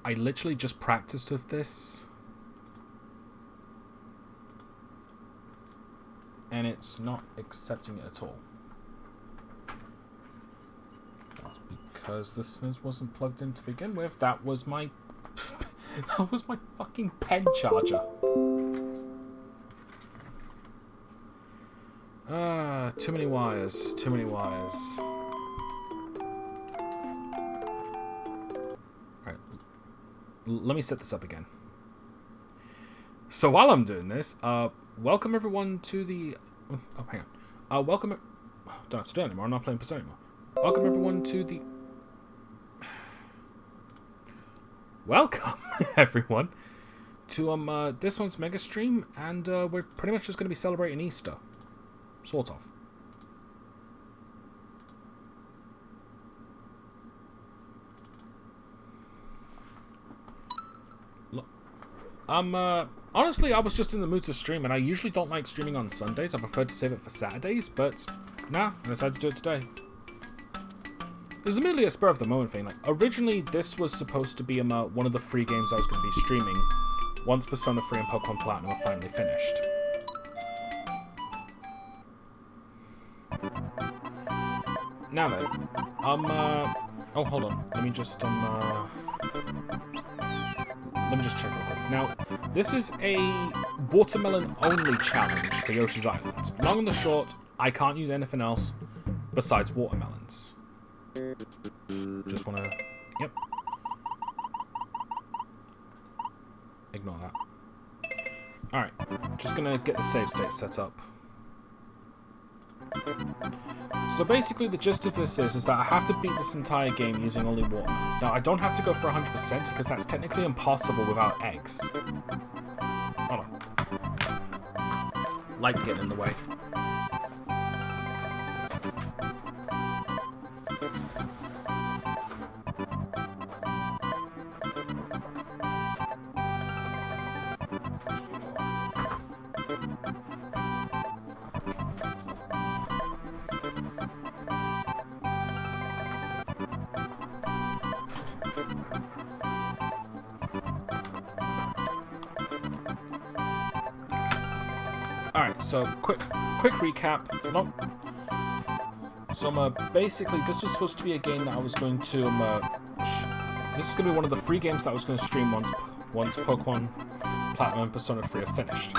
I literally just practiced with this. And it's not accepting it at all. That's because the snooze wasn't plugged in to begin with. That was my... that was my fucking pen charger. Too many wires. Too many wires. Alright. Let me set this up again. So while I'm doing this, welcome everyone to the... Oh, hang on. Welcome... don't have to do it anymore. I'm not playing Persona anymore. Welcome everyone to the... Welcome everyone to this one's mega stream, and we're pretty much just going to be celebrating Easter. Sort of. Honestly, I was just in the mood to stream, and I usually don't like streaming on Sundays. I prefer to save it for Saturdays, but nah, I decided to do it today. This is merely a spur of the moment thing. Like, originally, this was supposed to be one of the free games I was going to be streaming once Persona 3 and Pokemon Platinum were finally finished. Now then, oh, hold on. Let me just check real quick. Now, this is a watermelon-only challenge for Yoshi's Island. Long and the short, I can't use anything else besides watermelons. Just wanna... Yep. Ignore that. Alright, just gonna get the save state set up. So basically the gist of this is that I have to beat this entire game using only watermelons. Now, I don't have to go for 100% because that's technically impossible without eggs. Hold on. Light's getting in the way. So, quick recap. Nope. So, basically, this was supposed to be a game that I was going to, this is going to be one of the free games that I was going to stream once Pokemon Platinum and Persona 3 are finished.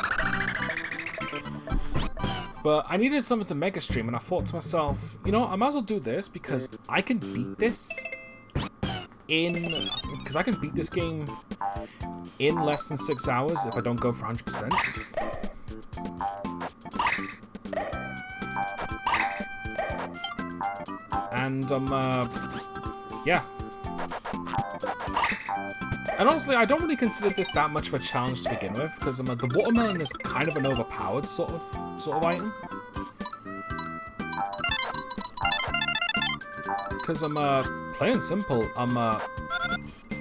But I needed something to mega stream, and I thought to myself, you know what, I might as well do this, because I can beat this because I can beat this game in less than 6 hours if I don't go for 100%. And, yeah. And honestly, I don't really consider this that much of a challenge to begin with, because the watermelon is kind of an overpowered sort of item. Because plain and simple,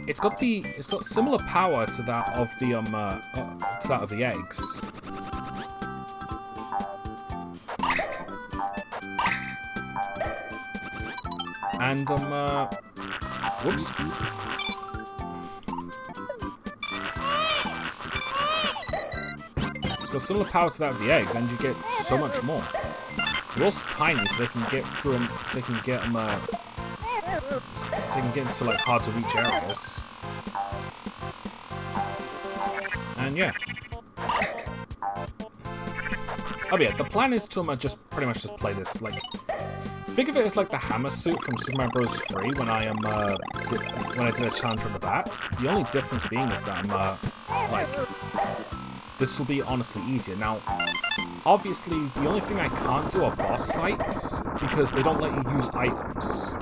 it's got similar power to that of the eggs. And, whoops. It's got similar power to that of the eggs, and you get so much more. They're also tiny, so they can get through them, so they can get into, like, hard to reach areas. And, yeah. Oh, yeah, the plan is to just pretty much just play this, like... Think of it as like the hammer suit from Super Mario Bros. 3 when I did a challenge on the bats. The only difference being is that like, this will be honestly easier. Now, obviously, the only thing I can't do are boss fights because they don't let you use items.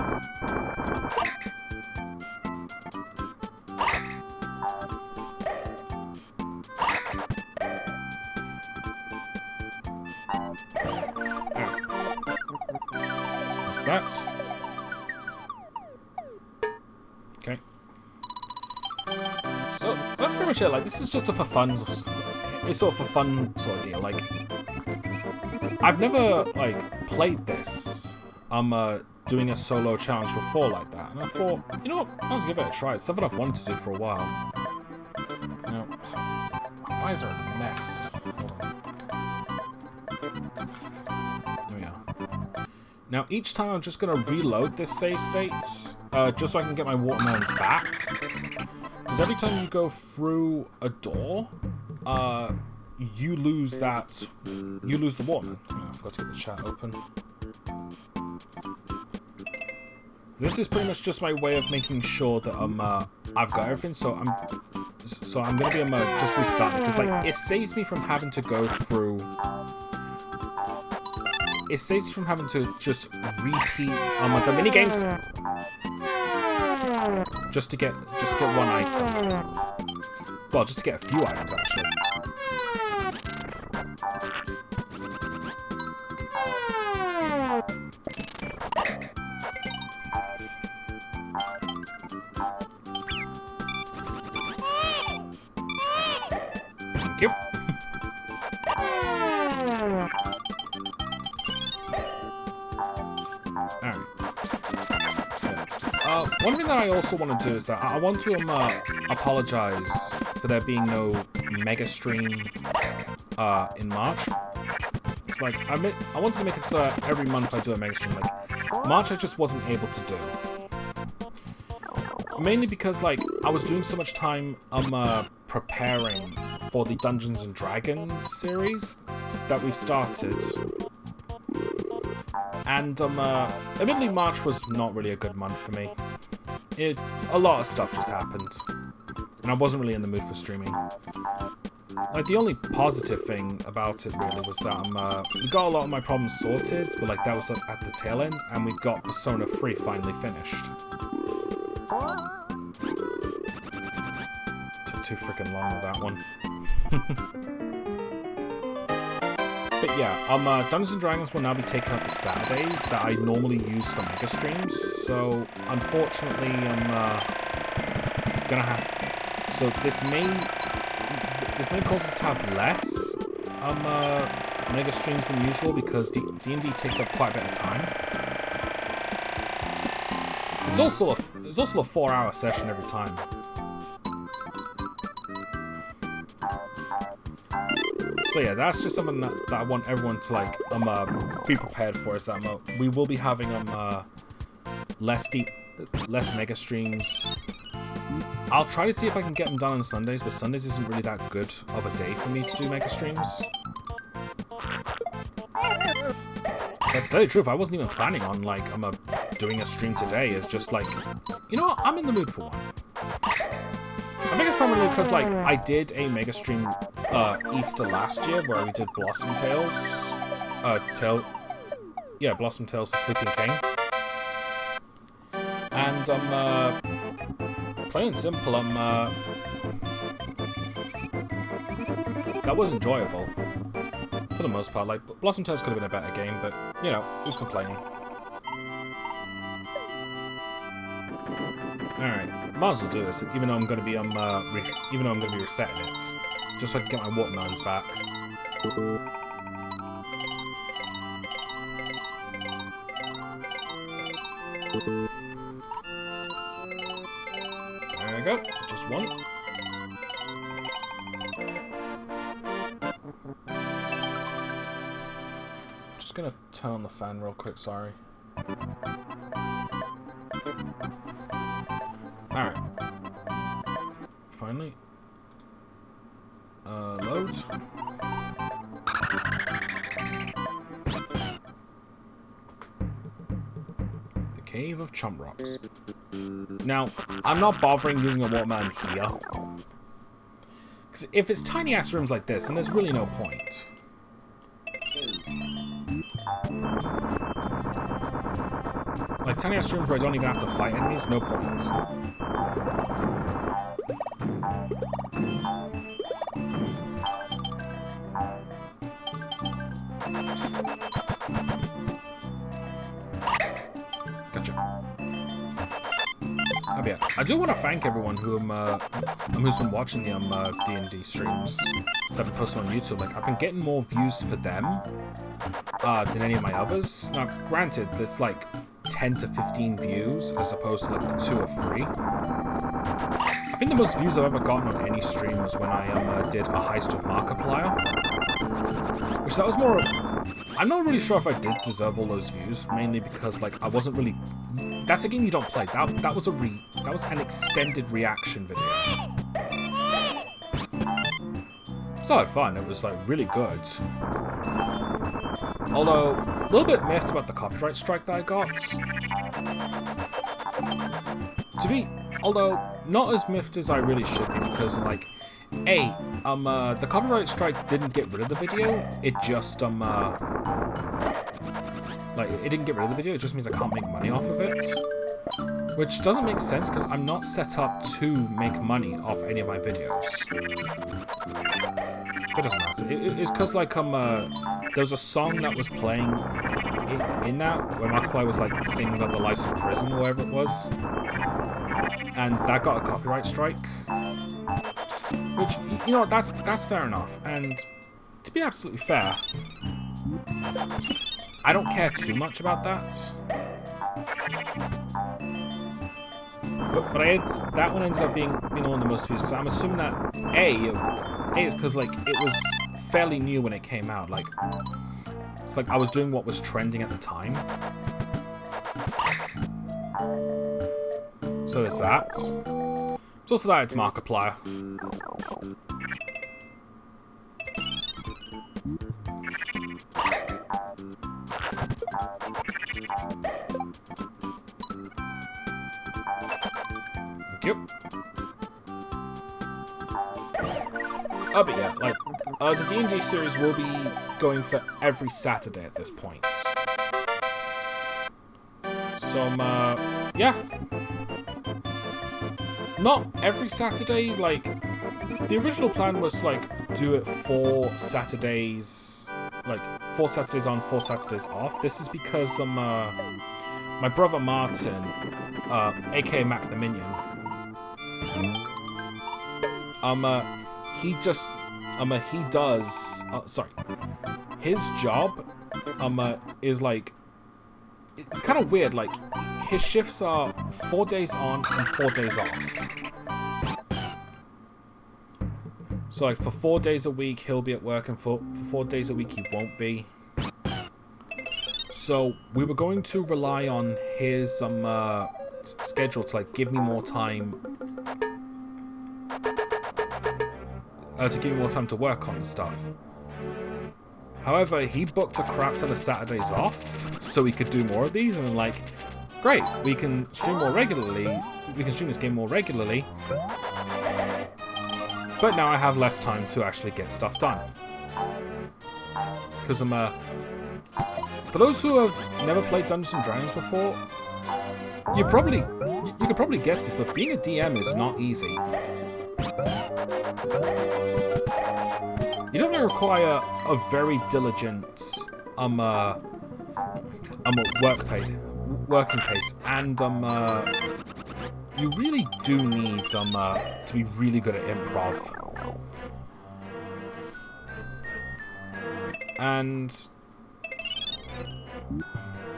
That. Okay. So that's pretty much it. Like, this is just a for fun. It's sort of a fun sort of deal. Like, I've never like played this to doing a solo challenge before like that, and I thought, you know what, I'll give it a try. It's something I've wanted to do for a while. Now, why is there a mess? Hold on. There we are. Now, each time I'm just going to reload this save states, just so I can get my watermelons back. Because every time you go through a door, you lose that. You lose the watermelon. Oh, I forgot to get the chat open. This is pretty much just my way of making sure that I've got everything. So I'm gonna be just restarting because like it saves me from having to go through. It saves me from having to just repeat the mini games just to get one item. Well, just to get a few items actually. Thank you. One thing that I also want to do is that I want to apologize for there being no mega stream in March. It's like I wanted to make it so every month I do a mega stream. Like March I just wasn't able to do. Mainly because like I was doing so much time preparing for the Dungeons and Dragons series that we've started. And admittedly March was not really a good month for me. A lot of stuff just happened. And I wasn't really in the mood for streaming. Like the only positive thing about it really was that we got a lot of my problems sorted, but like that was at the tail end, and we got Persona 3 finally finished. Took too freaking long with that one. But yeah, Dungeons & Dragons will now be taking up the Saturdays that I normally use for mega streams, so unfortunately I'm gonna have... So this may cause us to have less mega streams than usual because D&D takes up quite a bit of time. It's also a 4-hour session every time. So yeah, that's just something that I want everyone to like be prepared for. Is that we will be having less mega streams. I'll try to see if I can get them done on Sundays, but Sundays isn't really that good of a day for me to do mega streams. But to tell you the truth, I wasn't even planning on like doing a stream today. It's just like, you know what, I'm in the mood for one. I think it's primarily because like I did a mega stream Easter last year where we did Blossom Tales. Blossom Tales, the Sleeping King. And plain and simple, that was enjoyable for the most part. Like Blossom Tales could have been a better game, but you know, who's complaining? All right, might as well do this, even though I'm going to be resetting it, just so I can get my watermelons back. There we go, just one. Just gonna turn on the fan real quick. Sorry. Alright. Finally. Load. The Cave of Chump Rocks. Now, I'm not bothering using a watermelon here. Because if it's tiny ass rooms like this, then there's really no point. Like tiny ass rooms where I don't even have to fight enemies, no point. Gotcha. Oh yeah, I do want to thank everyone who's been watching the D&D streams that I've been posting on YouTube. Like, I've been getting more views for them than any of my others. Now, granted, there's like 10 to 15 views as opposed to like the 2 or 3. I think the most views I've ever gotten on any stream was when I did a heist with Markiplier. Which that was more... I'm not really sure if I did deserve all those views, mainly because like I wasn't really... That's a game you don't play. That was an extended reaction video. It was a lot of fun. It was like really good. Although a little bit miffed about the copyright strike that I got. Although not as miffed as I really should be, because like the copyright strike didn't get rid of the video. It just it didn't get rid of the video. It just means I can't make money off of it, which doesn't make sense because I'm not set up to make money off any of my videos. It doesn't matter. It's because like there was a song that was playing in that where Markiplier was like singing about the lives in prison or whatever it was, and that got a copyright strike. Which, you know, that's fair enough. And to be absolutely fair, I don't care too much about that. But that one ended up being one of the most views, because I'm assuming that A is because like it was fairly new when it came out. Like it's like I was doing what was trending at the time. So there's that. It's also that it's Markiplier. Thank you. Oh, but yeah, like, the D&D series will be going for every Saturday at this point. So, yeah. Not every Saturday, like, the original plan was to, like, do it 4 Saturdays, like, 4 Saturdays on, 4 Saturdays off. This is because, my brother Martin, aka Mac the Minion, his job, is like, it's kind of weird, like, his shifts are 4 days on and 4 days off. So, like, for 4 days a week, he'll be at work, and for 4 days a week, he won't be. So, we were going to rely on his, schedule to, like, give me more time, to work on the stuff. However, he booked a crap ton of Saturdays off, so we could do more of these, and like, great, we can stream more regularly, we can stream this game more regularly, but now I have less time to actually get stuff done. Because for those who have never played Dungeons & Dragons before, you could probably guess this, but being a DM is not easy. You definitely require a very diligent working pace, and you really do need to be really good at improv. And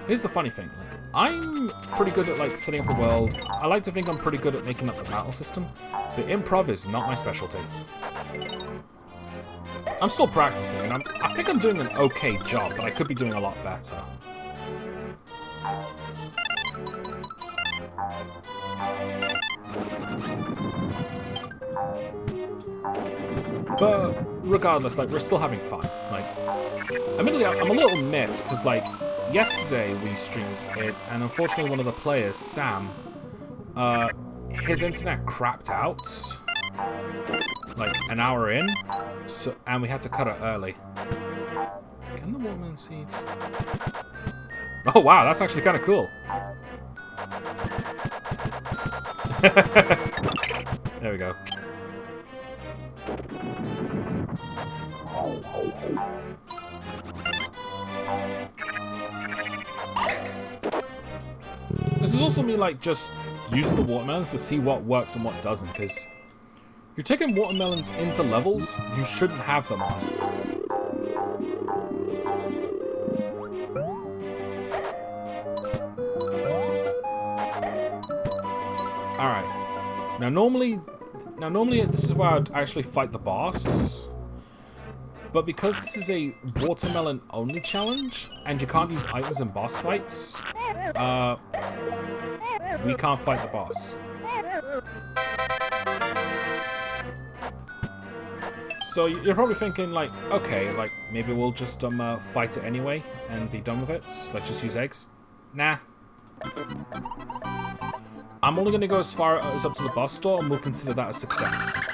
here's the funny thing, like, I'm pretty good at like setting up a world. I like to think I'm pretty good at making up the battle system, but improv is not my specialty. I'm still practicing, and I think I'm doing an okay job, but I could be doing a lot better. But regardless, like, we're still having fun. Like, admittedly, I'm a little miffed, because, like, yesterday we streamed it, and unfortunately one of the players, Sam, his internet crapped out, like, an hour in, so, and we had to cut it early. Can the watermelon seeds? Oh wow, that's actually kind of cool. There we go. This is also me, like, just using the watermelons to see what works and what doesn't, because if you're taking watermelons into levels, you shouldn't have them on. Alright. Now normally this is where I'd actually fight the boss. But because this is a watermelon only challenge, and you can't use items in boss fights, we can't fight the boss. So you're probably thinking, like, okay, like, maybe we'll just fight it anyway and be done with it. Let's just use eggs. Nah. I'm only going to go as far as up to the boss door, and we'll consider that a success.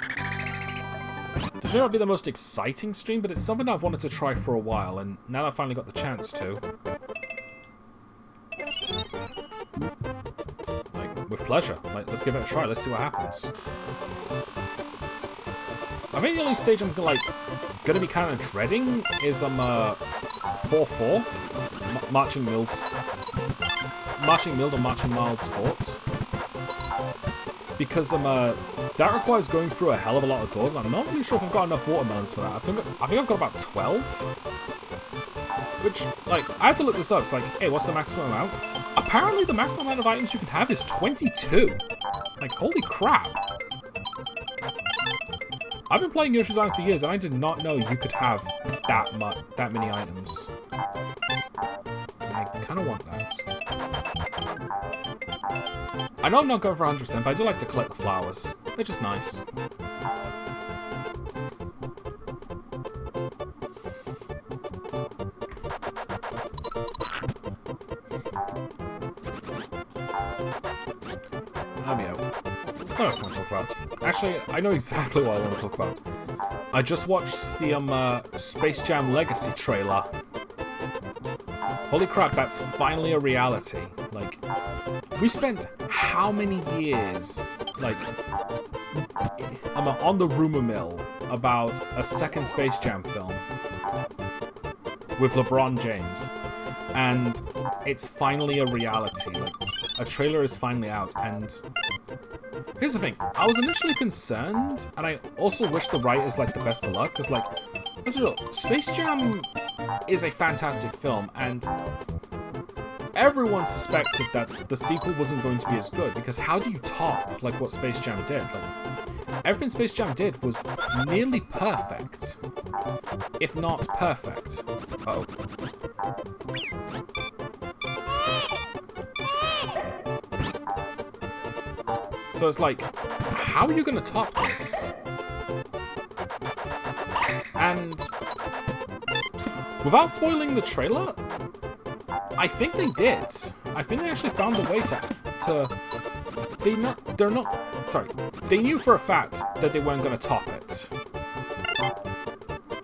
This may not be the most exciting stream, but it's something I've wanted to try for a while, and now I've finally got the chance to. Like, with pleasure. Like, let's give it a try. Let's see what happens. I think the only stage I'm gonna be kind of dreading is 4-4, Marching Mild and Marching Mild's Fort, because that requires going through a hell of a lot of doors. I'm not really sure if I've got enough watermelons for that. I think I've got about 12, which, like, I had to look this up. It's like, hey, what's the maximum amount? Apparently, the maximum amount of items you can have is 22. Like, holy crap! I've been playing Yoshi's Island for years, and I did not know you could have that many items. I kind of want that. I know I'm not going for 100%, but I do like to collect the flowers. They're just nice. What else can I talk about? Actually, I know exactly what I want to talk about. I just watched the Space Jam Legacy trailer. Holy crap, that's finally a reality. Like, we spent how many years, like, on the rumor mill about a second Space Jam film with LeBron James, and it's finally a reality. Like, a trailer is finally out, and here's the thing, I was initially concerned, and I also wish the writers, like, the best of luck, because, like, let's be real, Space Jam is a fantastic film, and everyone suspected that the sequel wasn't going to be as good, because how do you top, like, what Space Jam did? Like, everything Space Jam did was nearly perfect, if not perfect. Uh-oh. So it's like, how are you going to top this? And without spoiling the trailer, I think they did. I think they actually found a way they knew for a fact that they weren't going to top it.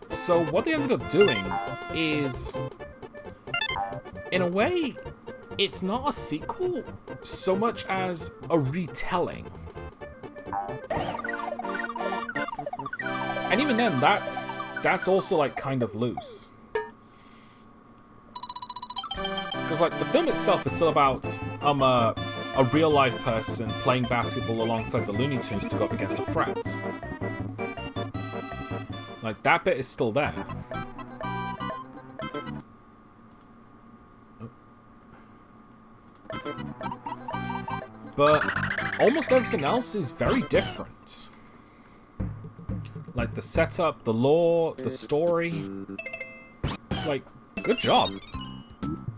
So what they ended up doing is, in a way, it's not a sequel so much as a retelling. And even then, that's also, like, kind of loose. Because, like, the film itself is still about a real-life person playing basketball alongside the Looney Tunes to go up against a threat. Like, that bit is still there. But almost everything else is very different. Like, the setup, the lore, the story. It's like, good job.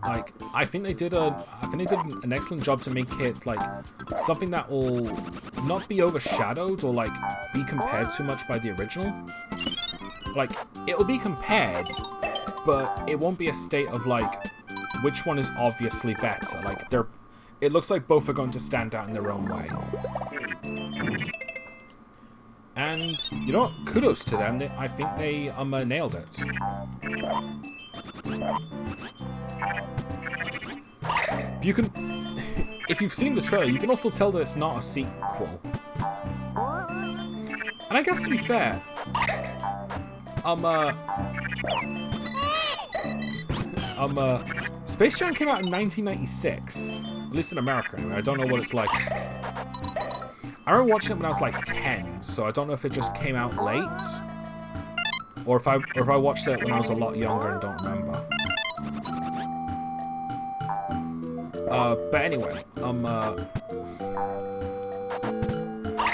Like, I think they did an excellent job to make it, like, something that will not be overshadowed or, like, be compared too much by the original. Like, it'll be compared, but it won't be a state of, like, which one is obviously better. Like, it looks like both are going to stand out in their own way. And, you know what? Kudos to them. I think they nailed it. You can... If you've seen the trailer, you can also tell that it's not a sequel. And I guess to be fair, Space Jam came out in 1996. At least in America, anyway. I don't know what it's like. I remember watching it when I was like 10, so I don't know if it just came out late, or if I watched it when I was a lot younger and don't remember. But anyway,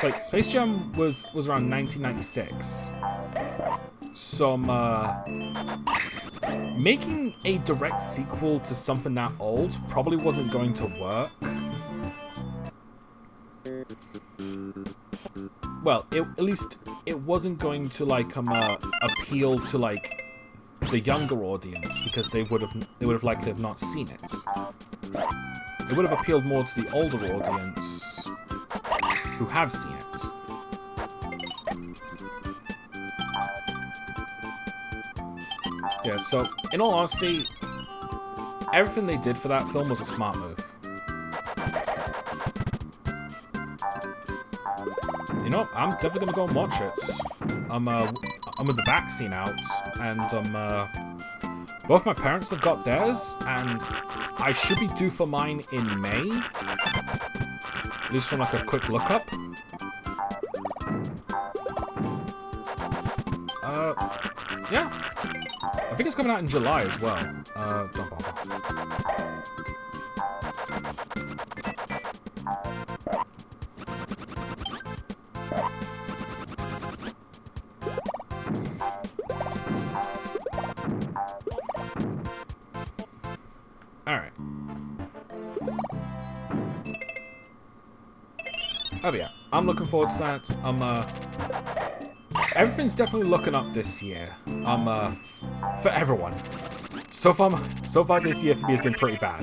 like Space Jam was around 1996. So making a direct sequel to something that old probably wasn't going to work. Well, at least it wasn't going to like appeal to like the younger audience, because they would have likely have not seen it. It would have appealed more to the older audience who have seen it. Yeah, so in all honesty, everything they did for that film was a smart move. You know what? I'm definitely gonna go and watch it. I'm with the vaccine out, and both my parents have got theirs, and I should be due for mine in May. At least from like a quick lookup. Yeah. I think it's coming out in July as well. Don't bother. Alright. Oh yeah, I'm looking forward to that. Everything's definitely looking up this year. For everyone. So far this year for me has been pretty bad.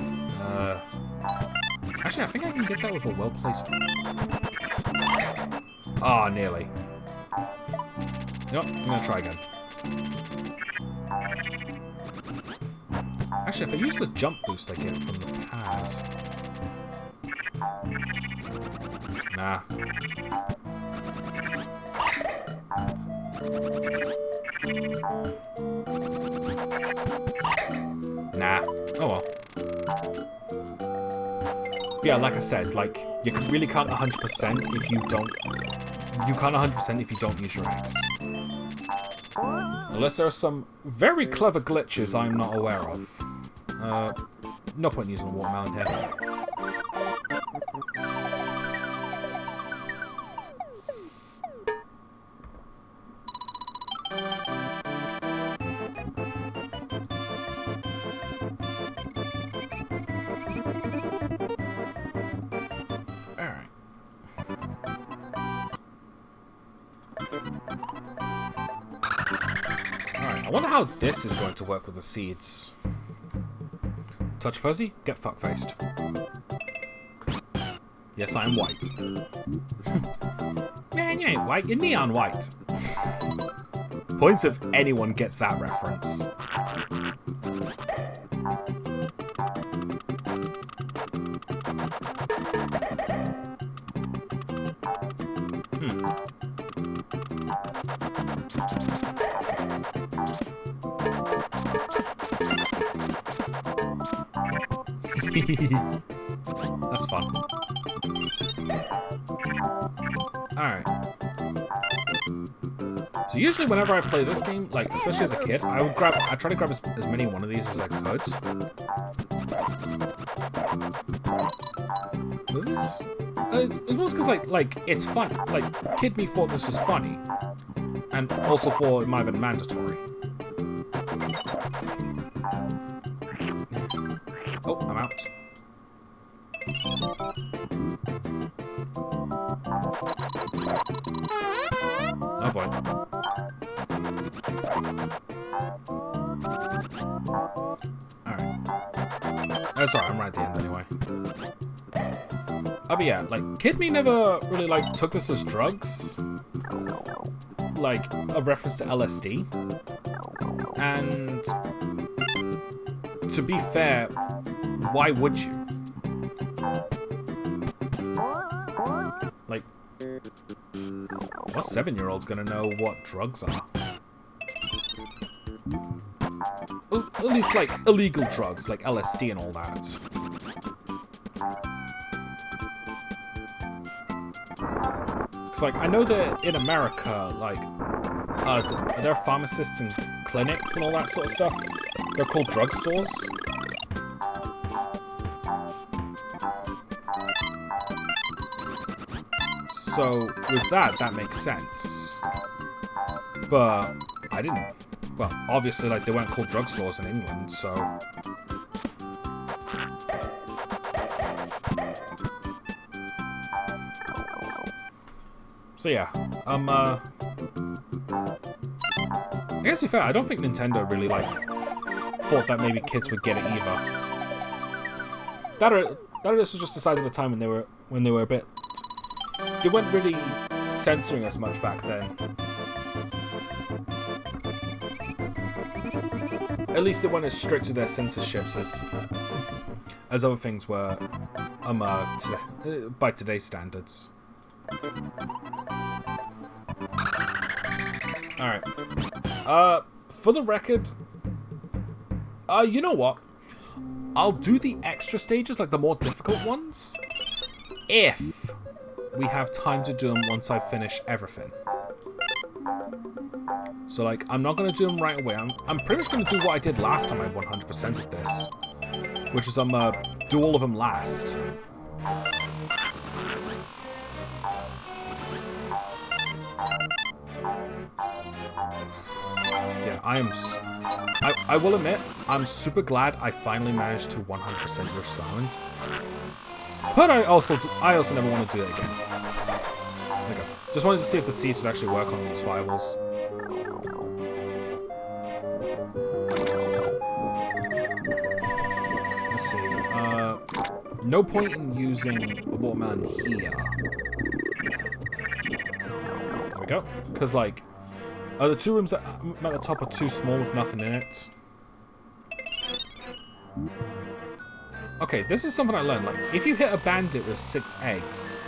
Actually, I think I can get that with a well-placed one. Ah, nearly. You know what? I'm gonna try again. Actually, if I use the jump boost I get from the pad... Nah. Nah. Oh well. Yeah, like I said, like, you really can't 100% if you don't... You can't 100% if you don't use your X. Unless there are some very clever glitches I'm not aware of. No point using a watermelon here. I wonder how this is going to work with the seeds. Touch fuzzy, get fuck-faced. Yes, I'm white. Man, you ain't white, you're neon white. Points if anyone gets that reference. That's fun. Alright. So usually whenever I play this game, like, especially as a kid, I try to grab as many one of these as I could. Movies? It's mostly because, like, it's fun. Like, kid me thought this was funny. And also thought it might have been mandatory. Oh, I'm out. Oh boy. Alright. Oh, sorry, I'm right at the end anyway. Oh, but yeah, like, Kid Me never really, like, took this as drugs. Like, a reference to LSD. And to be fair, why would you? Like, what 7-year-old's gonna know what drugs are? At least, like, illegal drugs, like LSD and all that. Because, like, I know that in America, like, there are pharmacists and clinics and all that sort of stuff. They're called drugstores. So, with that, that makes sense. But, I didn't... Well, obviously, like, they weren't called drugstores in England, so... So, yeah. I guess to be fair, I don't think Nintendo really, like, thought that maybe kids would get it either. That or this was just decided at the time when they were a bit... They weren't really censoring us much back then. At least they weren't as strict with their censorships as other things were by today's standards. Alright. For the record, you know what? I'll do the extra stages, like the more difficult ones, if we have time to do them once I finish everything. So, like, I'm not going to do them right away. I'm pretty much going to do what I did last time I 100%ed this, which is do all of them last. Yeah, I will admit, I'm super glad I finally managed to 100% Yoshi's Island. But I also never want to do it again. There we go. Just wanted to see if the seeds would actually work on these firewalls. Let's see. No point in using a watermelon here. There we go. Because, like, the two rooms at the top are too small with nothing in it. Okay, this is something I learned. Like, if you hit a bandit with 6 eggs,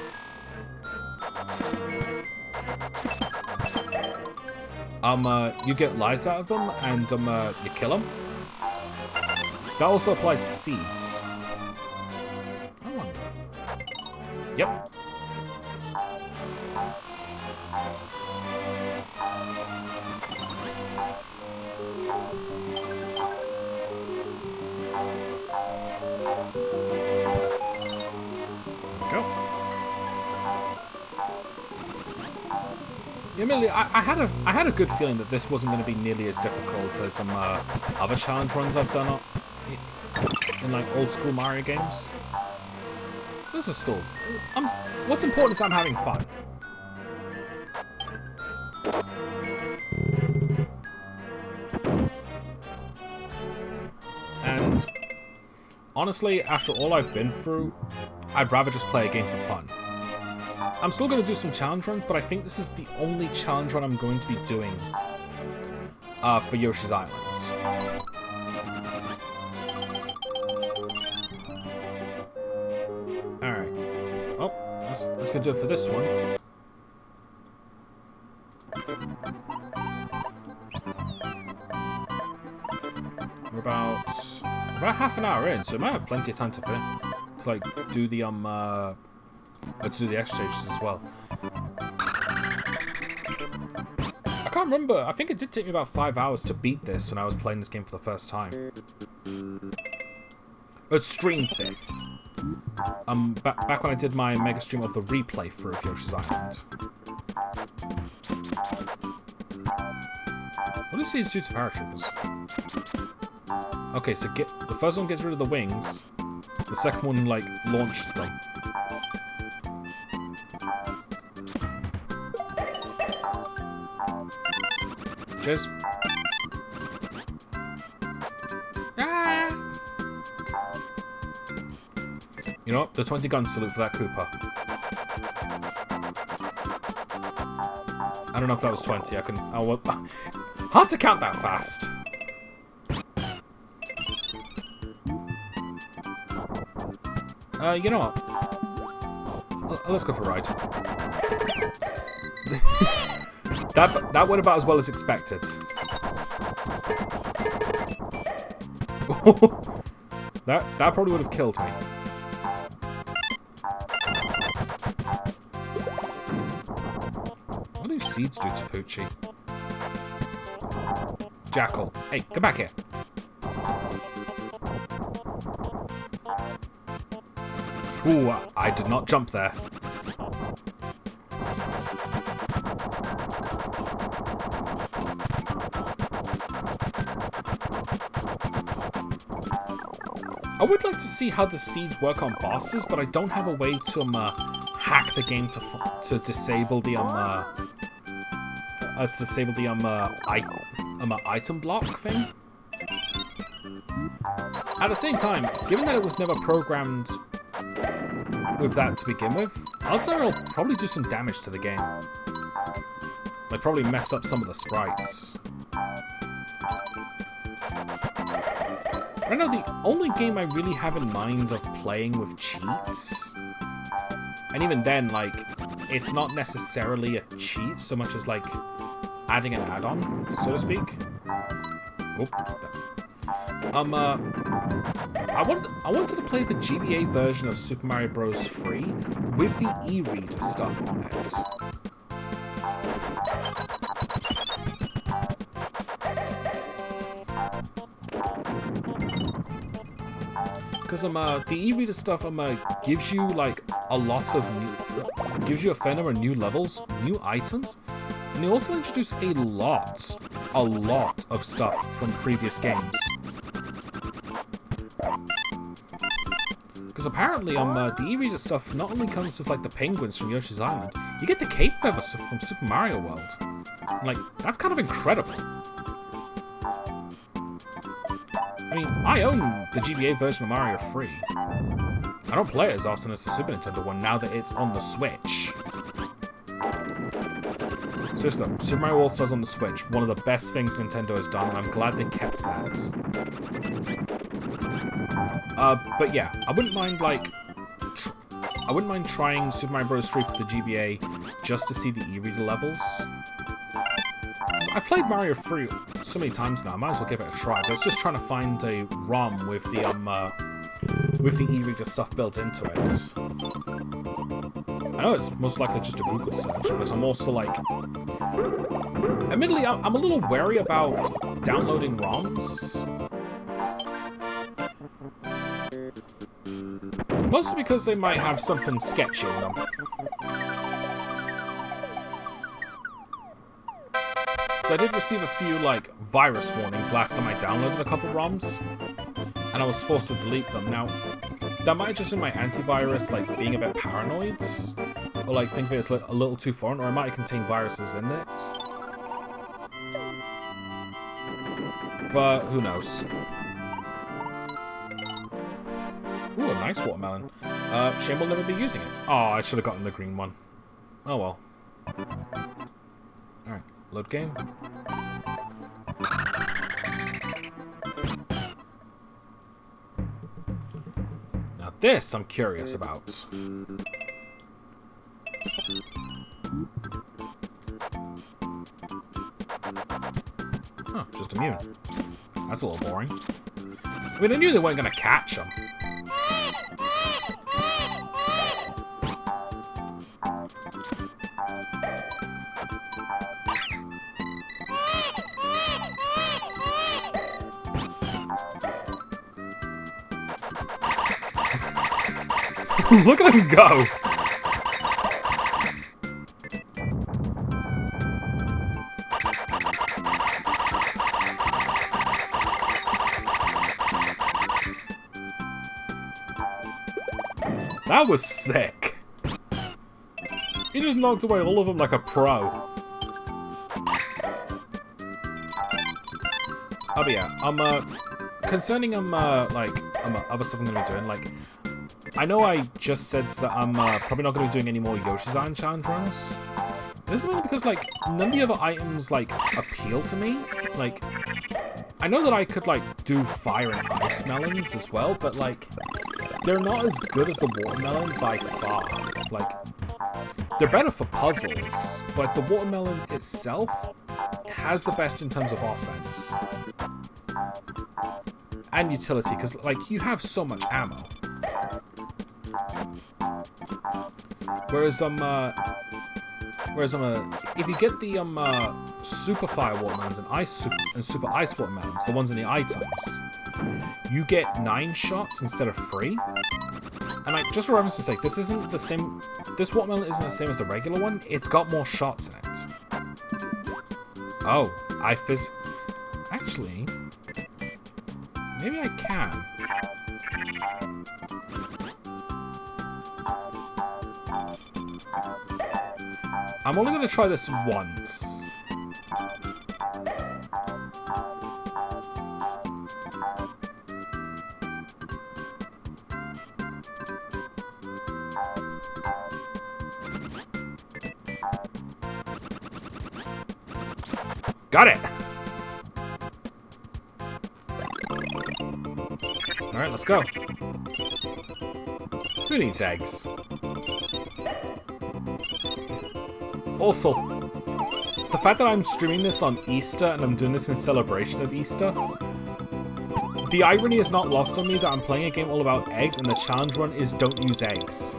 you get lives out of them, and you kill them. That also applies to seeds. I wonder. Yep. Admittedly, I had a good feeling that this wasn't going to be nearly as difficult as some other challenge runs I've done in like old school Mario games. This is still... what's important is I'm having fun. And honestly, after all I've been through, I'd rather just play a game for fun. I'm still going to do some challenge runs, but I think this is the only challenge run I'm going to be doing for Yoshi's Island. Alright. Well, let's go do it for this one. We're about half an hour in, so we might have plenty of time to like do the let's do the extra stages as well. I can't remember. I think it did take me about 5 hours to beat this when I was playing this game for the first time. It streams this. Back when I did my mega stream of the replay through of Yoshi's Island. What does these do to paratroopers? Okay, so the first one gets rid of the wings. The second one, like, launches them. Cheers. Ah! You know what? The 20 gun salute for that Koopa. I don't know if that was 20. Hard to count that fast. You know what? Let's go for a ride. That went about as well as expected. that probably would have killed me. What do seeds do to Poochie? Jackal. Hey, come back here. Ooh, I did not jump there. I would like to see how the seeds work on bosses, but I don't have a way to hack the game to disable the item block thing. At the same time, given that it was never programmed with that to begin with, odds are it'll probably do some damage to the game. Like probably mess up some of the sprites. Right now, the only game I really have in mind of playing with cheats, and even then, like, it's not necessarily a cheat so much as, like, adding an add-on, so to speak. Oop. I wanted to play the GBA version of Super Mario Bros. 3 with the e-reader stuff on it. Because the e-reader stuff gives you like a lot of gives you a fair number of new levels, new items, and they also introduce a lot of stuff from previous games. Because apparently the e-reader stuff not only comes with like the penguins from Yoshi's Island, you get the cave feathers from Super Mario World. Like, that's kind of incredible. I mean, I own the GBA version of Mario 3. I don't play it as often as the Super Nintendo one now that it's on the Switch. Seriously though, Super Mario All-Stars on the Switch, one of the best things Nintendo has done, and I'm glad they kept that. But yeah, I wouldn't mind, like, I wouldn't mind trying Super Mario Bros. 3 for the GBA just to see the e-reader levels. I've played Mario 3 so many times now, I might as well give it a try, but it's just trying to find a ROM with the e-reader stuff built into it. I know it's most likely just a Google search, but I'm also like... Admittedly, I'm a little wary about downloading ROMs. Mostly because they might have something sketchy in them. So I did receive a few, like, virus warnings last time I downloaded a couple ROMs, and I was forced to delete them. Now, that might have just been my antivirus, like, being a bit paranoid, or, like, think that it's a little too foreign, or it might contain viruses in it. But, who knows. Ooh, a nice watermelon. Shame we'll never be using it. Oh, I should have gotten the green one. Oh well. Alright. Load game. Now this I'm curious about. Oh, just immune. That's a little boring. I mean, I knew they weren't going to catch them. Look at him go! That was sick. He just knocked away all of them like a pro. Oh, but yeah, concerning other stuff I'm gonna be doing, like, I know I just said that I'm probably not going to be doing any more Yoshi's Island challenge runs. This is mainly because, like, none of the other items, like, appeal to me. Like, I know that I could, like, do fire and ice melons as well, but, like, they're not as good as the watermelon by far. Like, they're better for puzzles, but the watermelon itself has the best in terms of offense. And utility, because, like, you have so much ammo. Whereas if you get the super fire watermelons and super ice watermelons, the ones in the items, you get 9 shots instead of 3. And like, just for reference's sake, this isn't the same. This watermelon isn't the same as a regular one. It's got more shots in it. Oh, actually, maybe I can. I'm only going to try this once. Got it! Alright, let's go. Who needs eggs? Also, the fact that I'm streaming this on Easter and I'm doing this in celebration of Easter, the irony is not lost on me that I'm playing a game all about eggs and the challenge run is don't use eggs.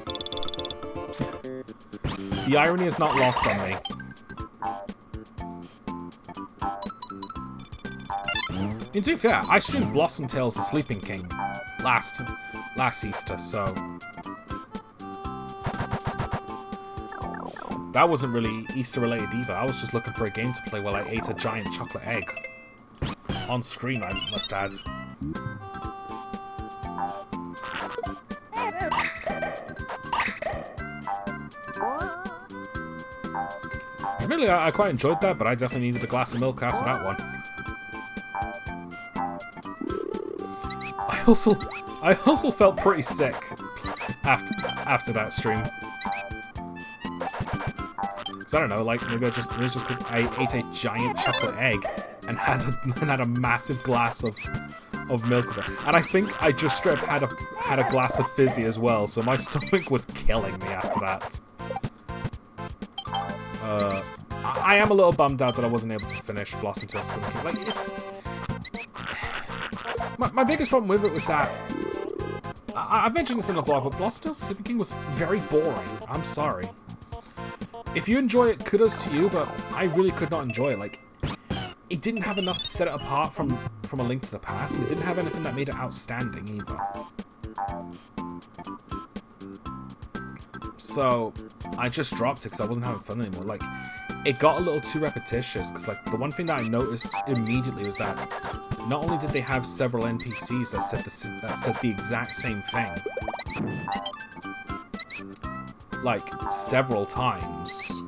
The irony is not lost on me. And to be fair, I streamed Blossom Tales the Sleeping King last Easter, so that wasn't really Easter related either. I was just looking for a game to play while I ate a giant chocolate egg. On screen, I must add. Really, I quite enjoyed that, but I definitely needed a glass of milk after that one. I also felt pretty sick after that stream. Cause I don't know, like maybe it was just because I ate a giant chocolate egg and had a massive glass of milk with it. And I think I just straight up had a glass of fizzy as well, so my stomach was killing me after that. I am a little bummed out that I wasn't able to finish Blossom Tales Sleeping King. Like, it's... My biggest problem with it was that... I've mentioned this in the vlog, but Blossom Tales Sleeping King was very boring. I'm sorry. If you enjoy it, kudos to you, but I really could not enjoy it. Like, it didn't have enough to set it apart from A Link to the Past, and it didn't have anything that made it outstanding either. So, I just dropped it because I wasn't having fun anymore. Like, it got a little too repetitious, because, like, the one thing that I noticed immediately was that not only did they have several NPCs that said the exact same thing, like, several times.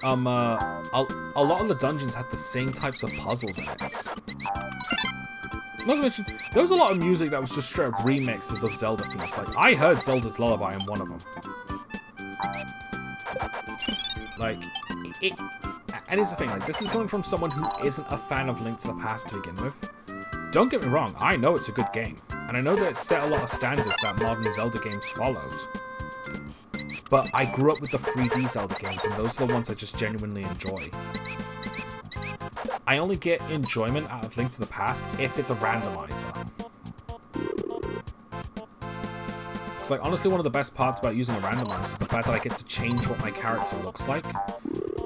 A lot of the dungeons had the same types of puzzles in it. Not to mention, there was a lot of music that was just straight up remixes of Zelda themes. Like, I heard Zelda's Lullaby in one of them. Like, and here's the thing, like, this is coming from someone who isn't a fan of Link to the Past to begin with. Don't get me wrong, I know it's a good game, and I know that it set a lot of standards that modern Zelda games followed. But I grew up with the 3D Zelda games, and those are the ones I just genuinely enjoy. I only get enjoyment out of Link to the Past if it's a randomizer. It's like, honestly, one of the best parts about using a randomizer is the fact that I get to change what my character looks like.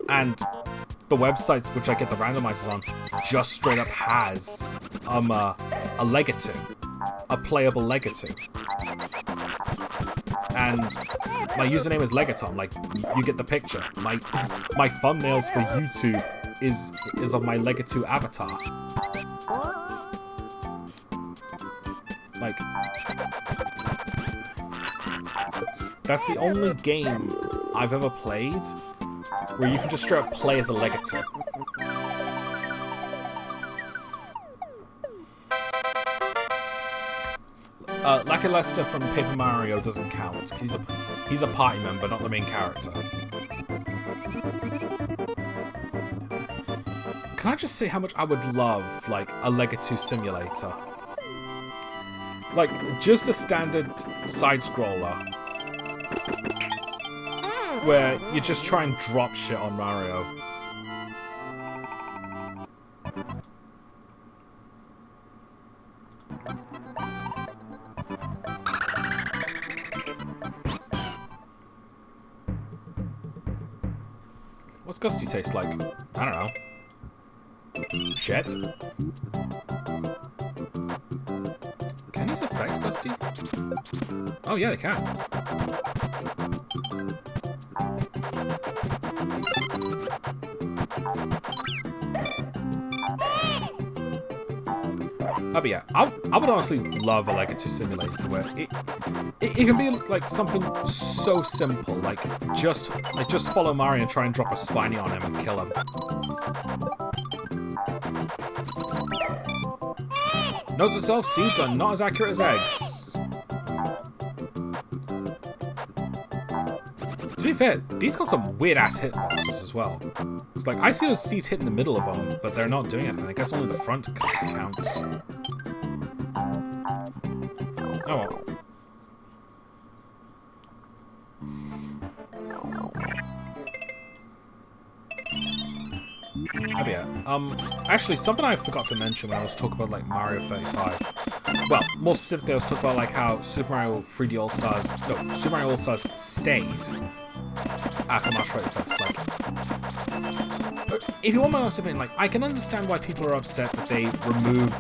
And the websites which I get the randomizers on just straight up has a Legato. A playable Legato. And my username is Legaton, like, you get the picture. My thumbnails for YouTube is of my Legato avatar. Like, that's the only game I've ever played where you can just straight up play as a Legato. Lucky Lester from Paper Mario doesn't count, because he's a party member, not the main character. Can I just say how much I would love, like, a Legato simulator? Like, just a standard side-scroller where you just try and drop shit on Mario. What's Gusty taste like? I don't know. Shit. Can these affect Gusty? Oh yeah, they can. but yeah, I would honestly love a Legacy Simulator where it can be like something so simple, like just follow Mario and try and drop a spiny on him and kill him. Note to self, seeds are not as accurate as eggs. To be fair, these got some weird ass hitboxes as well. It's like I see those seeds hit in the middle of them, but they're not doing anything. I guess only the front counts. Oh well. Oh yeah. Actually, something I forgot to mention when I was talking about like Mario 35. Well, more specifically, I was talking about like how Super Mario 3D All-Stars, no, Super Mario All-Stars stayed after March 31st. Like, if you want my honest opinion, like I can understand why people are upset that they removed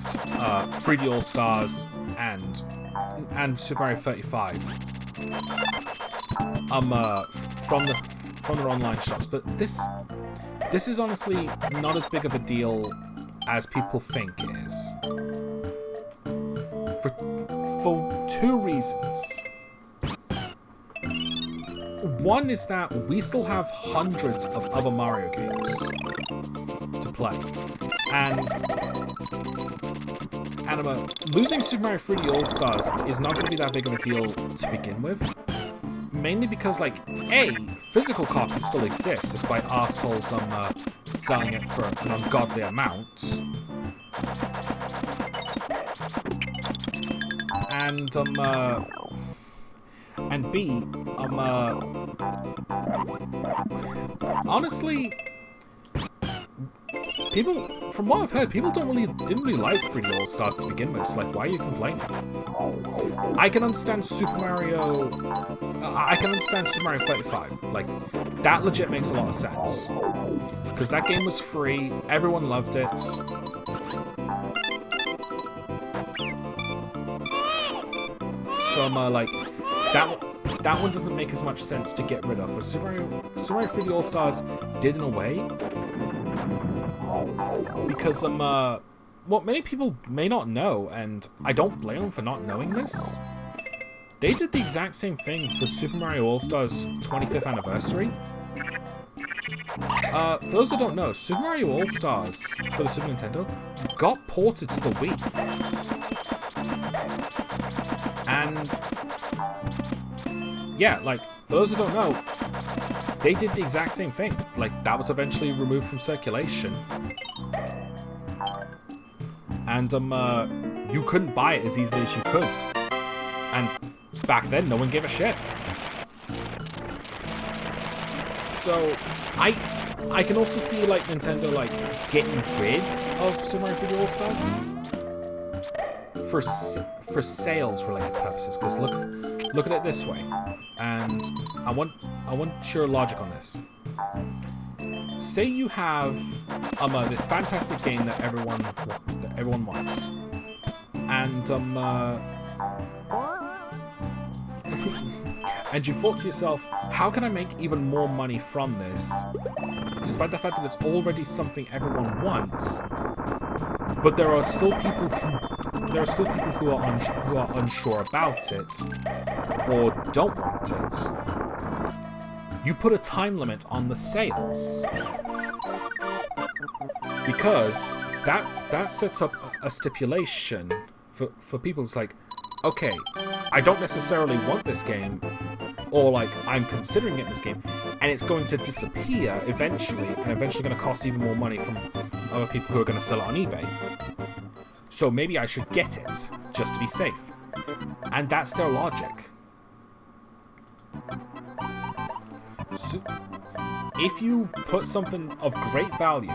3D All-Stars and Super Mario 35 from their online shops, but this is honestly not as big of a deal as people think it is. For two reasons. One is that we still have hundreds of other Mario games to play. And losing Super Mario 3D All-Stars is not going to be that big of a deal to begin with. Mainly because, like, A, physical copies still exist, despite arseholes selling it for an ungodly amount. And B, honestly, people, from what I've heard, people didn't really like 3D All-Stars to begin with, so like, why are you complaining? I can understand Super Mario 35, like, that legit makes a lot of sense. Because that game was free, everyone loved it. So, like, that one doesn't make as much sense to get rid of, but Super Mario 3D All-Stars did in a way. Because, what many people may not know, and I don't blame them for not knowing this, they did the exact same thing for Super Mario All-Stars 25th anniversary. For those who don't know, Super Mario All-Stars for the Super Nintendo got ported to the Wii. And yeah, like, for those who don't know, they did the exact same thing. Like, that was eventually removed from circulation. And, you couldn't buy it as easily as you could. And back then, no one gave a shit. So, I can also see, like, Nintendo, like, getting rid of Super Mario 3D All-Stars for sales-related purposes. Because look at it this way, and I want your logic on this. Say you have this fantastic game that everyone wants, and and you thought to yourself, how can I make even more money from this, despite the fact that it's already something everyone wants, but there are still people who are unsure about it or don't want it. You put a time limit on the sales, because that sets up a stipulation for people. It's like, okay, I don't necessarily want this game, or like I'm considering getting this game, and it's going to disappear eventually, and eventually going to cost even more money from other people who are going to sell it on eBay. So maybe I should get it, just to be safe. And that's their logic. So, if you put something of great value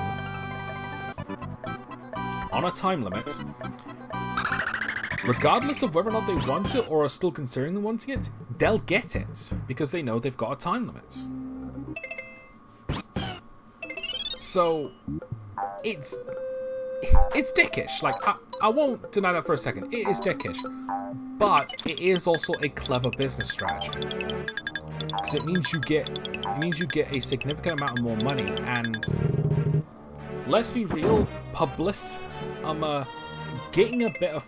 on a time limit, regardless of whether or not they want it or are still considering wanting it, they'll get it, because they know they've got a time limit. So, it's dickish. Like, I won't deny that for a second. It is dickish. But it is also a clever business strategy. Because it means you get a significant amount of more money, and let's be real, getting a bit of...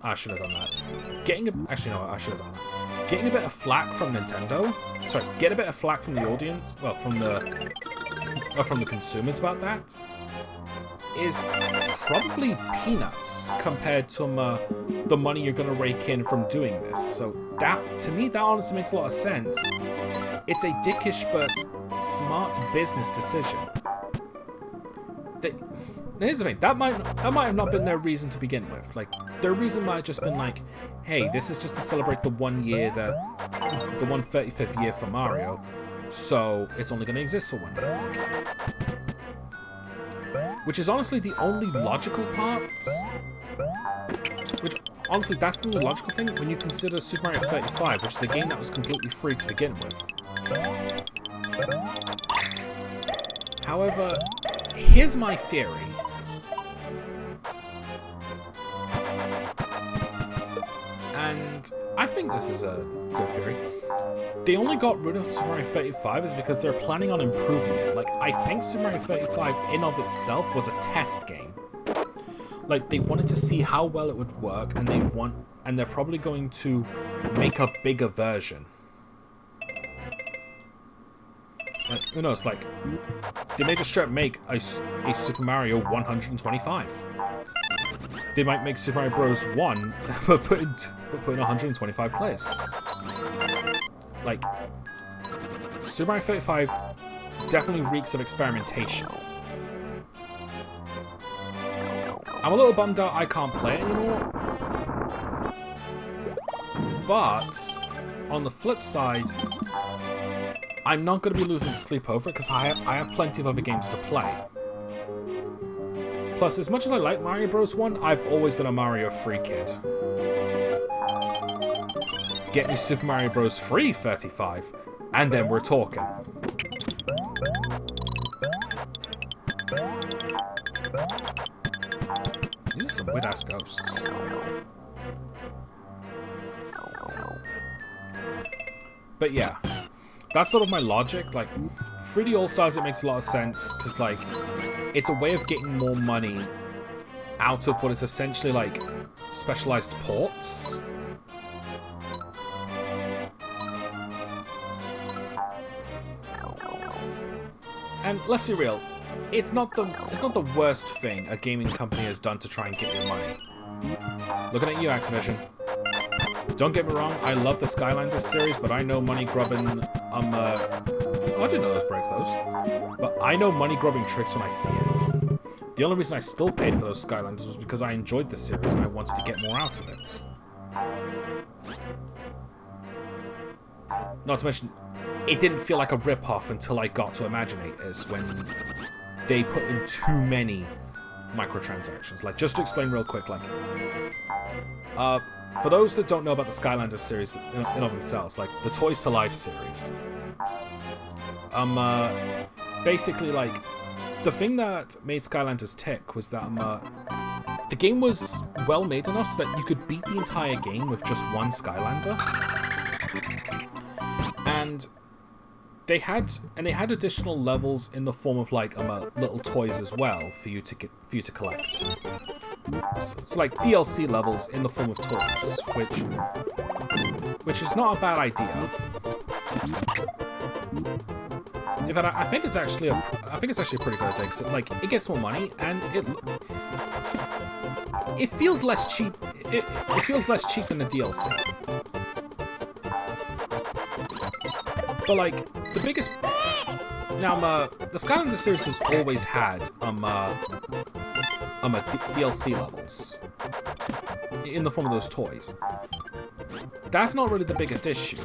I should have done that. Actually, no, I should have done that. Getting a bit of flack from Nintendo... Sorry, get a bit of flack from the audience... Well, from the consumers about that... is probably peanuts compared to the money you're going to rake in from doing this. So that, to me, that honestly makes a lot of sense. It's a dickish but smart business decision. Here's the thing, that might have not been their reason to begin with. Like, their reason might have just been like, hey, this is just to celebrate the 135th year for Mario, so it's only going to exist for 1 year. Which is honestly the only logical parts. Which, honestly, that's the only logical thing when you consider Super Mario 35, which is a game that was completely free to begin with. However, here's my theory. And I think this is a good theory. They only got rid of Super Mario 35 is because they're planning on improving it. Like, I think Super Mario 35 in of itself was a test game. Like, they wanted to see how well it would work, and they're probably going to make a bigger version. Like, who knows, like, they may just straight up make a Super Mario 125. They might make Super Mario Bros. 1, but put in 125 players. Like, Super Mario 35 definitely reeks of experimentation. I'm a little bummed out I can't play it anymore. But, on the flip side, I'm not going to be losing sleep over it because I have plenty of other games to play. Plus, as much as I like Mario Bros. 1, I've always been a Mario free kid. Get me Super Mario Bros. 3 35, and then we're talking. These are some weird-ass ghosts. But yeah, that's sort of my logic. Like, 3D All-Stars, it makes a lot of sense, because, like, it's a way of getting more money out of what is essentially, like, specialized ports. And let's be real, it's not the worst thing a gaming company has done to try and get your money. Looking at you, Activision. Don't get me wrong, I love the Skylanders series, but I know money grubbing. I didn't know those break those, but I know money grubbing tricks when I see it. The only reason I still paid for those Skylanders was because I enjoyed the series and I wanted to get more out of it. Not to mention, it didn't feel like a rip-off until I got to Imaginators, when they put in too many microtransactions. Like, just to explain real quick, like, for those that don't know about the Skylanders series in of themselves, like, the Toys to Life series, basically, like, the thing that made Skylanders tick was that, the game was well made enough so that you could beat the entire game with just one Skylander. And they had additional levels in the form of, like, little toys as well for you to collect. So it's like DLC levels in the form of toys, which is not a bad idea. In fact, I think it's actually a pretty good idea, because like, it gets more money and it feels less cheap. It feels less cheap than the DLC. But like, the biggest... Now, the Skylanders series has always had, DLC levels. In the form of those toys. That's not really the biggest issue.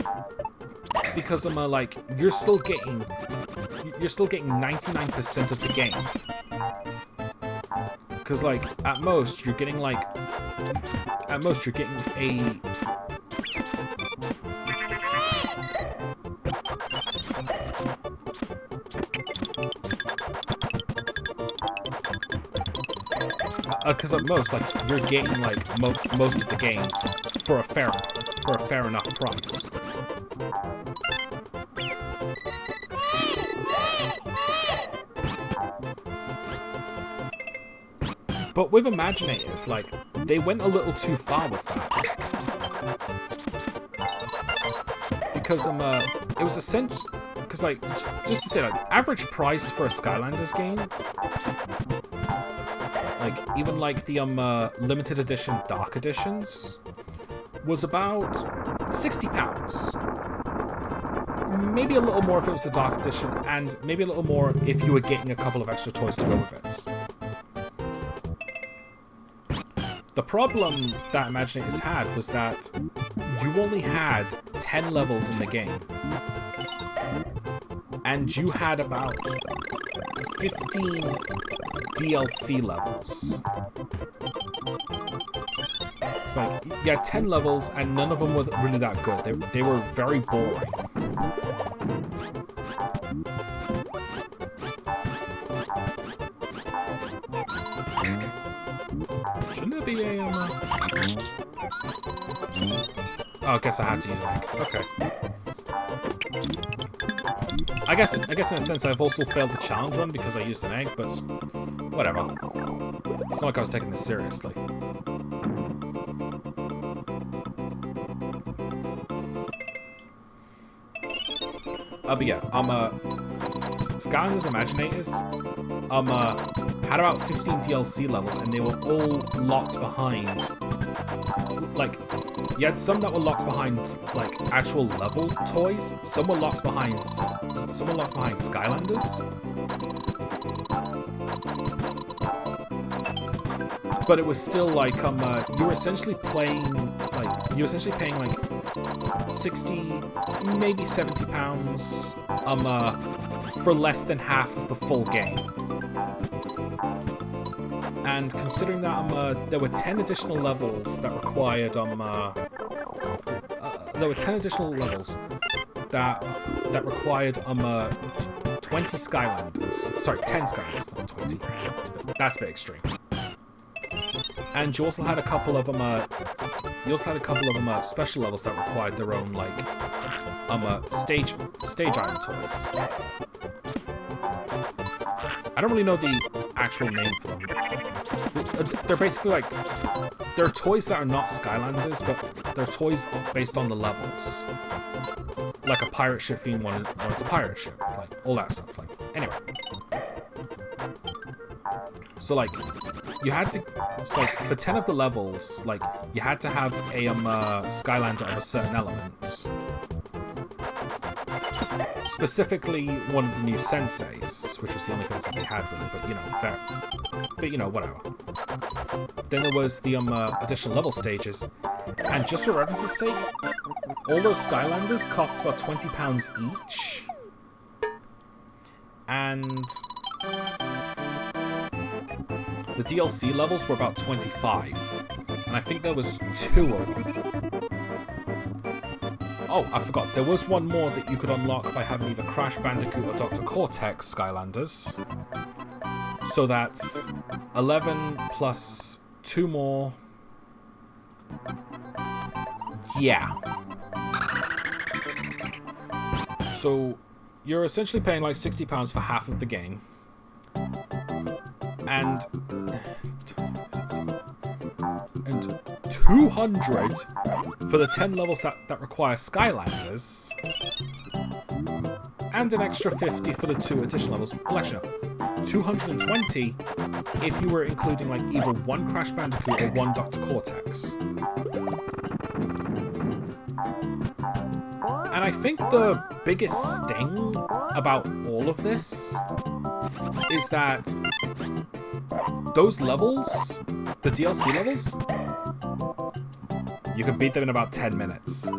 Because, like, you're still getting 99% of the game. Because, like, at most, you're getting, a... Because at most, like, you're getting, like, most of the game for a fair enough price. But with Imaginators, like, they went a little too far with that. Because it was essential. Because like, just to say, like, average price for a Skylanders game, like even like the limited edition Dark Editions, was about £60. Maybe a little more if it was the Dark Edition, and maybe a little more if you were getting a couple of extra toys to go with it. The problem that Imaginators had was that you only had 10 levels in the game. And you had about 15 DLC levels. It's like, you had 10 levels and none of them were really that good. They were very boring. Shouldn't there be a... Oh, I guess I had to use it. Okay. I guess in a sense I've also failed the challenge run because I used an egg, but whatever. It's not like I was taking this seriously. But yeah, Skylanders Imaginators had about 15 DLC levels, and they were all locked behind. Like, you had some that were locked behind like actual level toys. Some were locked behind Skylanders. But it was still like you were essentially paying like 60, maybe £70 for less than half of the full game. And considering that there were 10 additional levels that required there were 10 additional levels that required 20 Skylanders. Sorry, 10 Skylanders, not 20. That's a bit extreme. And you also had a couple of special levels that required their own like stage item toys. I don't really know the actual name for them. They're basically like, they're toys that are not Skylanders, but they're toys based on the levels. Like a pirate ship being one it's a pirate ship, like all that stuff. Like, anyway. So like, you had to, so like for 10 of the levels, like you had to have a Skylander of a certain element. Specifically, one of the new senseis, which was the only things that they had really, but you know, whatever. Then there was the additional level stages, and just for reference's sake, all those Skylanders cost about £20 each, and the DLC levels were about 25, and I think there was 2 of them. Oh, I forgot. There was one more that you could unlock by having either Crash Bandicoot or Dr. Cortex Skylanders. So that's 11 plus 2 more. Yeah. So you're essentially paying like £60 for half of the game. And 200 for the 10 levels that require Skylanders, and an extra 50 for the 2 additional levels. Well, actually, no, 220 if you were including like either 1 Crash Bandicoot or 1 Dr. Cortex. And I think the biggest sting about all of this is that those levels, the DLC levels, you can beat them in about 10 minutes.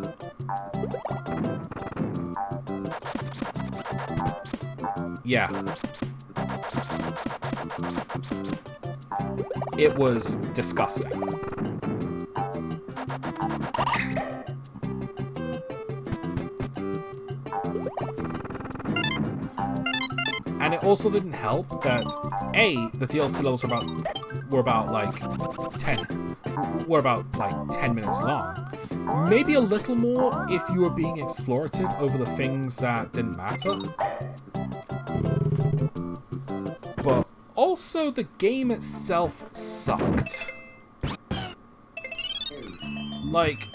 Yeah. It was disgusting. And it also didn't help that the DLC levels were about like 10 minutes long. Maybe a little more if you were being explorative over the things that didn't matter. But also the game itself sucked. like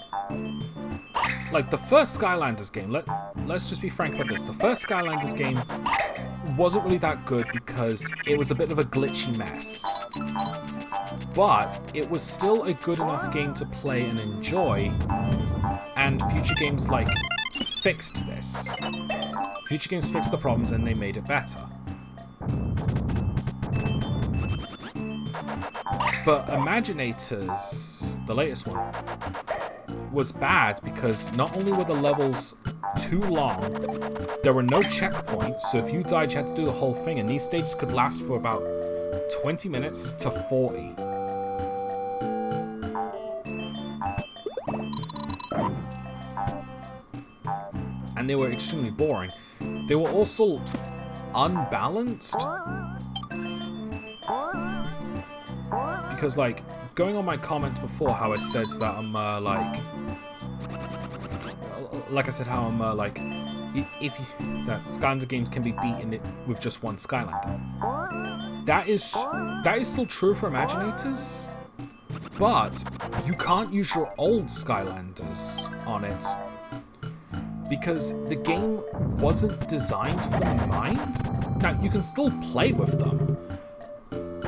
the first Skylanders game, let's just be frank about this. The first Skylanders game wasn't really that good because it was a bit of a glitchy mess. But it was still a good enough game to play and enjoy, and future games like fixed this. Future games fixed the problems and they made it better. But Imaginators, the latest one, was bad because not only were the levels too long, there were no checkpoints, so if you died you had to do the whole thing, and these stages could last for about 20 minutes to 40. And they were extremely boring. They were also unbalanced. Because, like, going on my comment before, how I said that I'm, like I said, how I'm, that Skylander games can be beaten with just one Skylander. That is still true for Imaginators, but you can't use your old Skylanders on it. Because the game wasn't designed for them in mind. Now, you can still play with them,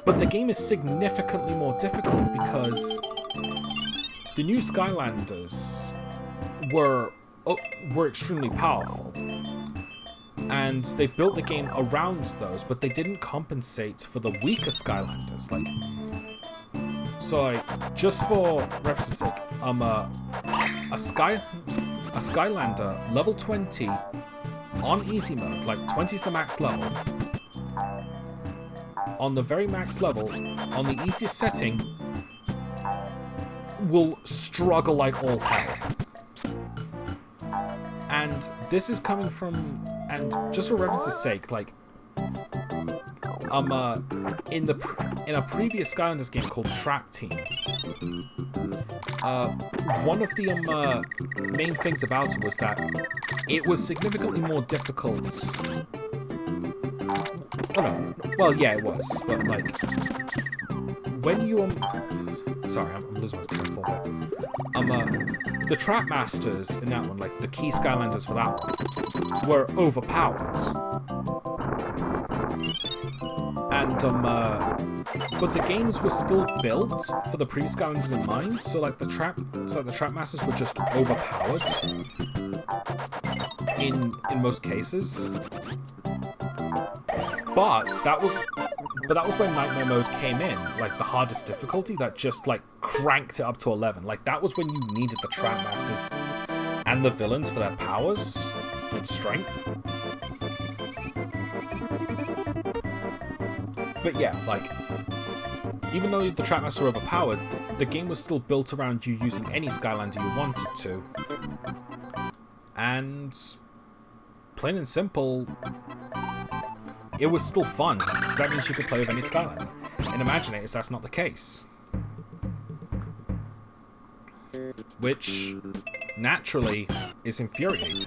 but the game is significantly more difficult because the new Skylanders were extremely powerful. And they built the game around those, but they didn't compensate for the weaker Skylanders. Just for reference's sake, a Skylander level 20 on easy mode, like 20 is the max level. On the very max level, on the easiest setting, will struggle like all hell. And this is coming from, and just for reference's sake, like, in a previous Skylanders game called Trap Team, one of the main things about it was that it was significantly more difficult. Oh no, well yeah it was, but like, when you sorry, I'm losing my train of thought here. The Trap Masters in that one, like the key Skylanders for that one, were overpowered. And but the games were still built for the previous Skylanders in mind, so like the Trap Masters were just overpowered in most cases. But that was when Nightmare Mode came in, like the hardest difficulty that just like cranked it up to 11. Like that was when you needed the Trap Masters and the villains for their powers and strength. But yeah, like, even though the Trap Masters were overpowered, the game was still built around you using any Skylander you wanted to. And plain and simple, it was still fun, so that means you could play with any Skylander. In Imaginators, that's not the case. Which, naturally, is infuriating.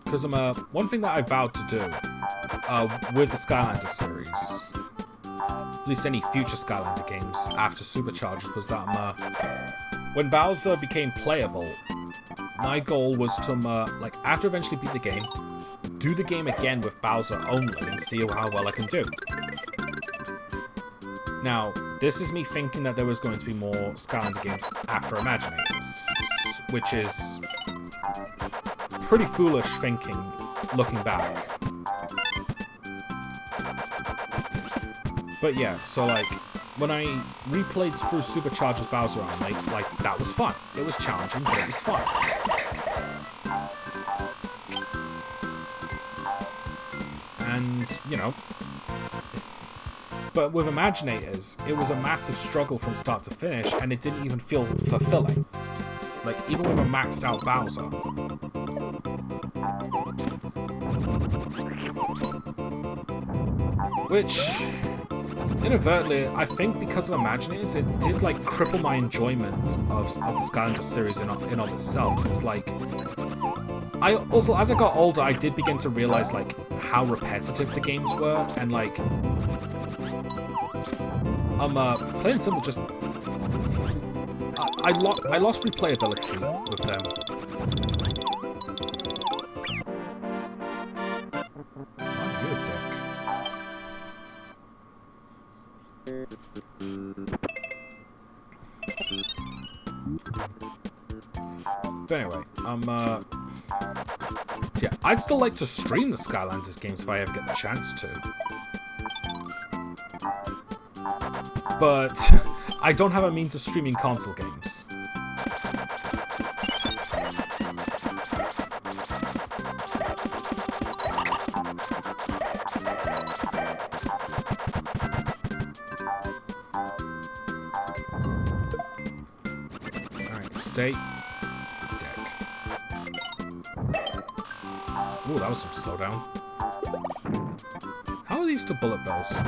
Because one thing that I vowed to do with the Skylander series, at least any future Skylander games after Superchargers, was that when Bowser became playable, my goal was to, like, after eventually beat the game, do the game again with Bowser only and see how well I can do. Now, this is me thinking that there was going to be more Skylander games after Imaginators, which is pretty foolish thinking, looking back. But yeah, so like, when I replayed through Superchargers Bowser only, like, that was fun. It was challenging, but it was fun. And, you know, but with Imaginators, it was a massive struggle from start to finish, and it didn't even feel fulfilling. Like, even with a maxed out Bowser. Which, inadvertently, I think because of Imaginators, it did, like, cripple my enjoyment of the Skylanders series in of itself. 'Cause it's like, I also, as I got older, I did begin to realize, like, how repetitive the games were, and, like, plain simple, just I lost replayability with them. Oh, you're a dick. But anyway, so yeah, I'd still like to stream the Skylanders games if I ever get the chance to. But I don't have a means of streaming console games. Alright, stay. Deck. Ooh, that was some slowdown. How are these to bullet bills?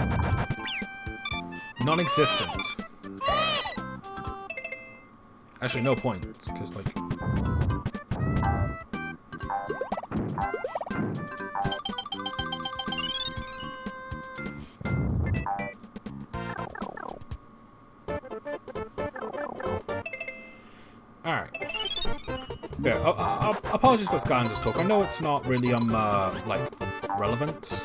Non-existent. Actually, no point, because, like... Alright. Yeah, apologies for Skylanders talk. I know it's not really, like, relevant.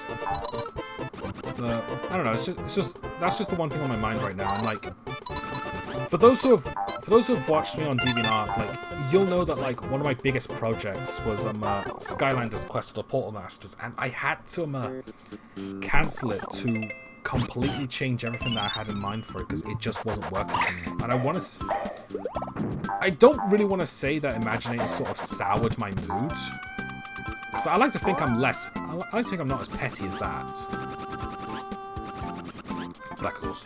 I don't know, it's just that's just the one thing on my mind right now. And like, for those who have watched me on DeviantArt, like, you'll know that like one of my biggest projects was Skylanders Quest of the Portal Masters, and I had to cancel it to completely change everything that I had in mind for it because it just wasn't working for me. And I don't really want to say that Imagineer sort of soured my mood, because I like to think I'm not as petty as that. Black Horse.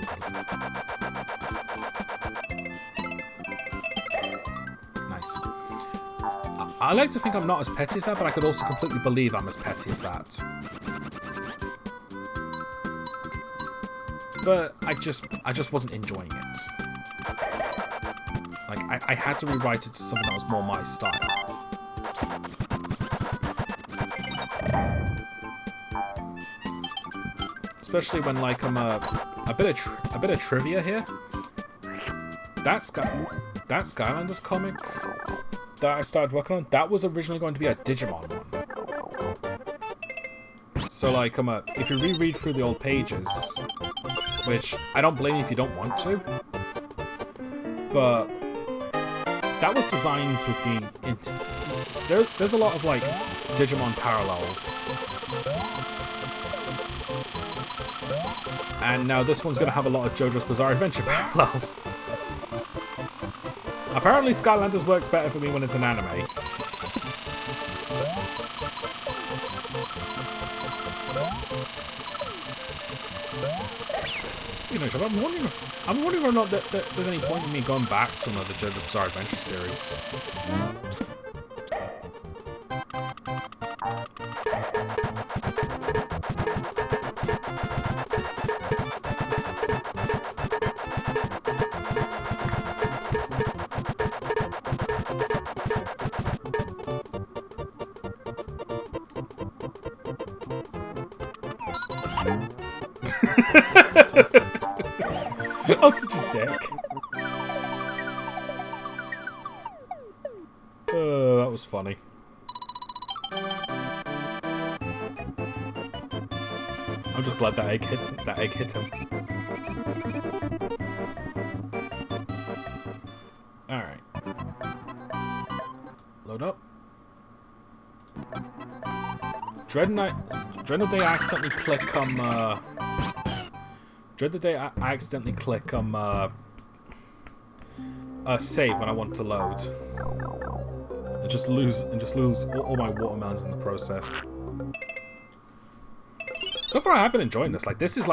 Nice. I like to think I'm not as petty as that, but I could also completely believe I'm as petty as that. But I just wasn't enjoying it. Like, I had to rewrite it to something that was more my style. Especially when, like, a bit of trivia here. That Skylanders comic that I started working on, that was originally going to be a Digimon one. So, like, if you reread through the old pages, which I don't blame you if you don't want to, but that was designed with there's a lot of, like, Digimon parallels. And now this one's going to have a lot of JoJo's Bizarre Adventure parallels. Apparently Skylanders works better for me when it's an anime. You know, I'm wondering whether or not there's any point in me going back to another JoJo's Bizarre Adventure series. I'm such a dick. That was funny. I'm just glad that egg hit him. Alright. Load up. Dread the day I accidentally click Dread the day I accidentally click save when I want to load. And just lose all my watermelons in the process. So far I have been enjoying this. Like, this is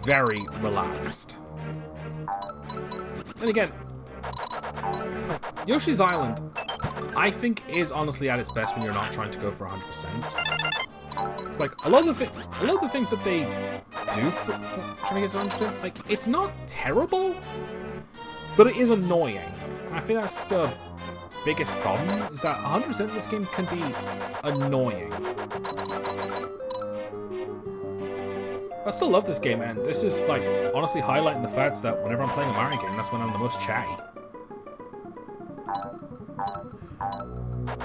very relaxed. And again, Yoshi's Island, I think, is honestly at its best when you're not trying to go for 100%. It's like a lot of the things that they do for trying to get to 100%, like, it's not terrible, but it is annoying. And I think that's the biggest problem, is that 100% in this game can be annoying. I still love this game, and this is, like, honestly highlighting the fact that whenever I'm playing a Mario game, that's when I'm the most chatty.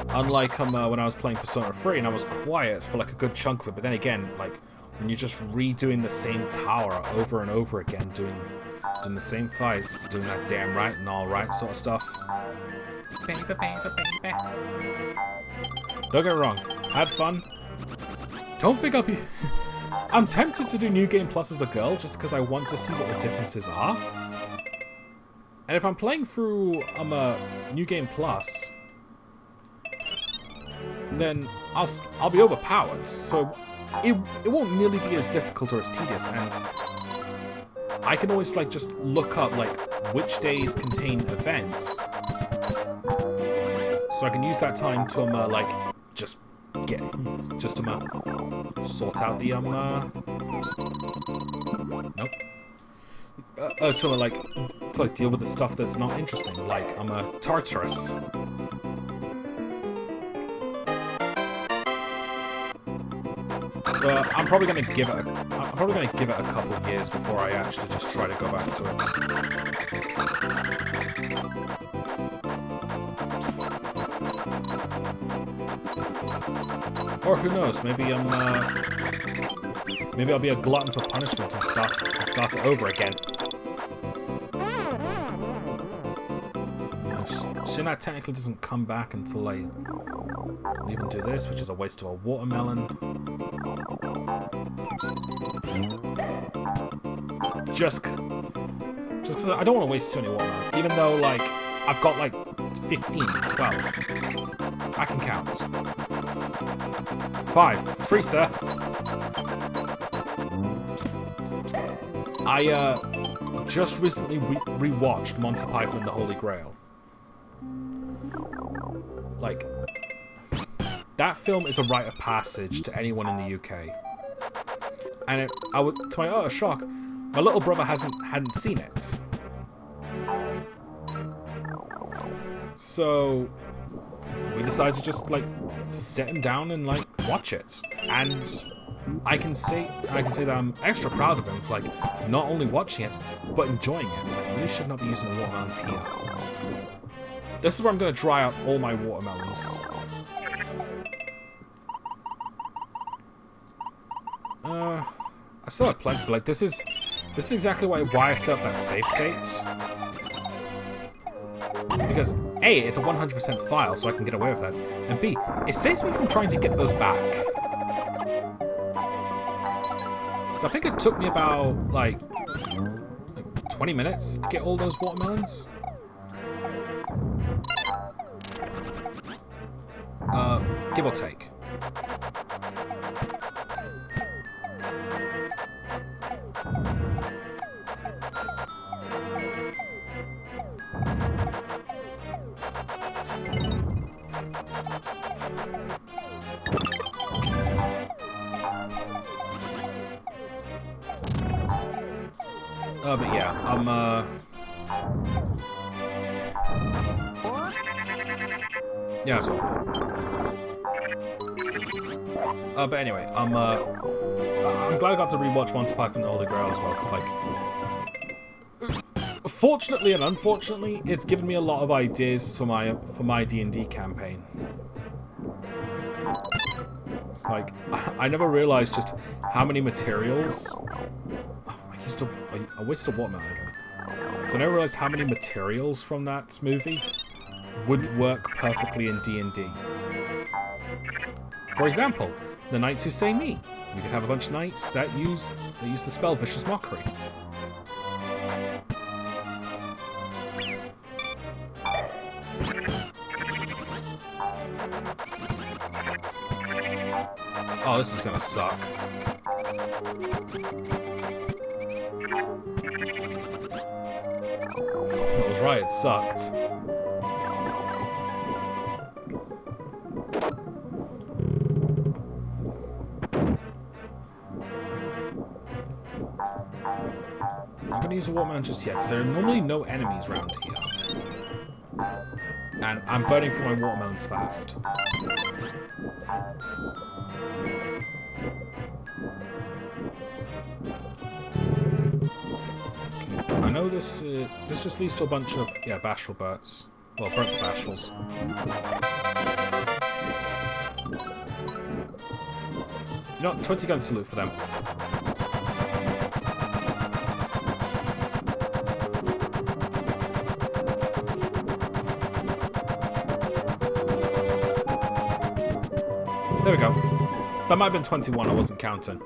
Unlike when I was playing Persona 3, and I was quiet for, like, a good chunk of it, but then again, like, when you're just redoing the same tower over and over again, doing the same fights, doing that damn right and all right sort of stuff. Don't get me wrong, had fun. Don't think I'll be... I'm tempted to do New Game Plus as the girl, just because I want to see what the differences are. And if I'm playing through New Game Plus, then I'll be overpowered, so it won't nearly be as difficult or as tedious, and I can always, like, just look up, like, which days contain events, so I can use that time to, like, just sort out the, nope. To like deal with the stuff that's not interesting, like, Tartarus. But I'm probably gonna give it a couple of years before I actually just try to go back to it. Or who knows? Maybe I'll be a glutton for punishment and start it over again. Shinnat technically doesn't come back until I leave and do this, which is a waste of a watermelon. Just because I don't want to waste too many watermelons, even though, like, I've got, like, 15, 12. I can count. 5. 3, sir. I, just recently rewatched Monty Python and the Holy Grail. Like, that film is a rite of passage to anyone in the UK. And to my utter shock, my little brother hadn't seen it. So we decided to just, like, sit him down and, like, watch it. And I can say that I'm extra proud of him for, like, not only watching it, but enjoying it. I really should not be using the watermelons here. This is where I'm going to dry out all my watermelons. I still have plenty, but, like, this is exactly why I set up that save state. Because A, it's a 100% file, so I can get away with that, and B, it saves me from trying to get those back. So I think it took me about, like 20 minutes to get all those watermelons. Give or take. But yeah, yeah, that's what I thought. But anyway, I'm glad I got to rewatch Monty Python and the Holy Grail as well, because, like, fortunately and unfortunately, it's given me a lot of ideas for my D&D campaign. It's like, I never realized just how many materials... I wasted a watermelon again. So I never realized how many materials from that movie would work perfectly in D&D. For example, the knights who say me. You could have a bunch of knights that use the spell Vicious Mockery. Oh, this is gonna suck. I was right, it sucked. I'm not gonna use a watermelon just yet, because there are normally no enemies around here. And I'm burning through my watermelons fast. know this just leads to a bunch of, yeah, bashful birds. Well, burnt the bashfuls. You know what? 20 gun salute for them. There we go. That might have been 21, I wasn't counting.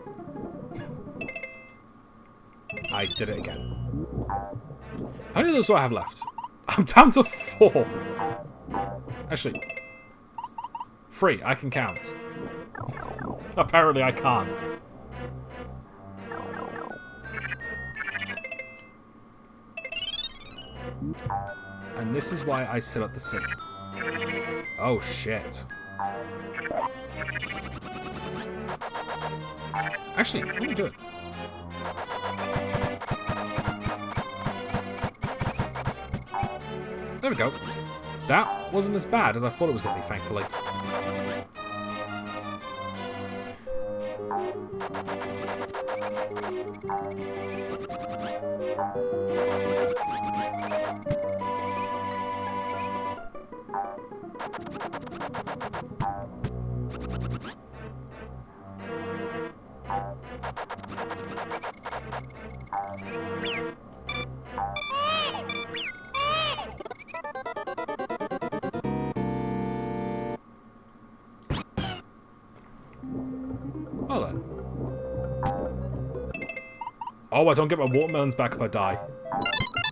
I did it again. How many of those do I have left? I'm down to 4. Actually, 3. I can count. Apparently I can't. And this is why I sit at the sink. Oh shit. Actually, let me do it. There we go. That wasn't as bad as I thought it was going to be, thankfully. Well then. Oh, I don't get my watermelons back if I die.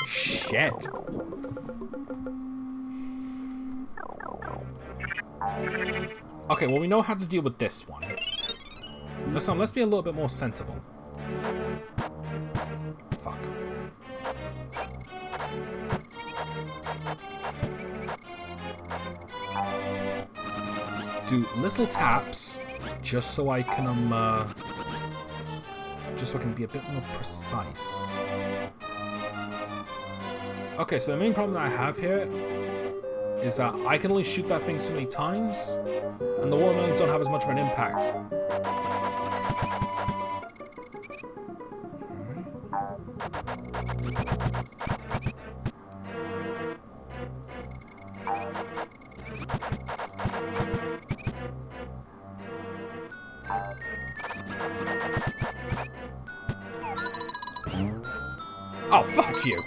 Shit. Okay, well we know how to deal with this one. This time, let's be a little bit more sensible. Fuck. Do little taps just so I can just so I can be a bit more precise. Okay, so the main problem that I have here is that I can only shoot that thing so many times, and the watermelons don't have as much of an impact. Oh, fuck you!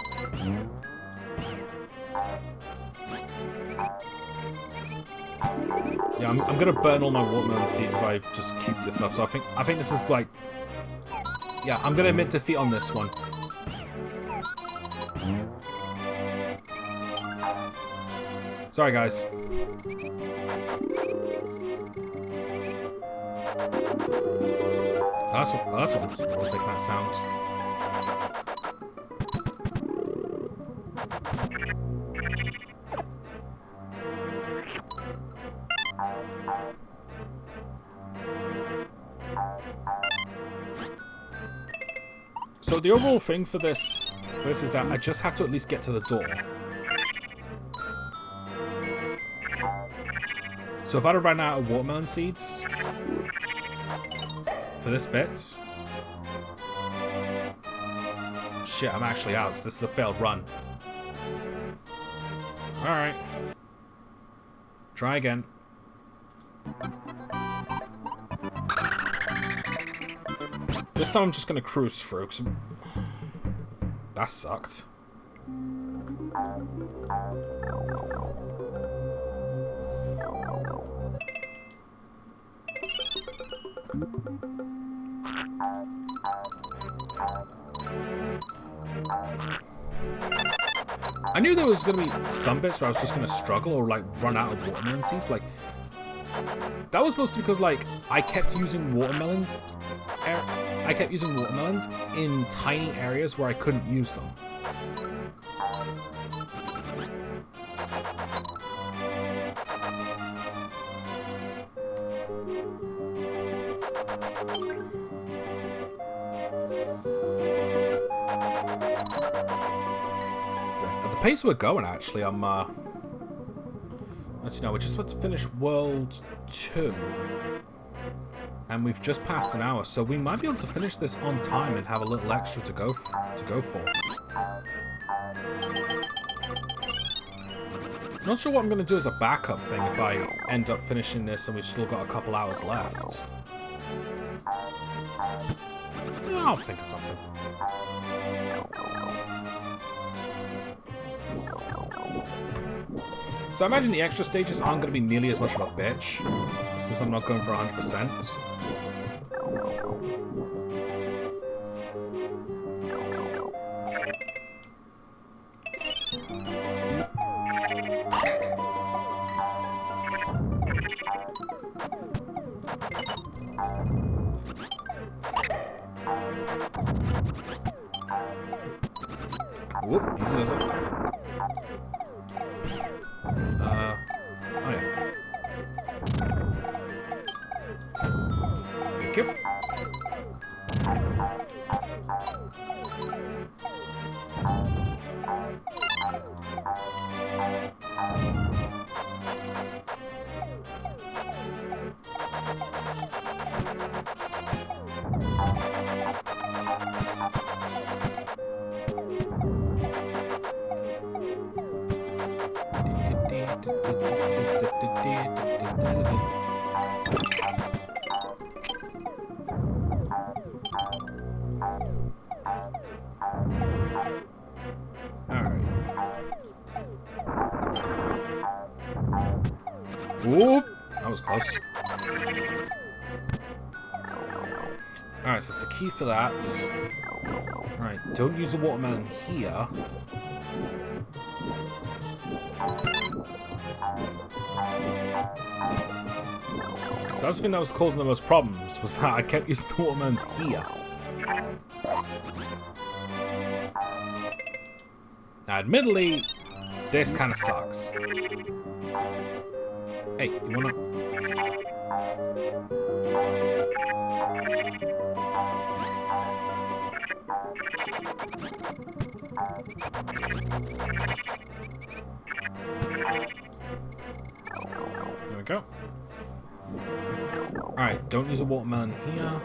Yeah, I'm gonna burn all my watermelon seeds if I just keep this up. So I think this is like, yeah, I'm gonna admit defeat on this one. Sorry, guys. That's what was making that sound. So the overall thing for this is that I just have to at least get to the door. So if I'd have ran out of watermelon seeds for this bit, shit, I'm actually out. So this is a failed run. Alright. Try again. This time I'm just gonna cruise through, cause that sucked. I knew there was gonna be some bits where I was just gonna struggle or like run out of watermelon seeds, but like that was mostly because like I kept using watermelons in tiny areas where I couldn't use them. At the pace we're going, actually, I'm let's see, now we're just about to finish World 2. And we've just passed an hour, so we might be able to finish this on time and have a little extra to go for. Not sure what I'm going to do as a backup thing if I end up finishing this and we've still got a couple hours left. I'll think of something. So I imagine the extra stages aren't going to be nearly as much of a bitch, since I'm not going for 100%. Whoop, easy does it. Oh yeah. Thank you. Alright. Whoop! That was close. Alright, so that's the key for that. Alright, don't use the watermelon here. So that's the thing that was causing the most problems, was that I kept using the watermelons here. Now, admittedly, this kind of sucks. Hey, you wanna... There we go. Alright, don't use a watermelon here.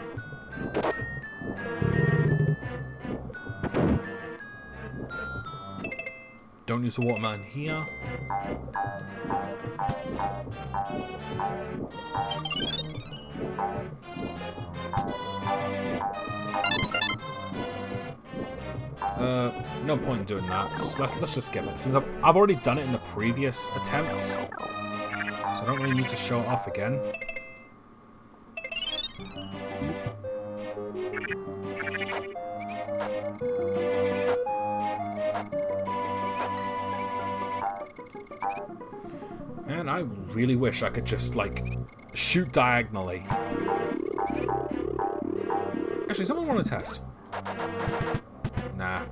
Don't use the watermelon here. No point in doing that. Let's just skip it. Since I've already done it in the previous attempt, so I don't really need to show it off again. Man, I really wish I could just, like, shoot diagonally. Actually, someone want to test? Nah.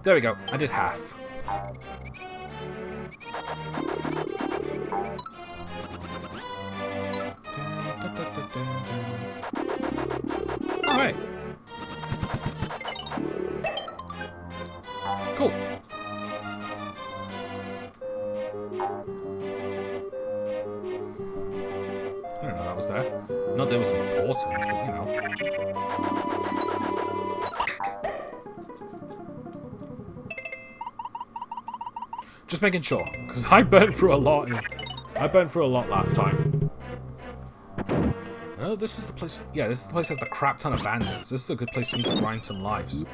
There we go. I did half. Alright. Cool. I don't know that was there. Not that it was important, but you know. Just making sure, because I burnt through a lot. I burnt through a lot last time. Oh, this is the place. Yeah, this is the place that has the crap ton of bandits. This is a good place for me to grind some lives.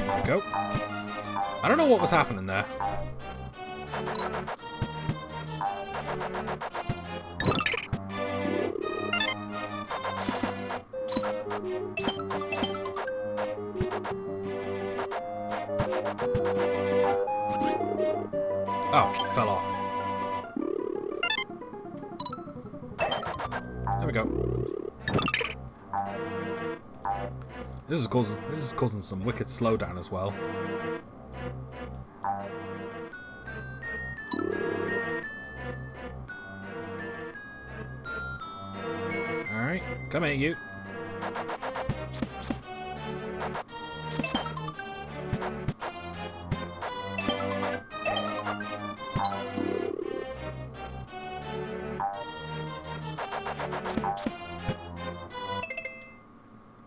There we go. I don't know what was happening there. Oh, it fell off. There we go. This is causing some wicked slowdown as well. Come here, you.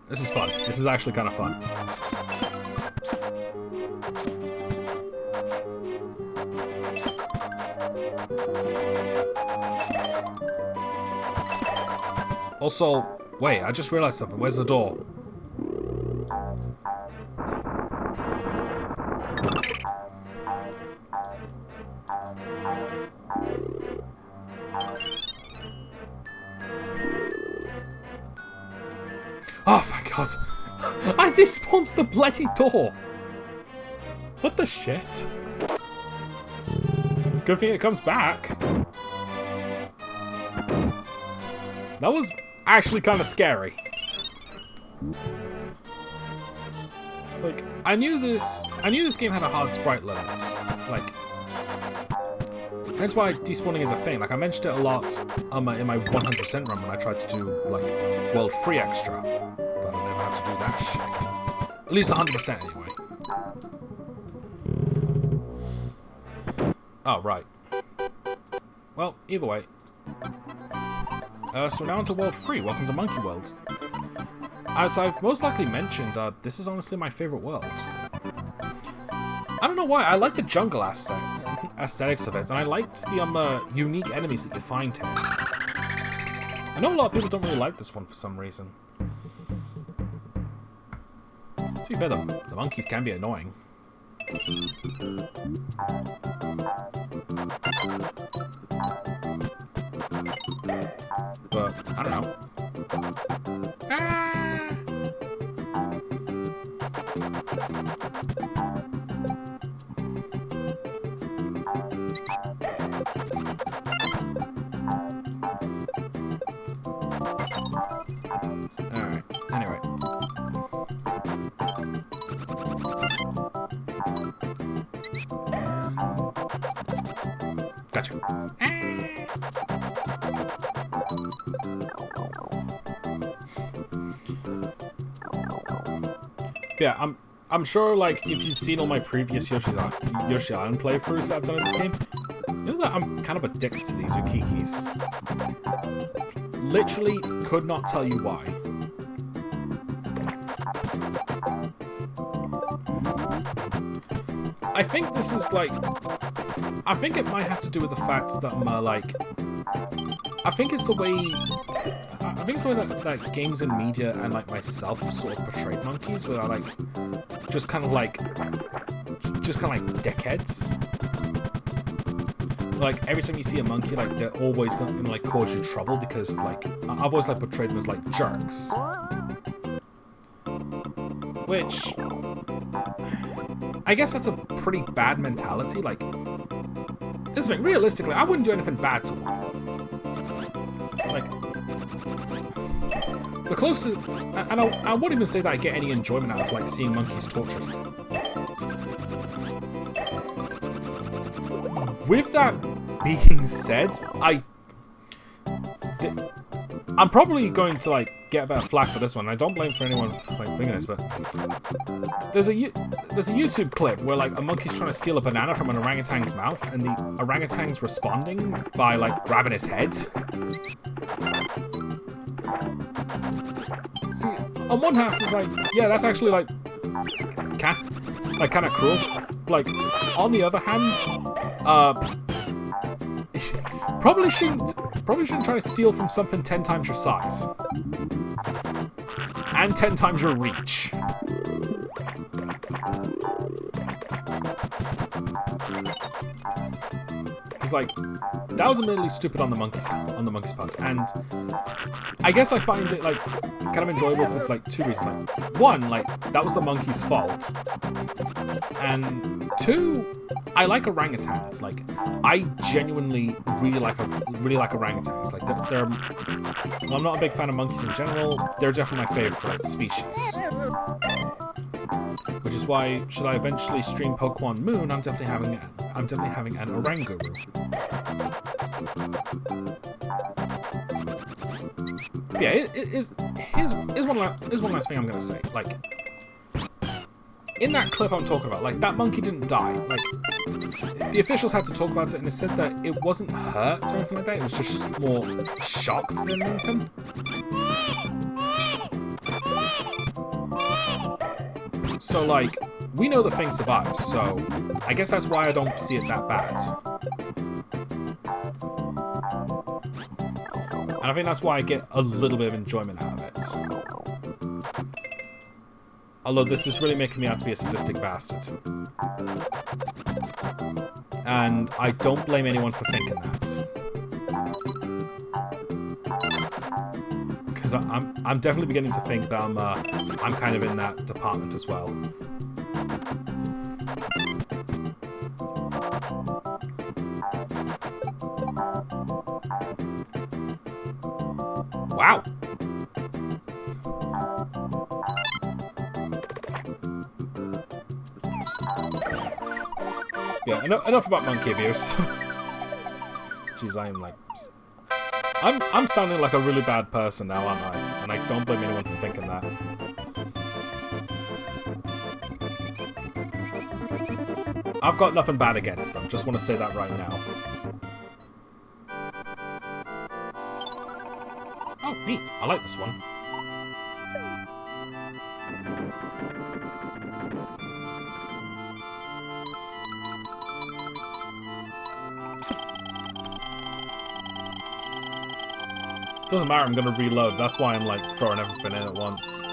This is fun. This is actually kind of fun. Also, wait, I just realized something. Where's the door? Oh my god. I despawned the bloody door. What the shit? Good thing it comes back. That was actually kind of scary. It's like I knew this game had a hard sprite limit. Like that's why despawning is a thing. Like I mentioned it a lot in my 100% run when I tried to do like world free extra. But I never had to do that shit. At least 100% anyway. Oh right. Well, either way. So now onto World 3. Welcome to Monkey Worlds. As I've most likely mentioned, this is honestly my favourite world. I don't know why, I like the jungle aesthetics of it, and I liked the unique enemies that you find here. I know a lot of people don't really like this one for some reason. To be fair, the monkeys can be annoying. But, I don't know. Ah! Alright, anyway. Gotcha. Yeah, I'm sure, like, if you've seen all my previous Yoshi Island playthroughs that I've done in this game, you know that I'm kind of addicted to these Ukikis. Literally could not tell you why. I think this is, like... I think it might have to do with the fact that I'm, like... I think it's the way... I think it's the way that games and media and, like, myself have sort of portrayed monkeys, where I, like... Just kind of like dickheads. Like, every time you see a monkey, like, they're always gonna like, cause you trouble because, like... I've always, like, portrayed them as, like, jerks. Which... I guess that's a pretty bad mentality, like... This thing, realistically, I wouldn't do anything bad to one. Like... The closest... And I won't even say that I get any enjoyment out of, like, seeing monkeys tortured. With that being said, I'm probably going to, like, get a bit of flack for this one. I don't blame for anyone, like, thinking this, but... There's a YouTube clip where, like, a monkey's trying to steal a banana from an orangutan's mouth, and the orangutan's responding by, like, grabbing his head. See, on one hand, it's like, yeah, that's actually, like, kind of cruel. Like, on the other hand, probably shouldn't try to steal from something 10 times your size. And 10 times your reach. Because, like, that was admittedly stupid on the monkey's part, and I guess I find it, like, kind of enjoyable for, like, two reasons. Like, one, like, that was the monkey's fault, and two, I like orangutans. Like, I genuinely really like orangutans. Like, they're well, I'm not a big fan of monkeys in general. They're definitely my favorite species. Which is why, should I eventually stream Pokemon Moon, I'm definitely having an Oranguru. Yeah, here's one last thing I'm gonna say. Like, in that clip I'm talking about, like, that monkey didn't die. Like, the officials had to talk about it, and they said that it wasn't hurt or anything like that. It was just more shocked than anything. So, like, we know the thing survives, so I guess that's why I don't see it that bad. And I think that's why I get a little bit of enjoyment out of it. Although this is really making me out to be a sadistic bastard. And I don't blame anyone for thinking that. Because I'm definitely beginning to think that I'm kind of in that department as well. Wow! Yeah, enough about monkey abuse. Jeez, I am like... I'm sounding like a really bad person now, aren't I? And I don't blame anyone for thinking that. I've got nothing bad against them, just want to say that right now. Oh, neat. I like this one. Doesn't matter, I'm gonna reload. That's why I'm like throwing everything in at once.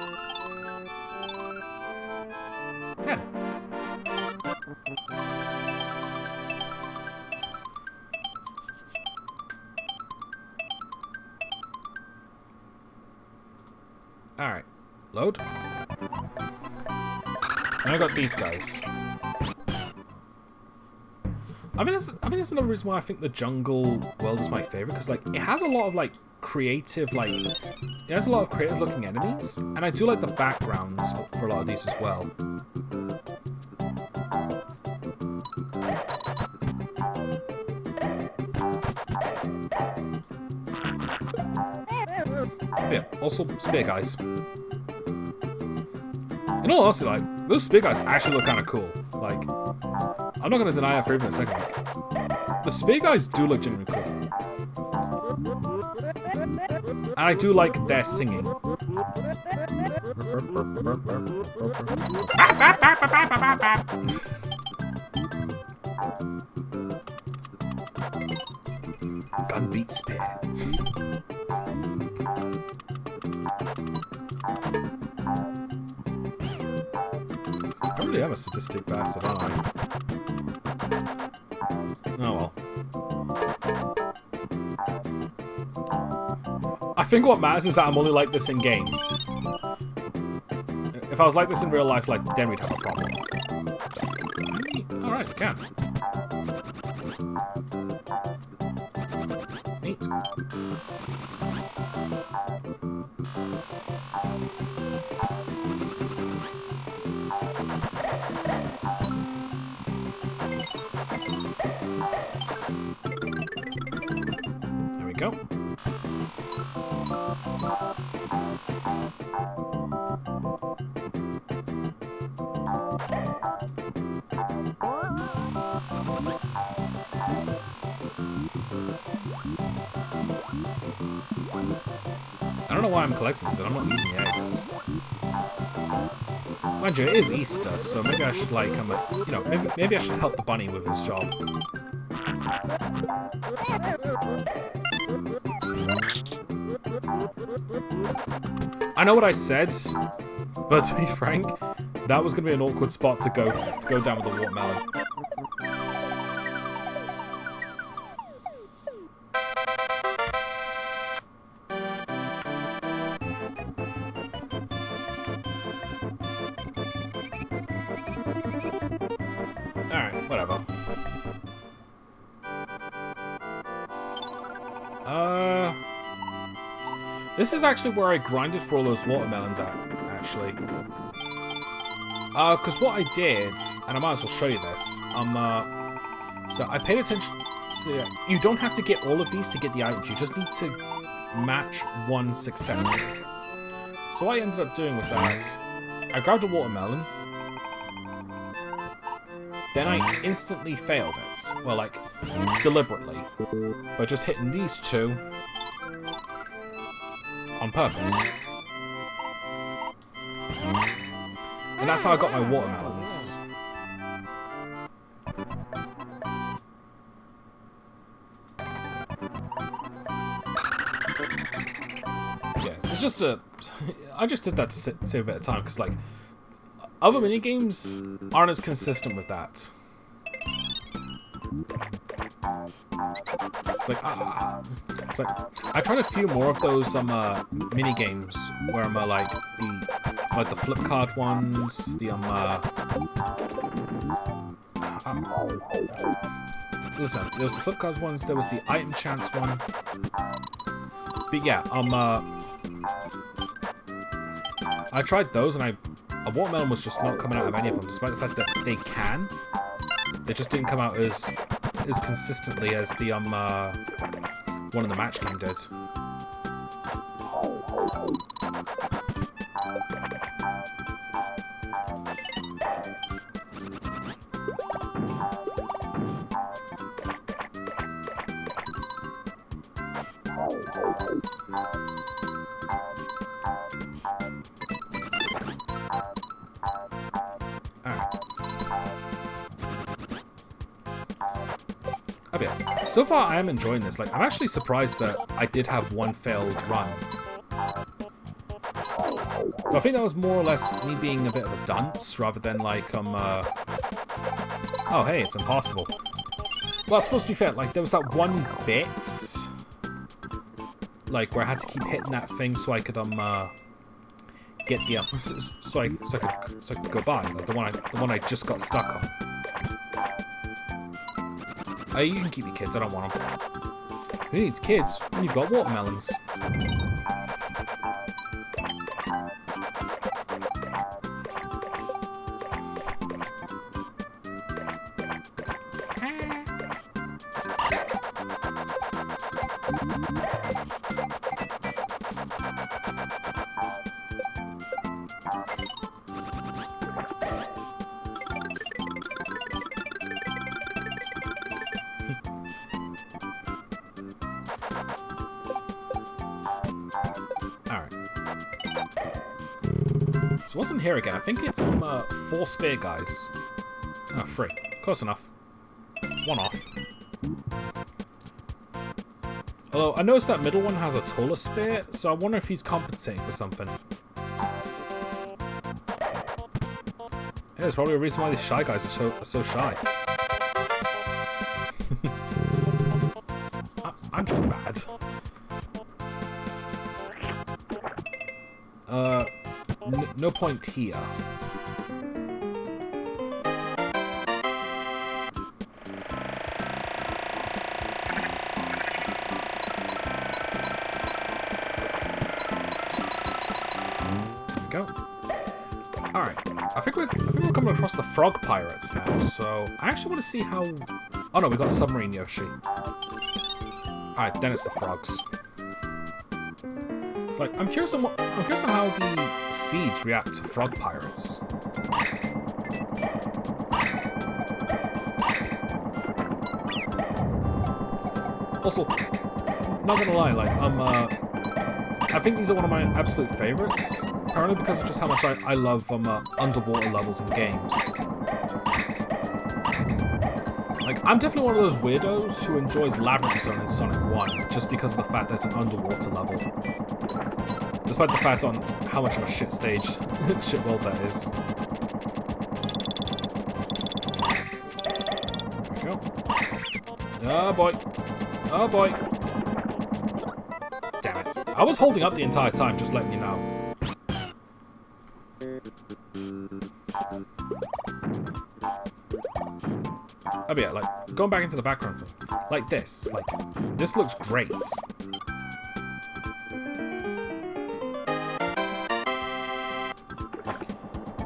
10. Alright. Load. And I got these guys. I think that's another reason why I think the jungle world is my favorite, because like it has a lot of like creative, like it has a lot of creative looking enemies, and I do like the backgrounds for a lot of these as well. Yeah, also spear guys. In all honesty, like those spear guys actually look kind of cool. Like, I'm not gonna deny that for even a second. Like, the spear guys do look genuinely cool. And I do like their singing. Gun beat spear. I really am a sadistic bastard, aren't I? Oh well. I think what matters is that I'm only like this in games. If I was like this in real life, like, then we'd have a problem. Alright, we can. Neat. There we go. I don't know why I'm collecting these, and I'm not using the eggs. Mind you, it is Easter, so maybe I should, like, you know, maybe I should help the bunny with his job. I know what I said, but to be frank, that was going to be an awkward spot to go down with the watermelon. Alright, whatever. This is actually where I grinded for all those watermelons at, actually. Because what I did, and I might as well show you this, so I paid attention to, you don't have to get all of these to get the items, you just need to match one successfully. So what I ended up doing was that I grabbed a watermelon, then I instantly failed it. Well, like, deliberately. By just hitting these two on purpose. And that's how I got my watermelons. Yeah, it's just a... I just did that to save a bit of time, because, like, other minigames aren't as consistent with that. It's like I tried a few more of those mini games where I'm like the flip card ones, the listen, there was the flip card ones, there was the item chance one. But yeah, I tried those and a watermelon was just not coming out of any of them, despite the fact that they can. They just didn't come out as consistently as the one in the match game did. So far, I am enjoying this. Like, I'm actually surprised that I did have one failed run. But I think that was more or less me being a bit of a dunce, rather than like, oh, hey, it's impossible. Well, it's supposed to be fair. Like, there was that one bit, like, where I had to keep hitting that thing so I could, get the, so I could go by. Like, the one I just got stuck on. Oh, you can keep your kids, I don't want them. Who needs kids when you've got watermelons? So what's in here again? I think it's some 4 spear guys. Oh, 3. Close enough. 1 off. Although, I noticed that middle one has a taller spear, so I wonder if he's compensating for something. Yeah, there's probably a reason why these shy guys are so shy. I'm just bad. No point here. There we go. Alright. I think we're coming across the frog pirates now, so I actually want to see how... Oh no, we got submarine Yoshi. Alright, then it's the frogs. It's like, I'm curious on how the seeds react to frog pirates. Also, not gonna lie, like, I think these are one of my absolute favorites, apparently because of just how much I love underwater levels in games. Like, I'm definitely one of those weirdos who enjoys Labyrinth Zone in Sonic 1 just because of the fact that it's an underwater level. Despite the fact on how much of a shit stage, shit world that is. There we go. Oh boy. Oh boy. Damn it. I was holding up the entire time, just letting you know. Oh yeah, like, going back into the background, like this looks great.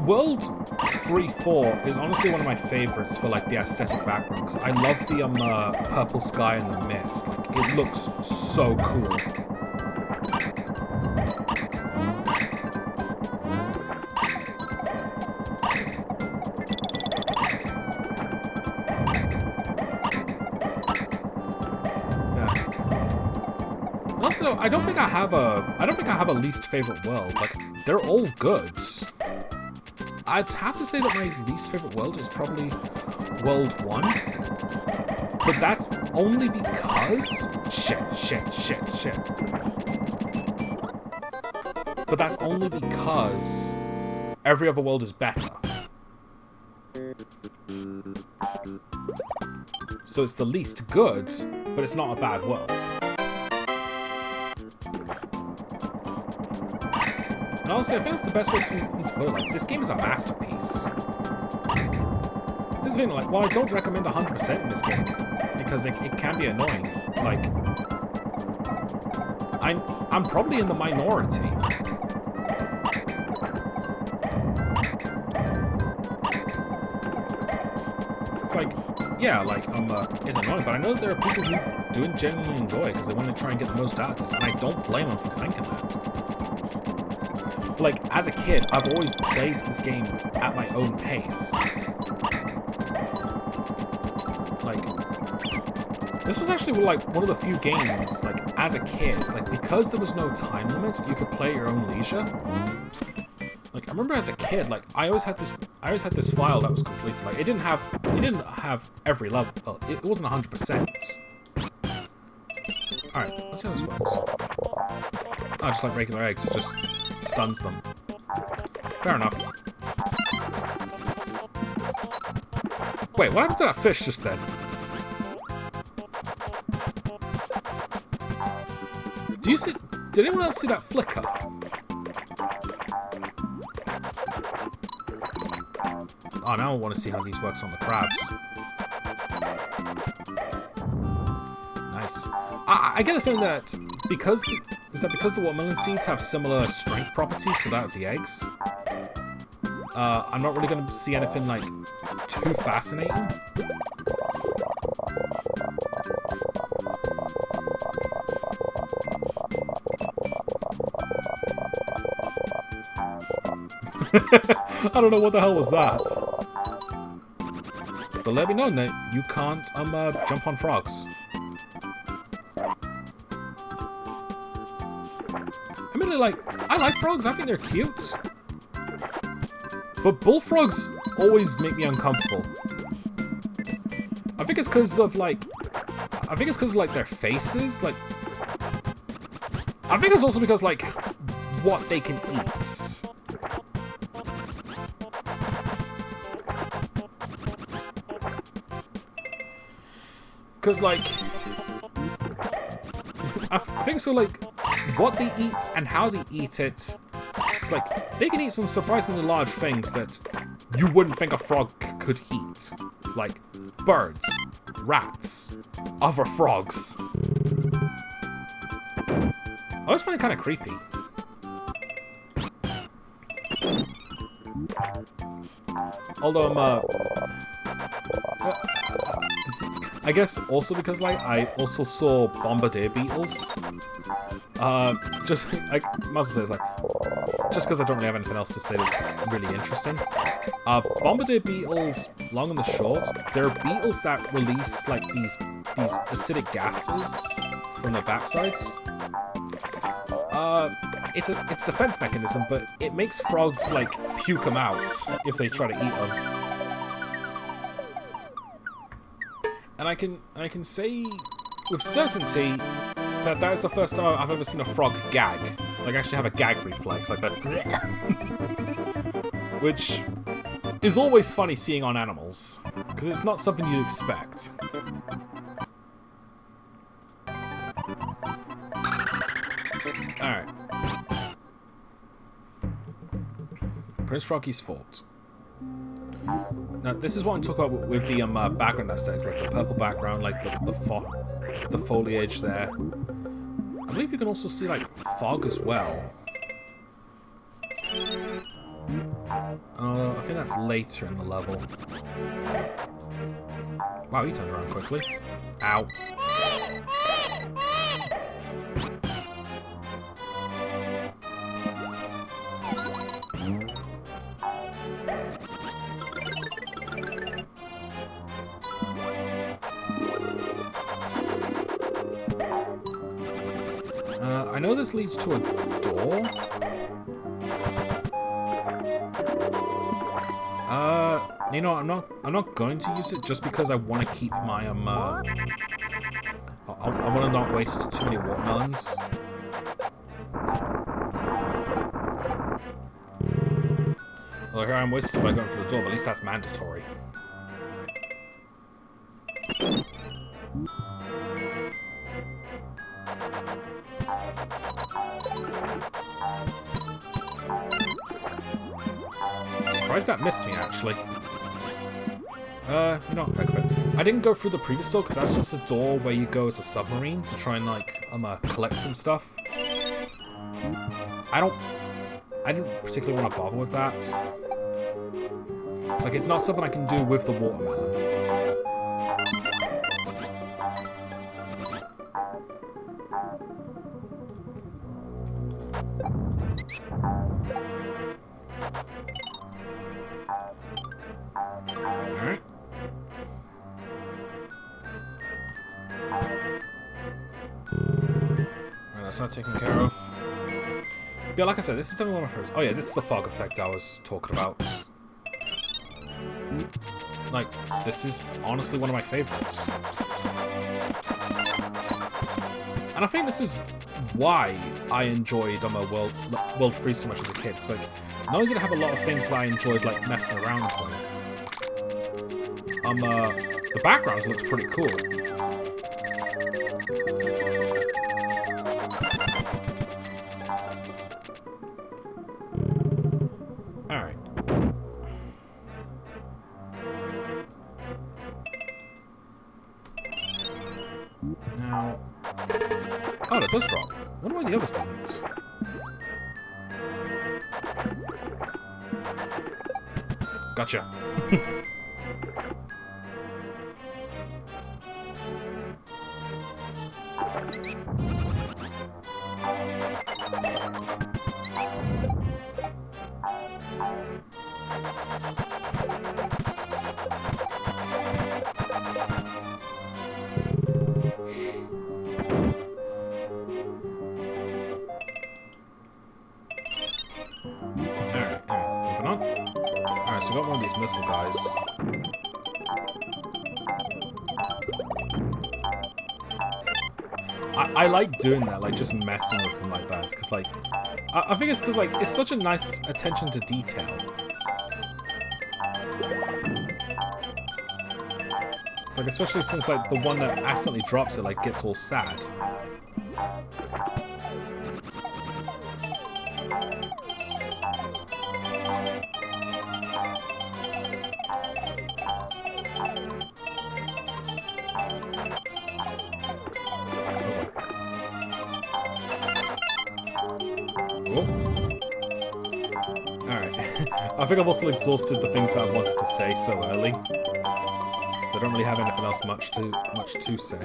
World 3-4 is honestly one of my favorites for like the aesthetic background, because I love the purple sky and the mist. Like, it looks so cool. Also, I don't think I have a least favorite world. Like, they're all good. I'd have to say that my least favorite world is probably World 1. But that's only because... Shit. But that's only because every other world is better. So it's the least good, but it's not a bad world. And honestly, I think that's the best way for me to put it. Like, this game is a masterpiece. This is the thing, like, while I don't recommend 100% in this game, because it can be annoying, like, I'm probably in the minority. It's like, yeah, like, it's annoying, but I know that there are people who do genuinely enjoy it because they want to try and get the most out of this, and I don't blame them for thinking that. Like, as a kid, I've always played this game at my own pace. Like, this was actually, like, one of the few games, like, as a kid, like, because there was no time limit, you could play at your own leisure. Like, I remember as a kid, like, I always had this file that was completed. Like, it didn't have every level. Well, it wasn't 100%. Alright, let's see how this works. Oh, just like regular eggs, it just stuns them. Fair enough. Wait, what happened to that fish just then? Do you see... Did anyone else see that flicker? Oh, now I want to see how these works on the crabs. Nice. I get the feeling that because the watermelon seeds have similar strength properties to that of the eggs, I'm not really going to see anything like too fascinating. I don't know what the hell was that. But let me know that you can't jump on frogs. I mean, I like frogs. I think they're cute. But bullfrogs always make me uncomfortable. I think it's because of like their faces. Like, I think it's also because like what they can eat. Because, like, I think so, like, what they eat and how they eat it, it's like, they can eat some surprisingly large things that you wouldn't think a frog could eat. Like, birds, rats, other frogs. I always find it kind of creepy. Although, I guess also because, like, I also saw bombardier beetles. Just, like, might as well say, it's like, just because I don't really have anything else to say that's really interesting. Bombardier beetles, long and the short, they're beetles that release, like, these acidic gases from their backsides. It's a defense mechanism, but it makes frogs, like, puke them out if they try to eat them. And I can say with certainty that that is the first time I've ever seen a frog gag. Like, actually have a gag reflex like that. Which is always funny seeing on animals, because it's not something you'd expect. Alright. Prince Froggy's fault. Now, this is what I'm talking about with the background aesthetics, like the purple background, like the foliage there. I believe you can also see, like, fog as well. I think that's later in the level. Wow, he turned around quickly. Ow. know this leads to a door. You know, I'm not going to use it just because I want to keep my I want to not waste too many watermelons. Well, here I am wasted by going for the door, but at least that's mandatory. Surprised that missed me, actually. You know, I didn't go through the previous door, because that's just a door where you go as a submarine to try and, like, collect some stuff. I didn't particularly want to bother with that. It's like, it's not something I can do with the watermelon. Alright. Alright, that's not taken care of. Yeah, like I said, this is definitely one of my favorites. Oh yeah, this is the fog effect I was talking about. Like, this is honestly one of my favorites. And I think this is why I enjoyed World 3 so much as a kid. It's like, not only did it have a lot of things that I enjoyed, like, messing around with, the backgrounds looked pretty cool. Alright. Now... Oh, that does drop. I wonder why the others didn't. Gotcha. So I got one of these missile guys. I like doing that, like just messing with them like that, because like I think it's because like it's such a nice attention to detail. It's like, especially since like the one that accidentally drops it like gets all sad. I think I've also exhausted the things that I wanted to say so early, so I don't really have anything else much to say.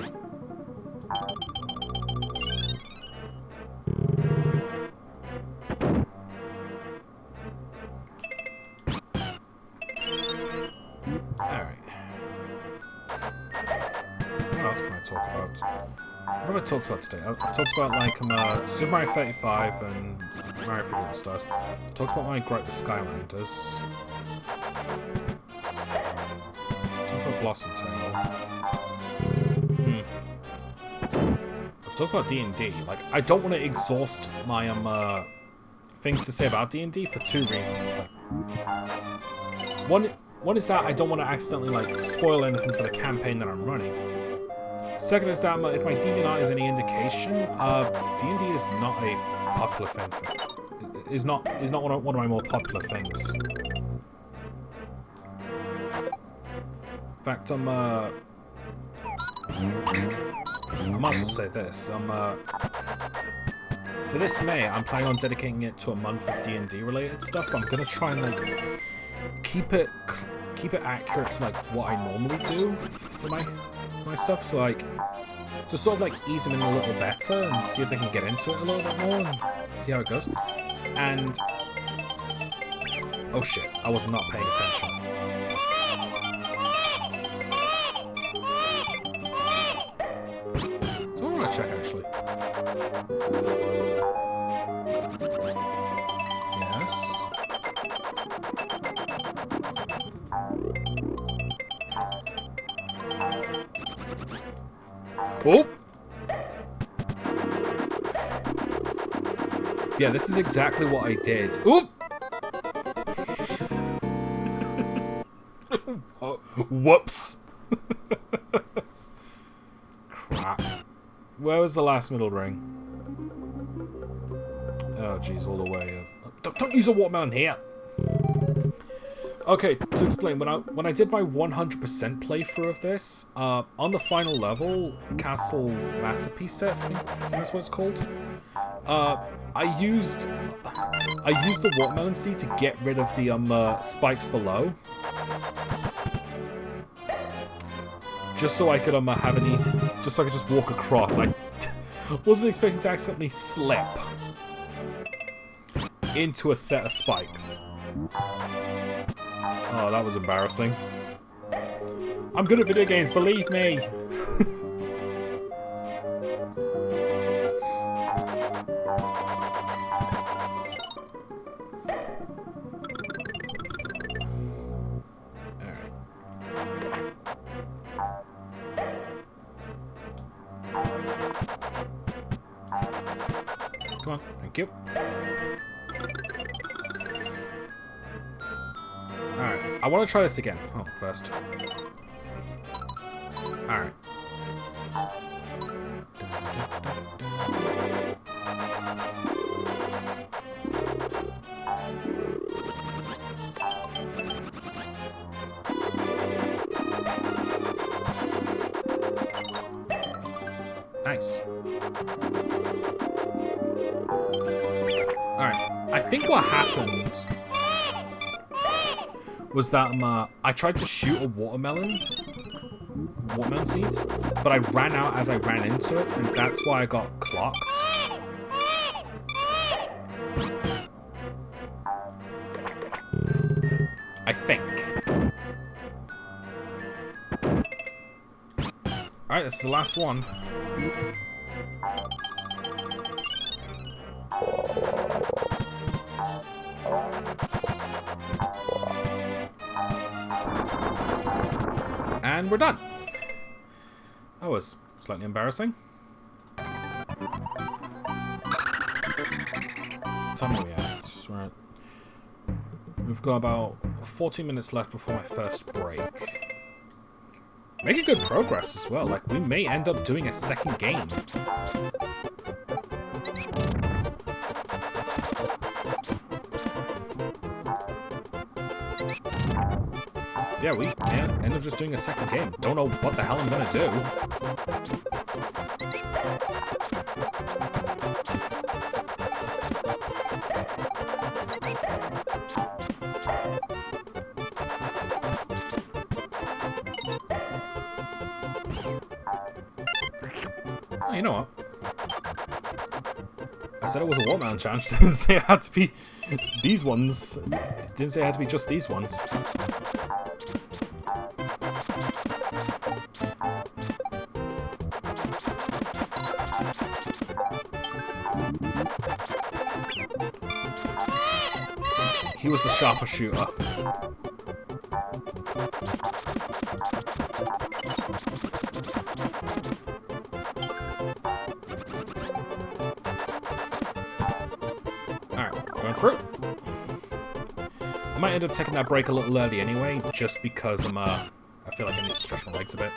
Alright. What else can I talk about? What have I talked about today? I've talked about like Super Mario 35 and Mario 3 All Stars. I talked about my gripe with Skylanders. I talked about Blossom Tail. I've talked about D&D. Like, I don't want to exhaust my things to say about D&D for two reasons. Like, one is that I don't want to accidentally like spoil anything for the campaign that I'm running. Second is that if my DeviantArt is any indication, D&D is not a popular thing. Is not one of my more popular things. In fact, I might as well say this. For this May, I'm planning on dedicating it to a month of D&D related stuff. But I'm gonna try and like keep it accurate to like what I normally do for my stuff. So like, to sort of like ease them in a little better and see if they can get into it a little bit more and see how it goes. And oh shit, I was not paying attention. So what I want to check, actually. Yes. Oh! Yeah, this is exactly what I did. Oop! Whoops. Crap. Where was the last middle ring? Oh, jeez, all the way. Don't use a watermelon here. Okay, to explain, when I did my 100% playthrough of this, on the final level, Castle Masterpiece Set, I think that's what it's called. I used the watermelon seed to get rid of the spikes below, just so I could have an easy, just so I could just walk across. I wasn't expecting to accidentally slip into a set of spikes. Oh, that was embarrassing. I'm good at video games, believe me. Come on, thank you. Alright, I want to try this again. Oh, first. Alright. Nice. Alright, I think what happened was that I tried to shoot a watermelon seeds, but I ran out as I ran into it, and that's why I got clocked. I think. Alright, this is the last one. And we're done. That was slightly embarrassing. What time are we at? Right. We've got about 14 minutes left before my first break. Making good progress as well. Like, we may end up doing a second game. Yeah, we end up just doing a second game. Don't know what the hell I'm gonna do. Oh, you know what? I said it was a watermelon challenge. Didn't say it had to be these ones. Didn't say it had to be just these ones. He was the sharper shooter. Alright, going through. I might end up taking that break a little early anyway, just because I feel like I need to stretch my legs a bit.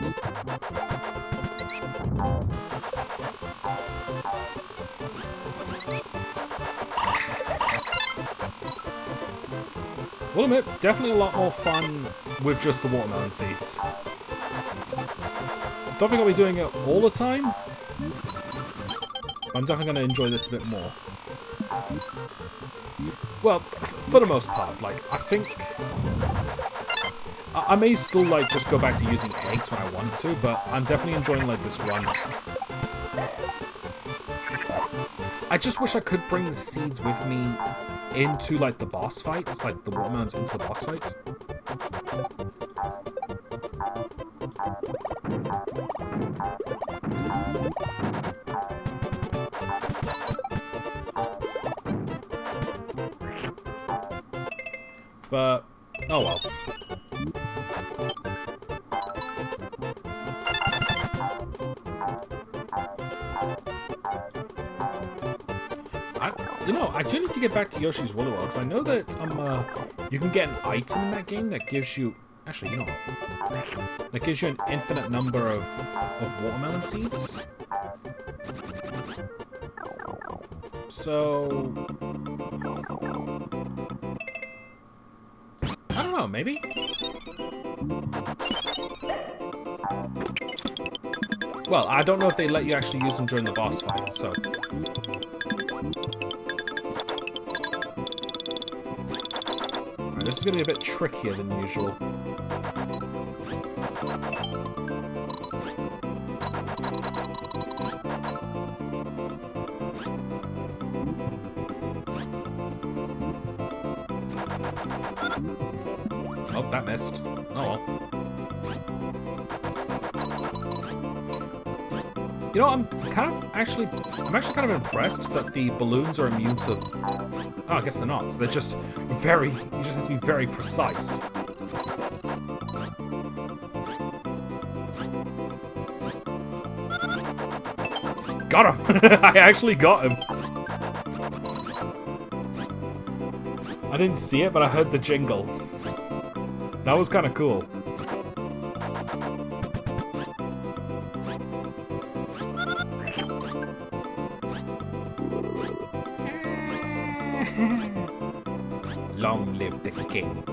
Will admit, definitely a lot more fun with just the watermelon seeds. Don't think I'll be doing it all the time, but I'm definitely going to enjoy this a bit more. Well, for the most part, like, I think I may still, like, just go back to using eggs when I want to, but I'm definitely enjoying, like, this run. I just wish I could bring the seeds with me into, like, the boss fights, like, the watermelons into the boss fights. But, oh well. I do need to get back to Yoshi's Woolly World, because I know that you can get an item in that game that gives you... Actually, you know what? That gives you an infinite number of watermelon seeds. So... I don't know, maybe? Well, I don't know if they let you actually use them during the boss fight, so... Alright, this is going to be a bit trickier than usual. Oh, that missed. Oh well. You know, I'm actually kind of impressed that the balloons are immune to... Oh, I guess they're not. So they're just very... You just have to be very precise. Got him! I actually got him! I didn't see it, but I heard the jingle. That was kind of cool. Long live the king.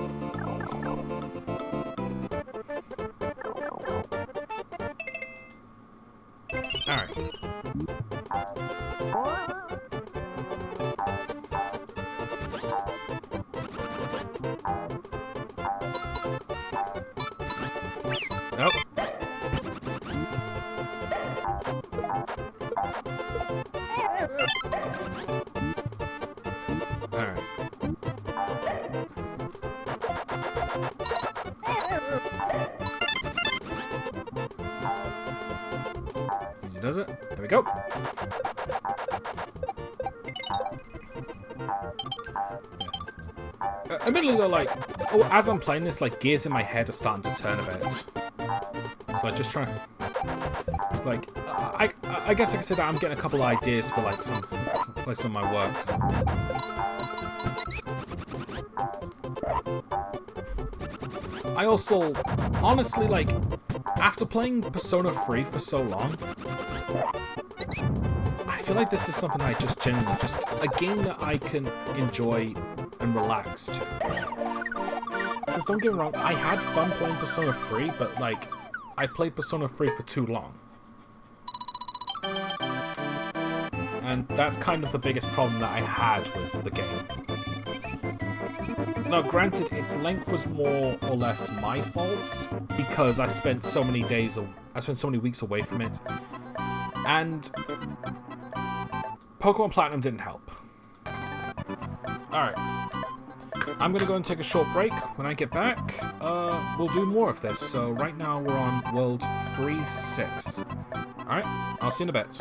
Alright. Nope. Alright. Easy does it. There we go. Admittedly though, like, as I'm playing this, like, gears in my head are starting to turn a bit. So I just try. It's like, I guess I can say that I'm getting a couple of ideas for like some of my work. I also, honestly, like, after playing Persona 3 for so long, I feel like this is something I just genuinely a game that I can enjoy and relax to. Because don't get me wrong, I had fun playing Persona 3, but like, I played Persona 3 for too long. And that's kind of the biggest problem that I had with the game. Now, granted, its length was more or less my fault, because I spent so many weeks away from it, and Pokemon Platinum didn't help. Alright. I'm gonna go and take a short break. When I get back, we'll do more of this. So right now we're on World 3-6. Alright, I'll see you in a bit.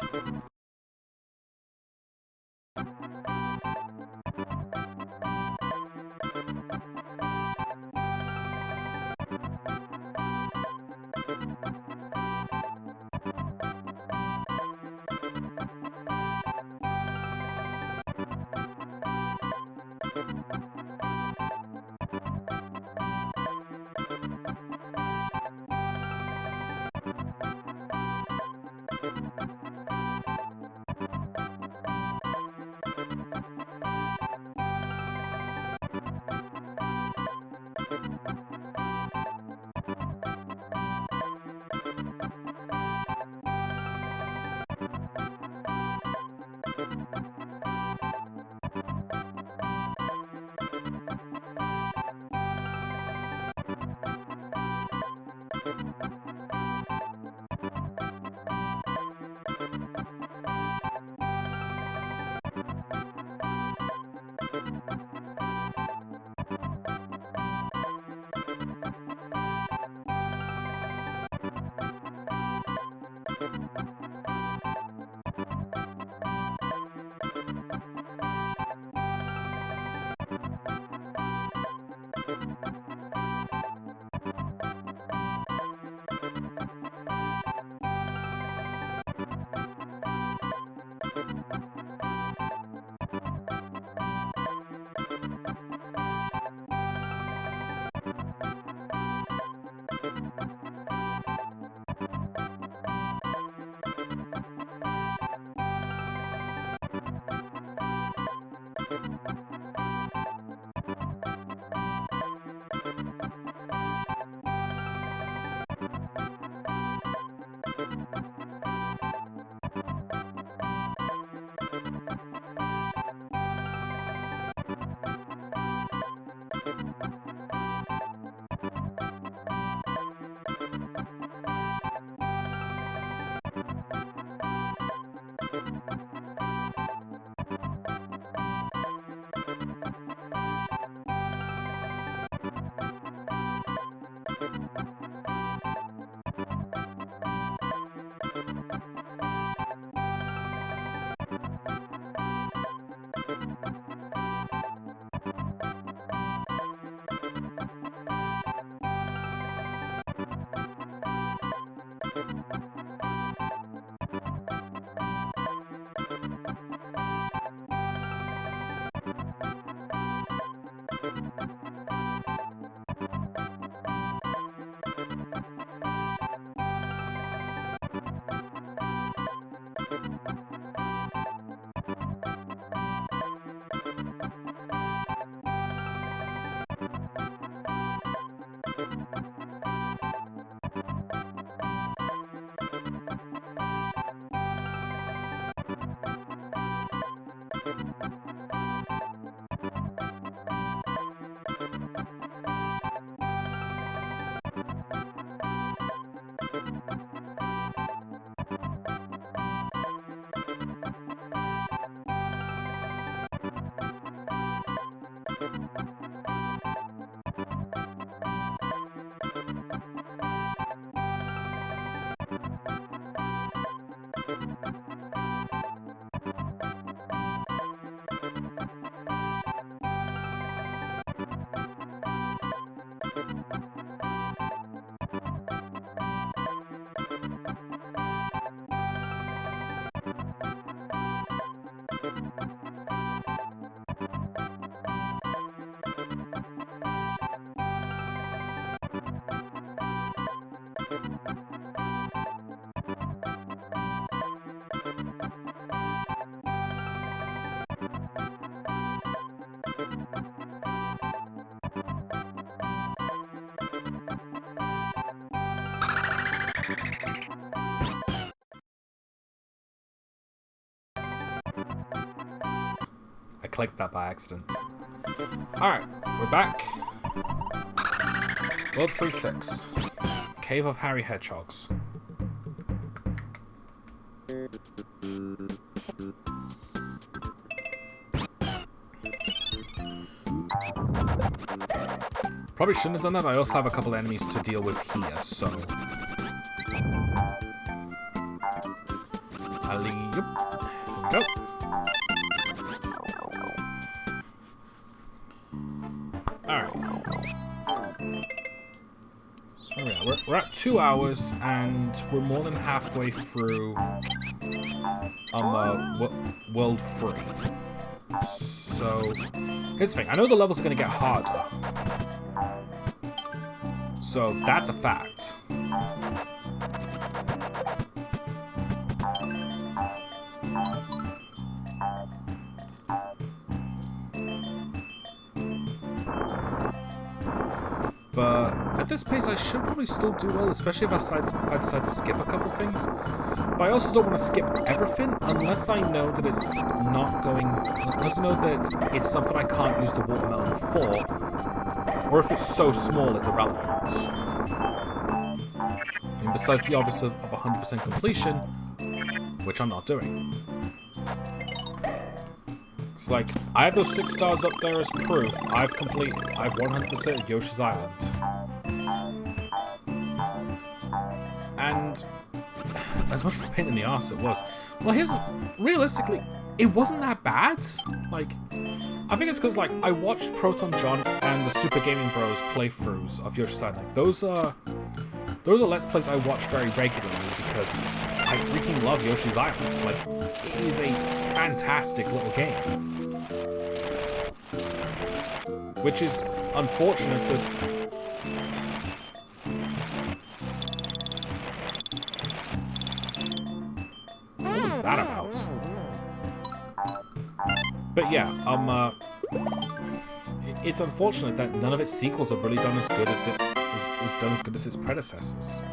I clicked that by accident. Alright, we're back. World 3-6. Cave of Hairy Hedgehogs. Probably shouldn't have done that, but I also have a couple enemies to deal with here, so... Alley-oop. There we go. Alright. So where are we at? We're at 2 hours, and we're more than halfway through World 3. So, here's the thing. I know the levels are going to get harder. So, that's a fact. But at this pace, I should probably still do well, especially if I decide to skip a couple things. But I also don't want to skip everything unless I know that it's not going... Unless I know that it's something I can't use the watermelon for, or if it's so small it's irrelevant. And besides the obvious of 100% completion, which I'm not doing. It's like, I have those 6 stars up there as proof. I've 100% Yoshi's Island. And as much of a pain in the arse it was. Well, realistically, it wasn't that bad. Like, I think it's because, like, I watched Proton John and the Super Gaming Bros playthroughs of Yoshi's Island. Like, those are Let's Plays I watch very regularly because I freaking love Yoshi's Island. Like, it is a fantastic little game. Which is unfortunate to... What was that about? But yeah, it's unfortunate that none of its sequels have really done as good as its predecessors.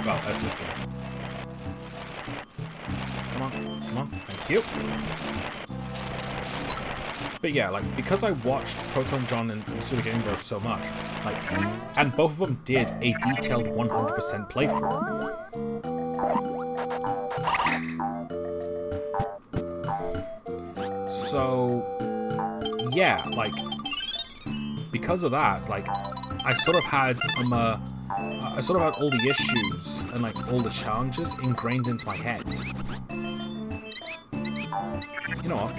Well, as this game. Come on, thank you. But yeah, like, because I watched Proton John and Super Game Bros so much, like, and both of them did a detailed 100% playthrough. So, yeah, like, because of that, like, I sort of had all the issues and like all the challenges ingrained into my head. You know what?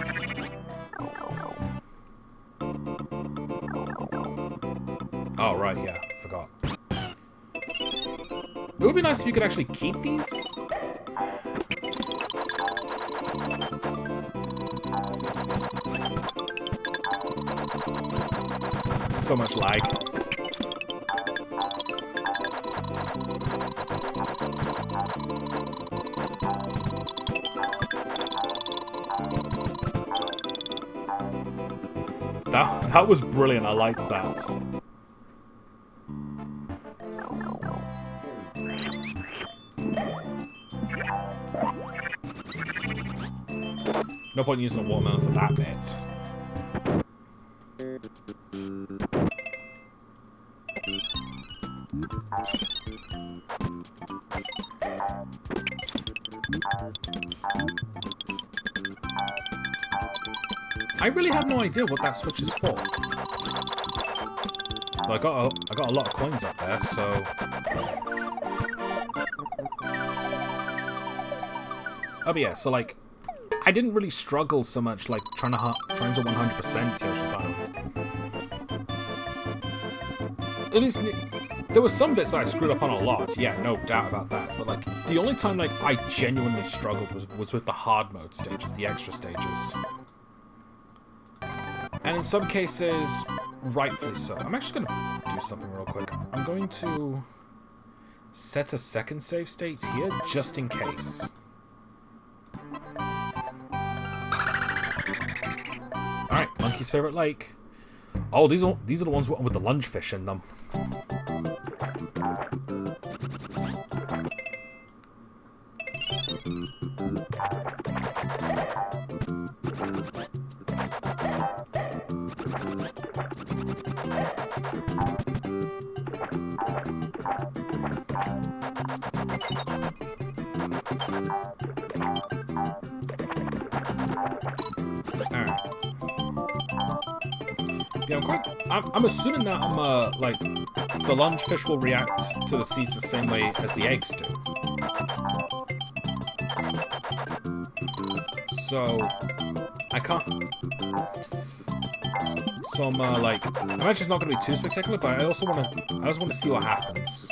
Oh right, yeah, forgot. It would be nice if you could actually keep these. So much lag. That was brilliant. I liked that. No point using a watermelon for that bit. I really have no idea what that switch is for. But I got a lot of coins up there, so oh but yeah, so like I didn't really struggle so much like trying to 100% Yoshi's Island. At least there were some bits that I screwed up on a lot, yeah, no doubt about that. But like the only time like I genuinely struggled was with the hard mode stages, the extra stages. And in some cases, rightfully so. I'm actually going to do something real quick. I'm going to set a second save state here, just in case. Alright, Monkey's favorite lake. Oh, these are the ones with the lungefish in them. Yeah, I'm assuming that like the lungefish will react to the seeds the same way as the eggs do. So I can't. So I'm actually not going to be too spectacular, but I also want to see what happens.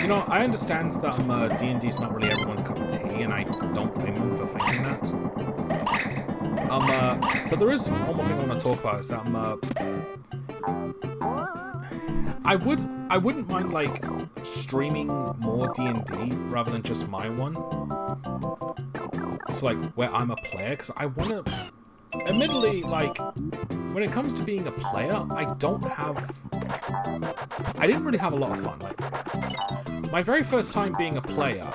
You know, I understand that D&D's not really everyone's cup of tea, and I don't blame them for thinking that. But there is one more thing I want to talk about, is that I wouldn't mind like streaming more D&D rather than just my one. So like where I'm a player, because I want to. Admittedly, like when it comes to being a player, I didn't really have a lot of fun. Like my very first time being a player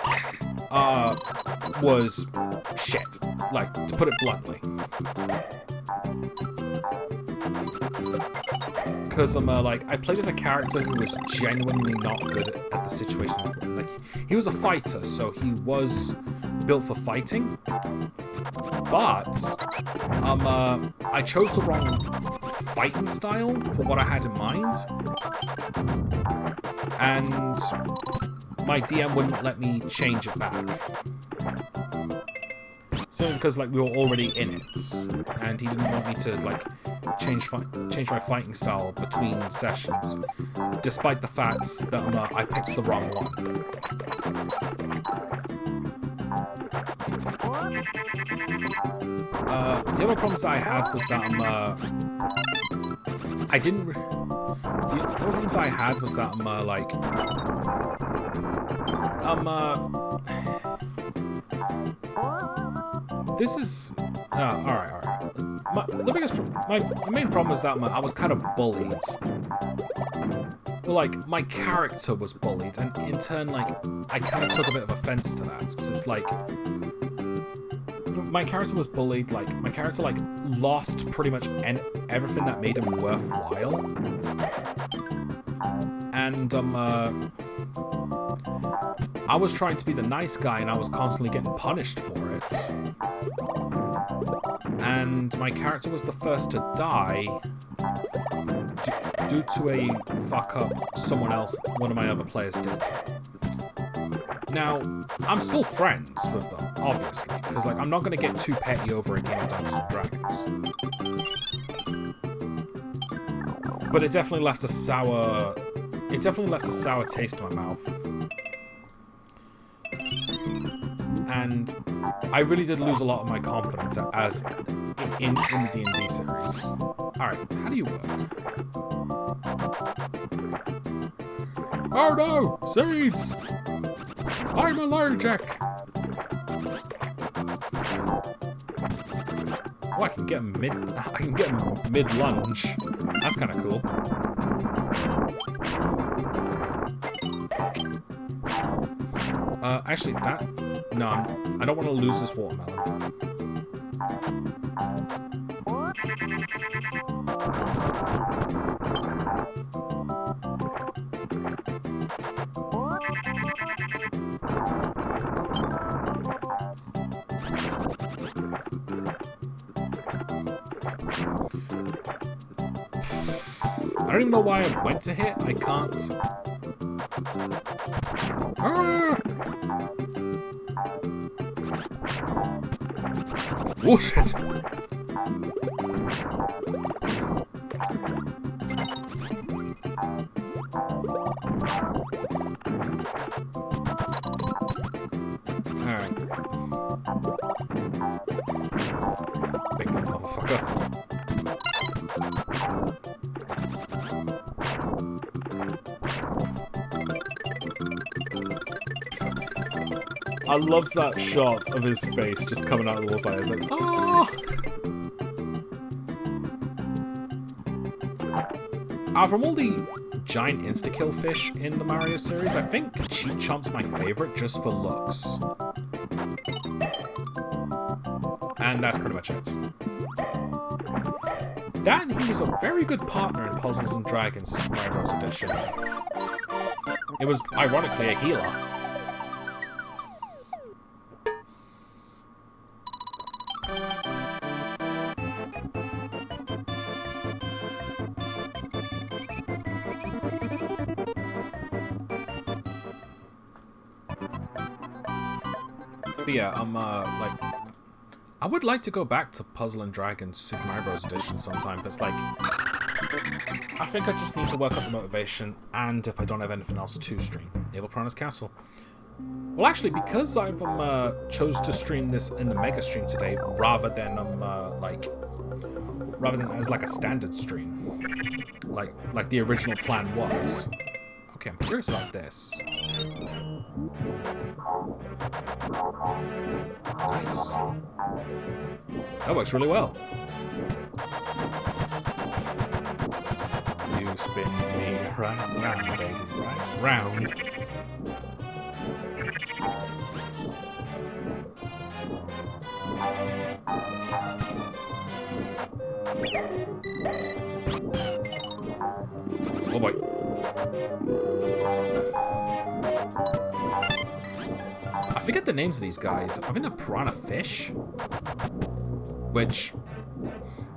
was shit. Like, to put it bluntly. Because I played as a character who was genuinely not good at the situation. Like, he was a fighter, so he was built for fighting. But I chose the wrong fighting style for what I had in mind. And my DM wouldn't let me change it back. Simply because, like, we were already in it, and he didn't want me to, like, change my fighting style between sessions, despite the fact that I picked the wrong one. The other problems that I had was that I didn't. The other problems I had was that this is alright. My main problem was that I was kind of bullied. Well, like, my character was bullied, and in turn, like, I kind of took a bit of offense to that, because it's like, my character was bullied, like, my character, like, lost pretty much everything that made him worthwhile. And, I was trying to be the nice guy, and I was constantly getting punished for it. And my character was the first to die due to a fuck-up one of my other players did. Now, I'm still friends with them, obviously, because, like, I'm not going to get too petty over a game of Dungeons & Dragons. But it definitely left a sour taste in my mouth. And I really did lose a lot of my confidence in the D&D series. Alright, how do you work? Oh no! Seeds! I'm allergic! Oh, I can get him mid-lunge. That's kind of cool. Actually, no, I don't want to lose this watermelon. I don't even know why I went to hit. I can't. Ah! Oh shit! Alright. Big motherfucker. I loved that shot of his face just coming out of the water. It's like, oh! From all the giant insta-kill fish in the Mario series, I think Cheap Chomp's my favorite just for looks. And that's pretty much it. That and he was a very good partner in Puzzles & Dragons Mario Bros. Edition. It was, ironically, a healer. But yeah, like, I would like to go back to Puzzle & Dragons Super Mario Bros. Edition sometime, but it's like, I think I just need to work up the motivation, and if I don't have anything else to stream, Evil Piranha's Castle. Well, actually, because I've chose to stream this in the Mega Stream today, rather than as like a standard stream, like the original plan was. Okay, I'm curious about this. Nice. That works really well. You spin me right round, baby, right round. Oh boy. I forget the names of these guys. I think they're piranha fish. Which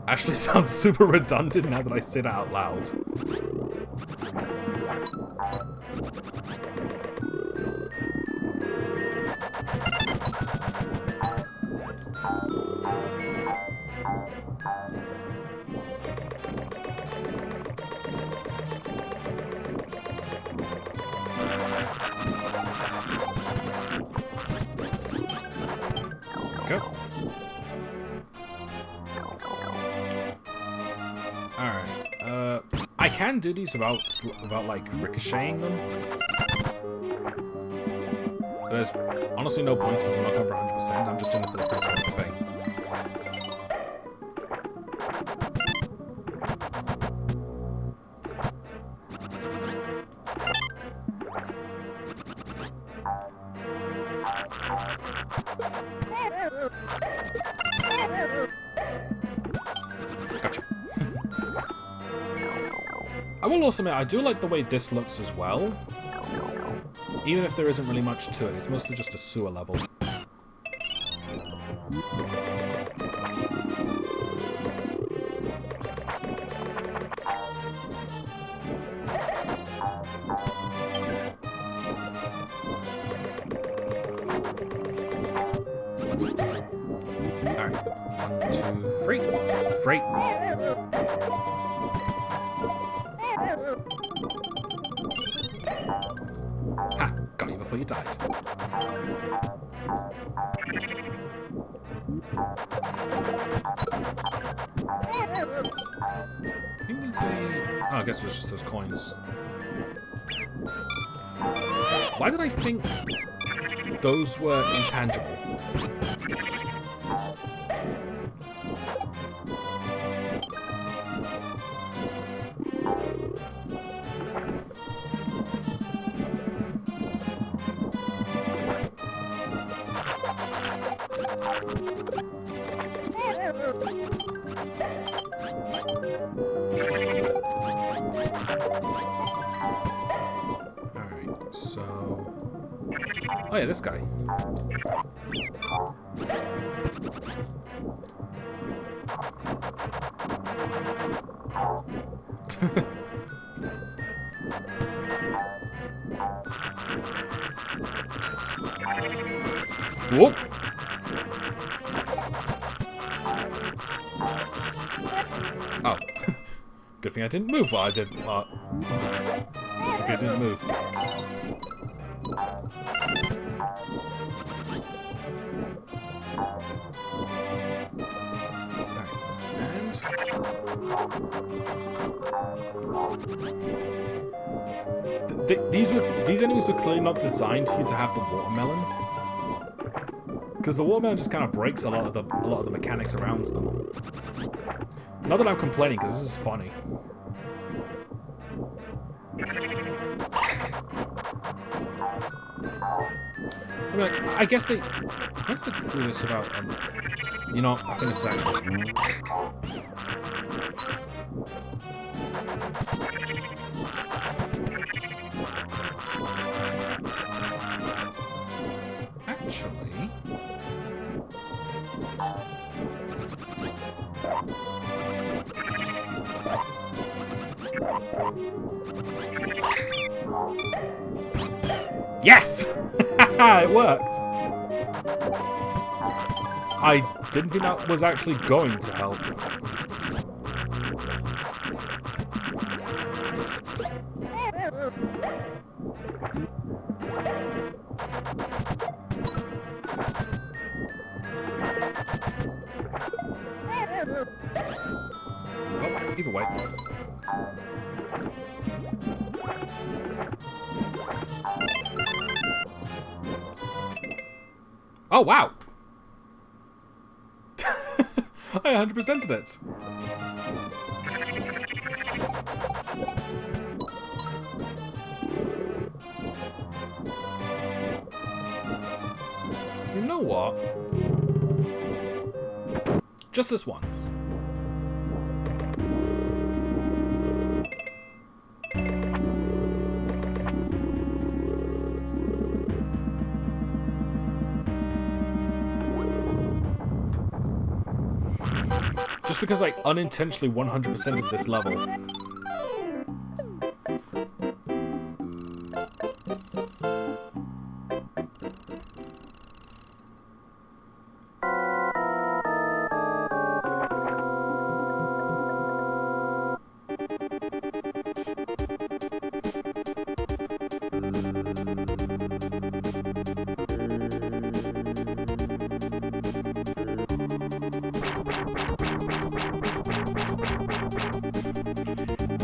actually sounds super redundant now that I say it out loud. Alright, I can do these without like, ricocheting them. There's honestly no point since I'm not going for 100%, I'm just doing it for the principle of the thing. Gotcha. I will also admit, I do like the way this looks as well. Even if there isn't really much to it, it's mostly just a sewer level. Alright, 1, 2, 3. Free. Ha! Got you before you died. I think there's a... Oh, I guess it was just those coins. Why did I think those were intangible? Alright, so... Oh yeah, this guy. Whoop! Oh. Good thing I didn't move while I did. Good thing I didn't move. These enemies were clearly not designed for you to have the watermelon, because the watermelon just kind of breaks a lot of the mechanics around them. Not that I'm complaining, because this is funny. I mean, like, I guess they... How could they do this without... you know, I think it's actually... Actually... Yes! It worked! I didn't think that was actually going to help. Oh, either way. Oh, wow! I 100%'d it! You know what? Just this once. Just because I unintentionally 100%'d this level.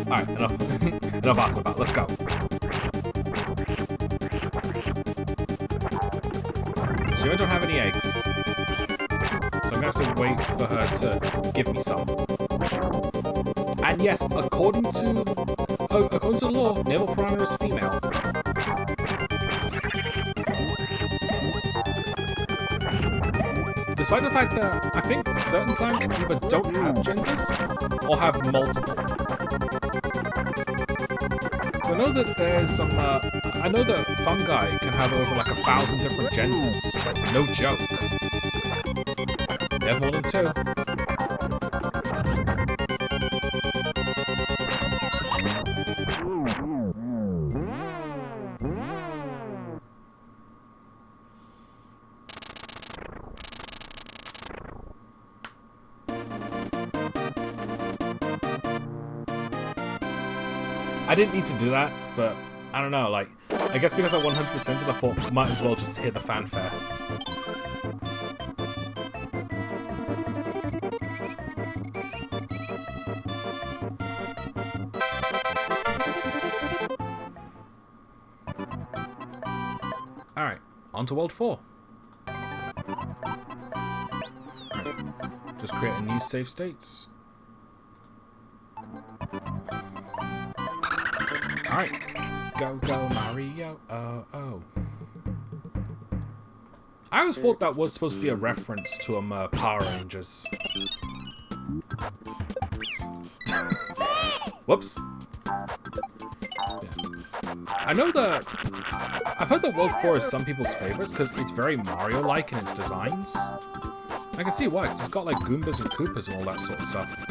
Alright, enough. Enough asking about. Let's go. She don't have any eggs. So I'm going to have to wait for her to give me some. And yes, according to the law, naval piranha is female. Despite the fact that I think certain plants either don't have genders or have multiple. So I know that there's some. I know that fungi can have over like 1,000 different genders. Like, no joke. They have more than 2. I didn't need to do that, but I don't know, like, I guess because I 100%ed, I thought might as well just hear the fanfare. Alright, on to World 4. Just create a new save states. Alright, go Mario, oh. I always thought that was supposed to be a reference to Power Rangers. Whoops. Yeah. I know that... I've heard that World 4 is some people's favorites because it's very Mario-like in its designs. I can see why, because it's got like Goombas and Koopas and all that sort of stuff.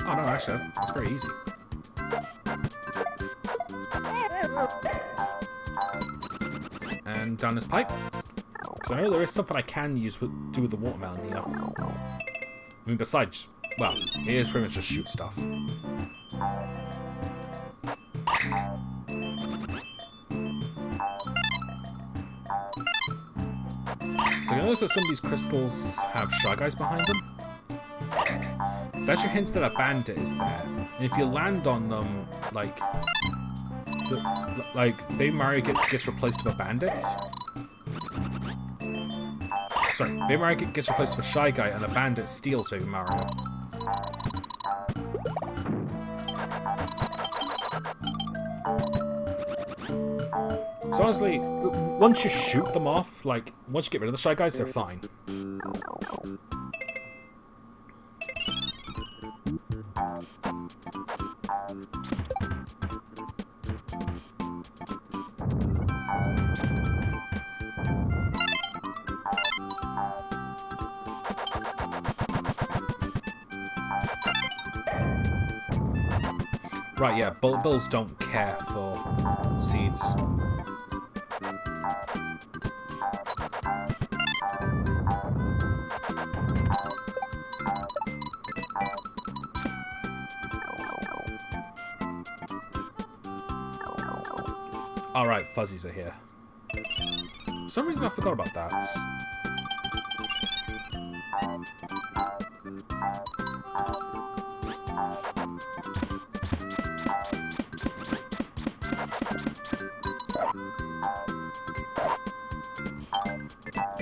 Oh no, actually, that's very easy. And down this pipe. Because I know there is something I can do with the watermelon here. I mean, besides, well, it is pretty much just shoot stuff. So you notice that some of these crystals have Shy Guys behind them. That actually hints that a bandit is there. And if you land on them, like Baby Mario gets replaced with a bandit. Sorry, Baby Mario gets replaced with a Shy Guy, and the bandit steals Baby Mario. So honestly, once you shoot them off, like, once you get rid of the Shy Guys, they're fine. Right, yeah, bulls don't care for seeds. Alright, fuzzies are here. For some reason I forgot about that.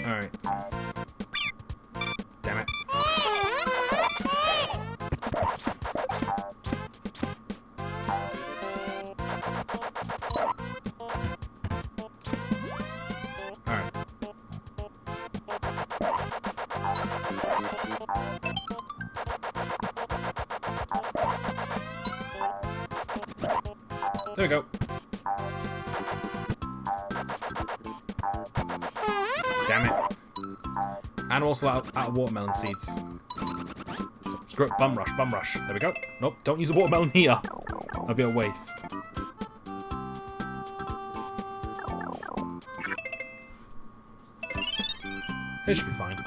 Alright. Damn it. Alright. There we go. Damn it. And also out of watermelon seeds. So, screw it, bum rush. There we go. Nope, don't use a watermelon here. That'll be a waste. It should be fine.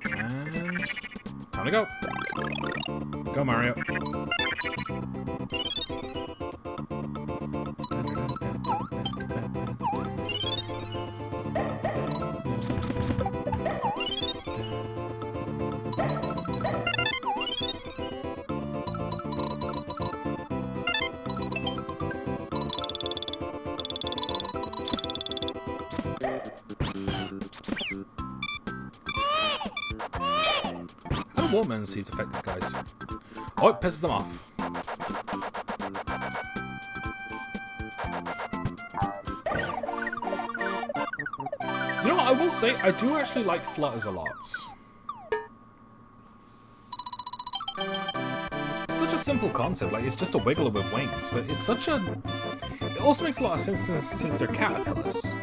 And time to go. Go, Mario. How do watermelon seeds affect these guys? Oh, it pisses them off. You know what, I will say, I do actually like flutters a lot. It's such a simple concept, like, it's just a wiggler with wings, but it's such a... It also makes a lot of sense since they're caterpillars.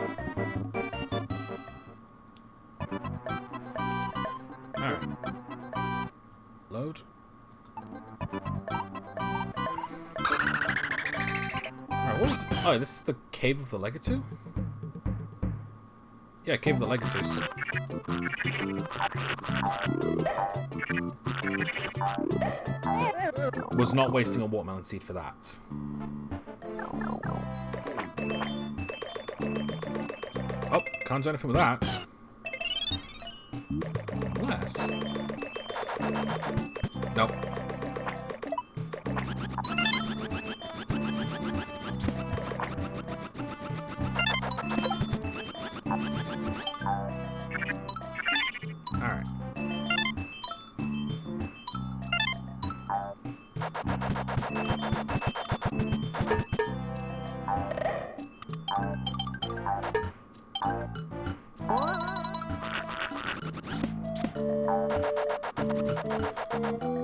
Alright. Load. Alright, what is... Oh, this is the Cave of the Legato? Yeah, Cave of the Legatos. Was not wasting a watermelon seed for that. Oh, can't do anything with that. Unless... Nope. Alright.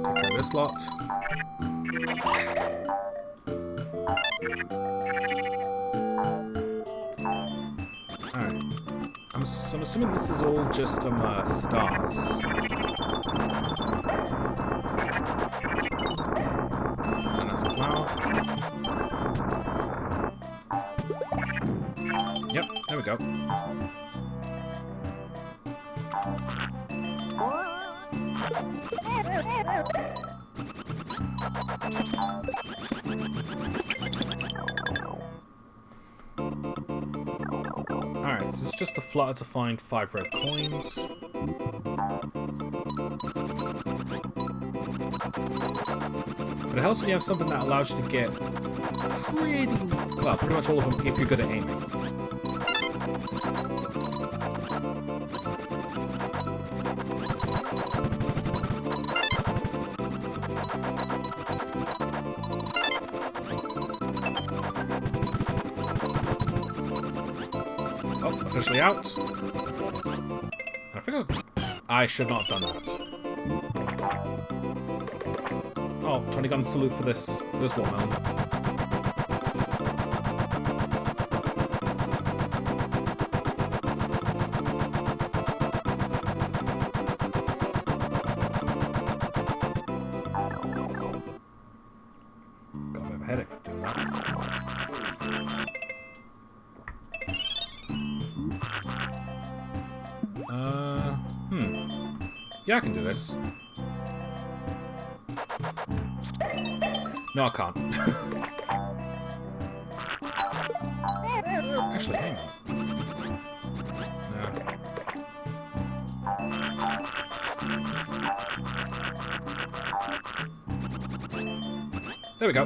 Take care of this lot. Alright. So I'm assuming this is all just stars. And that's a flower. Yep, there we go. Alright, this is just a flutter to find 5 red coins. But it helps when you have something that allows you to get pretty much all of them if you're good at aiming. Oh, officially out. I think I should not have done that. Oh, 20 gun salute for this watermelon. Got a bit of a headache for doing that. Yeah, I can do this. No, I can't. Actually, hang on. No. There we go.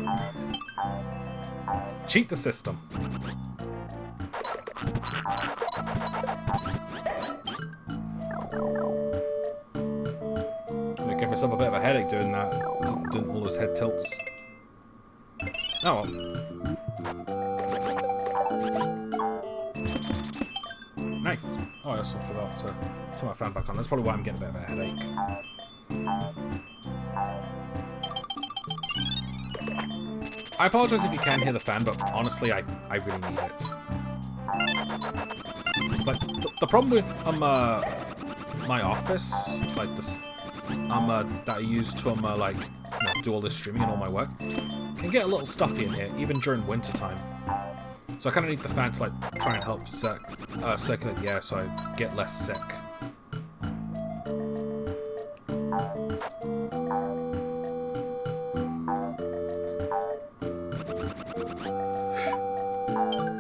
Cheat the system. I give myself a bit of a headache doing that, doing all those head tilts. Oh well. Nice. Oh, I also forgot to turn my fan back on. That's probably why I'm getting a bit of a headache. I apologize if you can't hear the fan, but honestly, I really need it. It's like the problem with my office, like this that I use to like do all this streaming and all my work, can get a little stuffy in here, even during winter time. So I kind of need the fan to like try and help circulate the air, so I get less sick.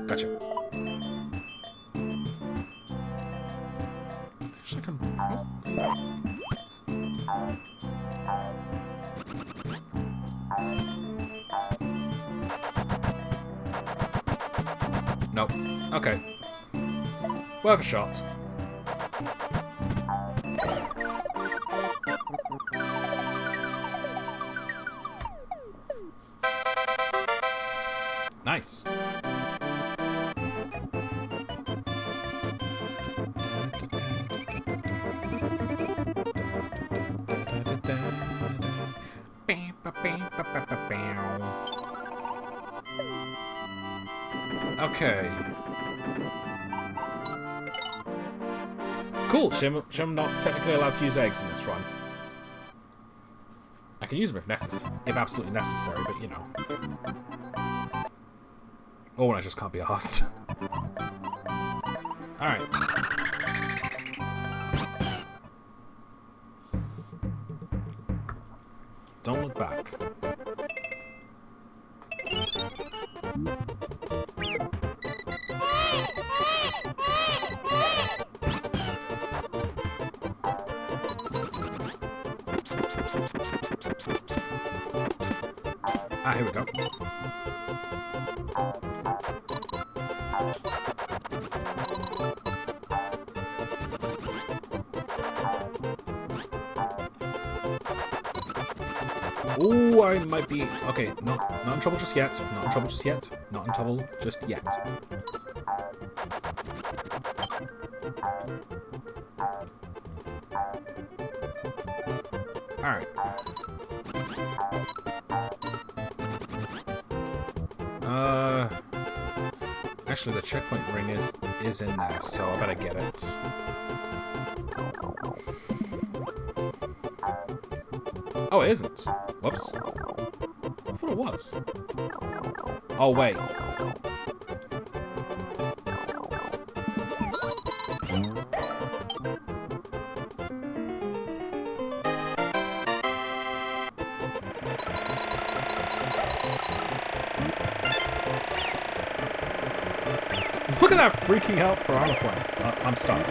Gotcha. Actually, I can. Nope. Okay. Worth a shot. Nice. Okay. Cool. Shame I'm not technically allowed to use eggs in this run. I can use them if absolutely necessary, but you know. Or when I just can't be arsed. Alright. Don't look back. Ah, here we go. Ooh, I might be... Okay, not in trouble just yet. Not in trouble just yet. Not in trouble just yet. Alright. Actually, the checkpoint ring is in there, so I better get it. Oh, it isn't. Whoops. I thought it was. Oh, wait. Look at that freaking out piranha plant. I'm stuck.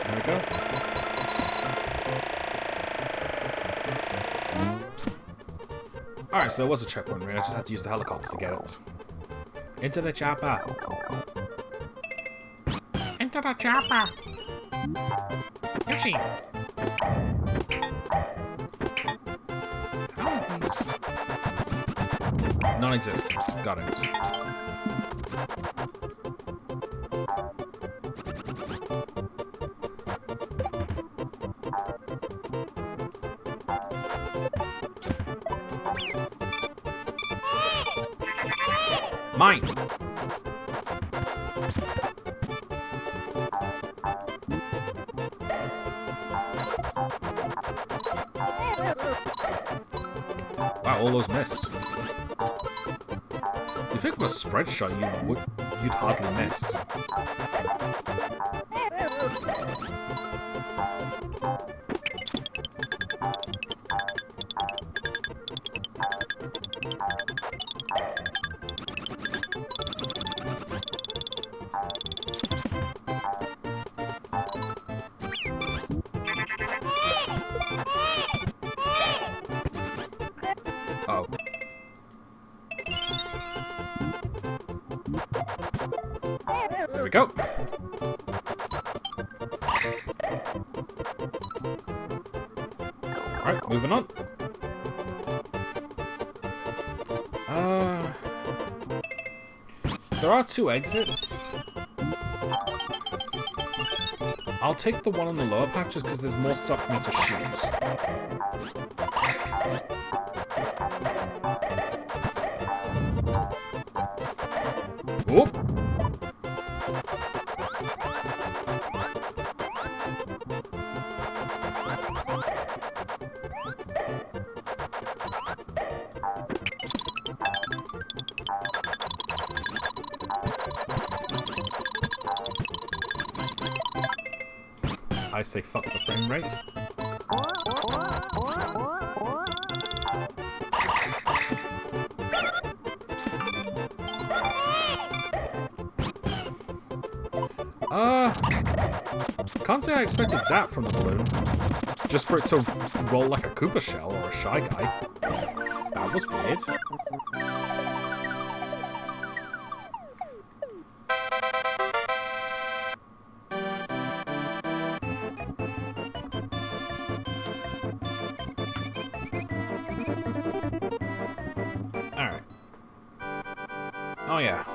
There we go. Alright, so there was a checkpoint ring. I just had to use the helicopter to get it. Into the chopper. Into the chopper. Yoshi. How are these? Non-existent. Got it. Mine! Wow, all those missed. You think with a spread shot you'd hardly miss. Oh. There we go. Alright, moving on. There are two exits. I'll take the one on the lower path just because there's more stuff for me to shoot. Oop! I say fuck the frame rate. Can't say I expected that from the balloon. Just for it to roll like a Koopa shell or a Shy Guy. That was weird. Alright. Oh yeah.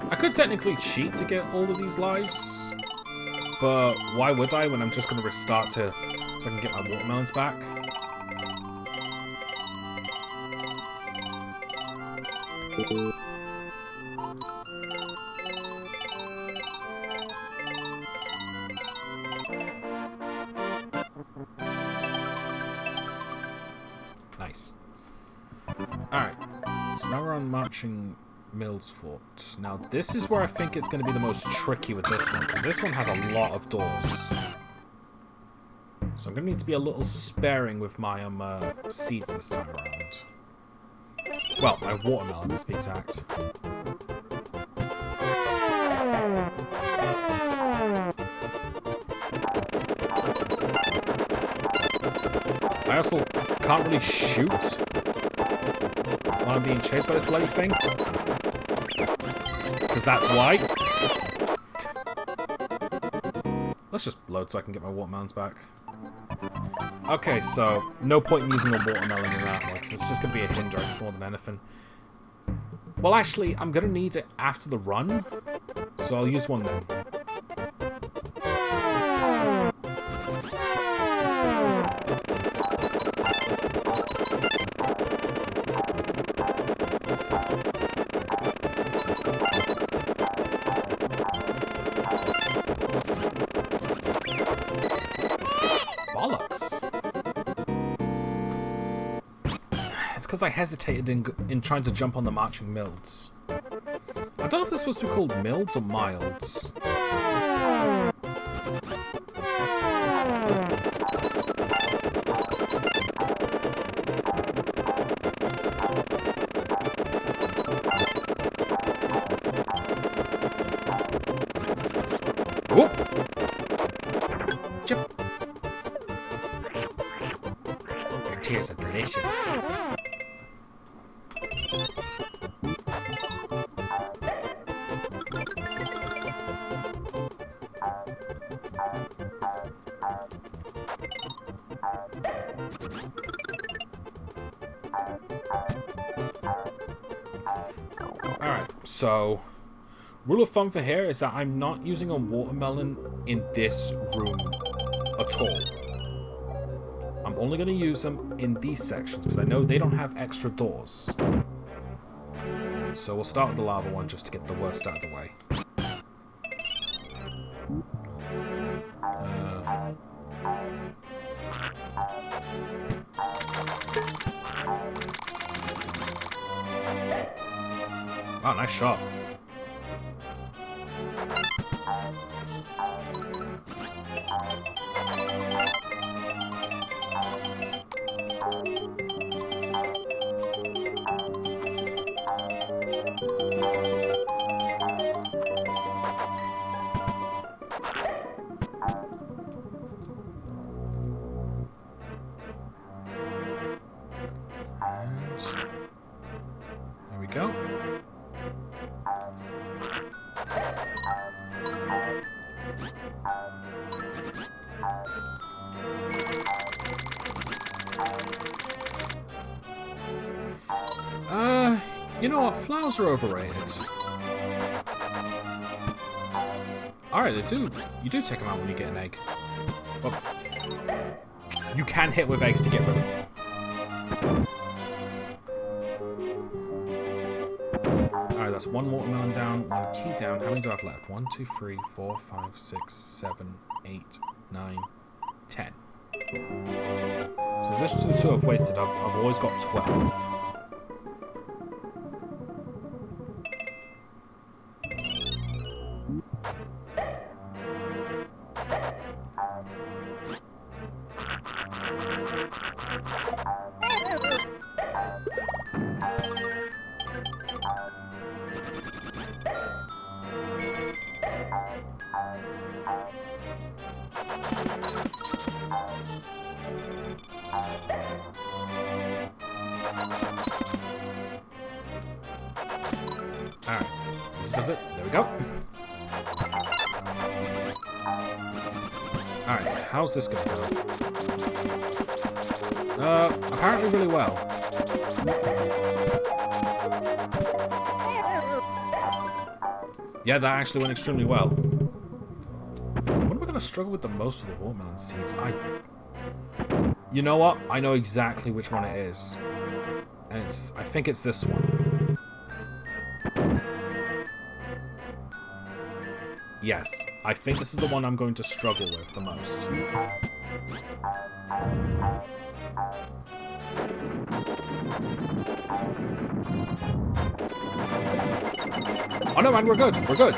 I could technically cheat to get all of these lives, but why would I when I'm just going to restart so I can get my watermelons back? Nice. Alright, so now we're on Marching Mills Fort. Now this is where I think it's going to be the most tricky with this one, because this one has a lot of doors. So I'm going to need to be a little sparing with my seeds this time around. Well, my watermelons to be exact. I also can't really shoot while I'm being chased by this bloody thing. Because that's why. Let's just load so I can get my watermelons back. Okay, so no point in using a watermelon in that one, because it's just going to be a hindrance more than anything. Well, actually, I'm going to need it after the run, so I'll use one then. Bollocks. It's because I hesitated in trying to jump on the Marching Mills. I don't know if they're supposed to be called Milds or Milds. Whoop! Chip! Your tears are delicious. Alright, so rule of thumb for here is that I'm not using a watermelon in this room at all. I'm only going to use them in these sections because I know they don't have extra doors. So we'll start with the lava one just to get the worst out of the way. Wow, nice shot. And there we go. You know what? Flowers are overrated. Alright, you do take them out when you get an egg. Well, you can hit with eggs to get rid of them. Alright, that's one watermelon down, one key down. How many do I have left? 1, 2, 3, 4, 5, 6, 7, 8, 9, 10. So in addition to the 2 I've wasted, I've always got 12. Alright, this does it. There we go. Alright, how's this gonna go? Apparently really well. Yeah, that actually went extremely well. What am I gonna struggle with the most with the watermelon seeds? You know what? I know exactly which one it is. And I think it's this one. Yes, I think this is the one I'm going to struggle with the most. Oh no, man, we're good. We're good.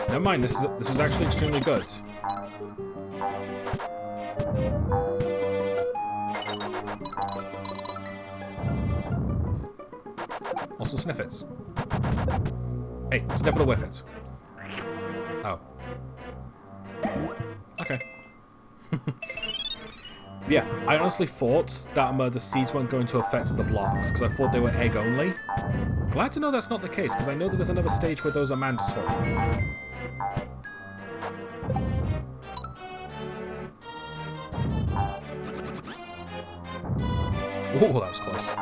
Never mind, this was actually extremely good. Also sniff it. Hey, sniff it or whiff it. Oh. Okay. Yeah, I honestly thought that the seeds weren't going to affect the blocks, because I thought they were egg only. Glad to know that's not the case, because I know that there's another stage where those are mandatory. Ooh, that was close.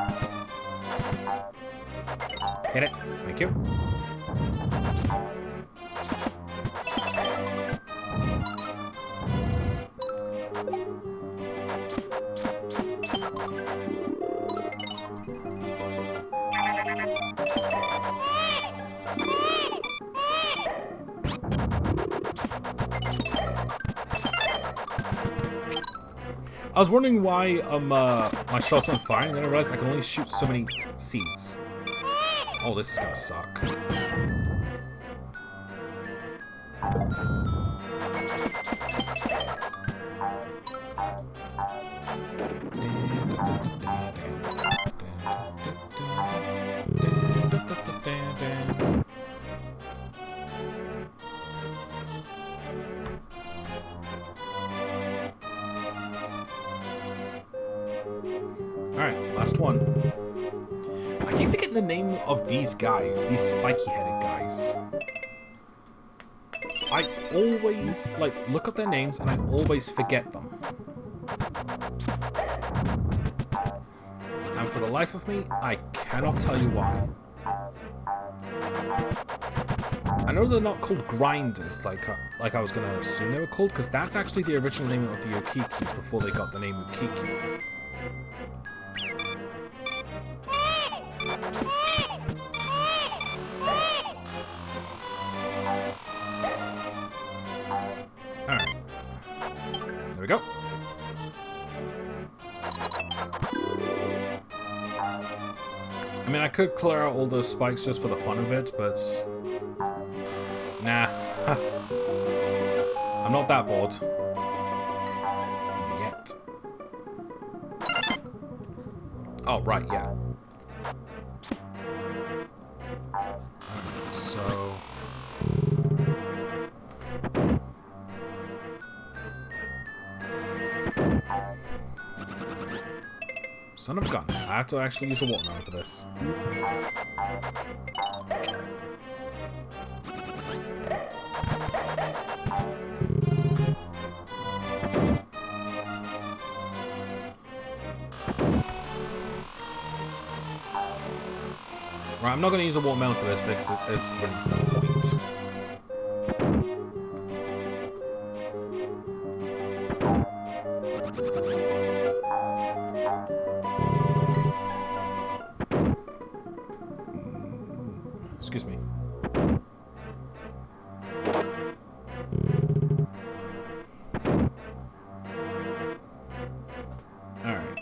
Hit it. Thank you. I was wondering why my shots weren't firing, and then I realized I can only shoot so many seeds. Oh, this is gonna suck. Alright, last one. I keep forgetting the name of these guys, these spiky-headed guys. I always, look up their names and I always forget them. And for the life of me, I cannot tell you why. I know they're not called grinders, like I was going to assume they were called, because that's actually the original name of the Ukikis before they got the name Ukiki. Alright. There we go. I mean, I could clear out all those spikes just for the fun of it, but... Nah. I'm not that bored. Yet. Oh, right, yeah. Alright, so... Son of a gun. I have to actually use a watermelon for this. Right, I'm not going to use a watermelon for this because it's really no point. Excuse me. Alright.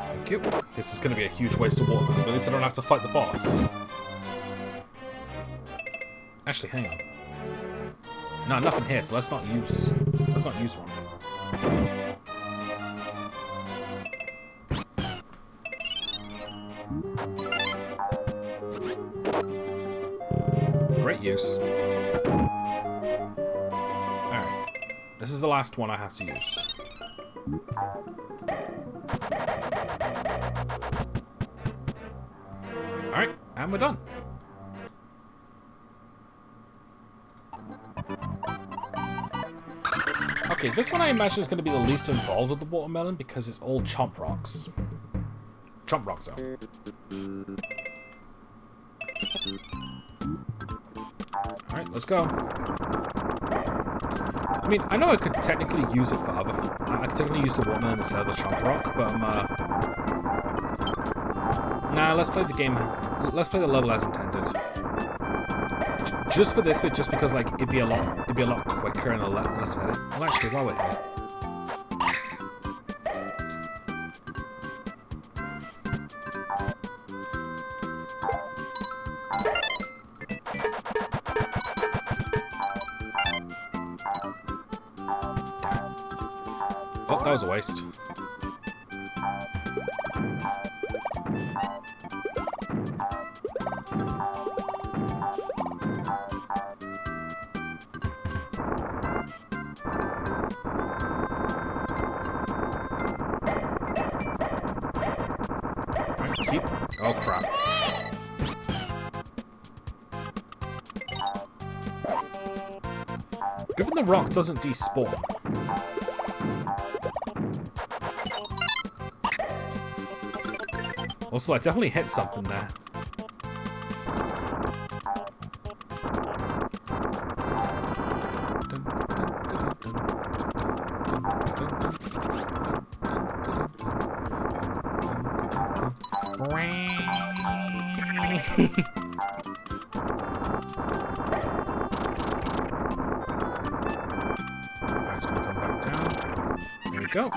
Thank you. This is going to be a huge waste of water, but at least I don't have to fight the boss. Actually, hang on. No, nothing here, so let's not use one. Great use. Alright. This is the last one I have to use. Alright, and we're done. Okay, this one I imagine is going to be the least involved with the watermelon because it's all chomp rocks. Chomp rock zone. Alright, let's go. I mean, I know I could technically use it for other... I could technically use the watermelon instead of the chomp rock, but nah, let's play the game... Let's play the level as intended. Just for this bit, just because like it'd be a lot quicker and a lot less edit. Well, actually, while we're here, oh, that was a waste. Oh crap. Given the rock doesn't despawn. Also, I definitely hit something there. Alright, it's gonna come back down. Here we go.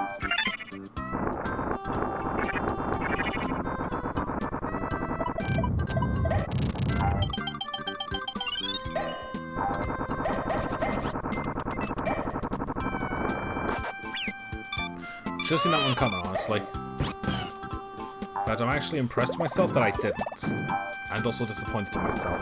Should have seen that one coming, honestly. But I'm actually impressed with myself that I didn't. And also disappointed in myself.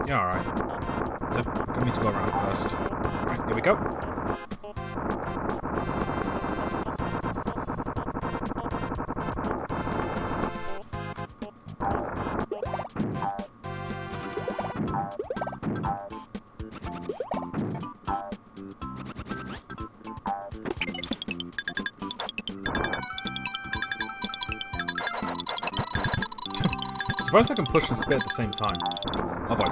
Yeah, alright. Gonna need to go around first. Alright, here we go. Surprised I can push and spit at the same time. Oh boy.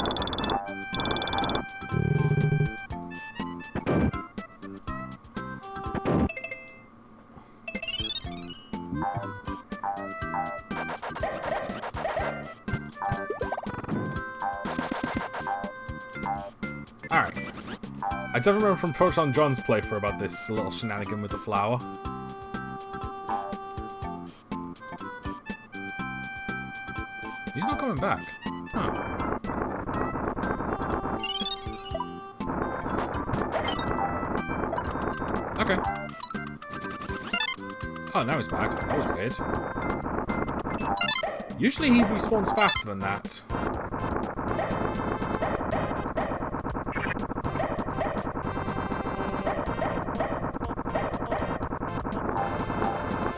Alright. I don't remember from Proton John's playthrough about this little shenanigan with the flower. He's not coming back. Huh. Okay. Oh, now he's back. That was weird. Usually he respawns faster than that.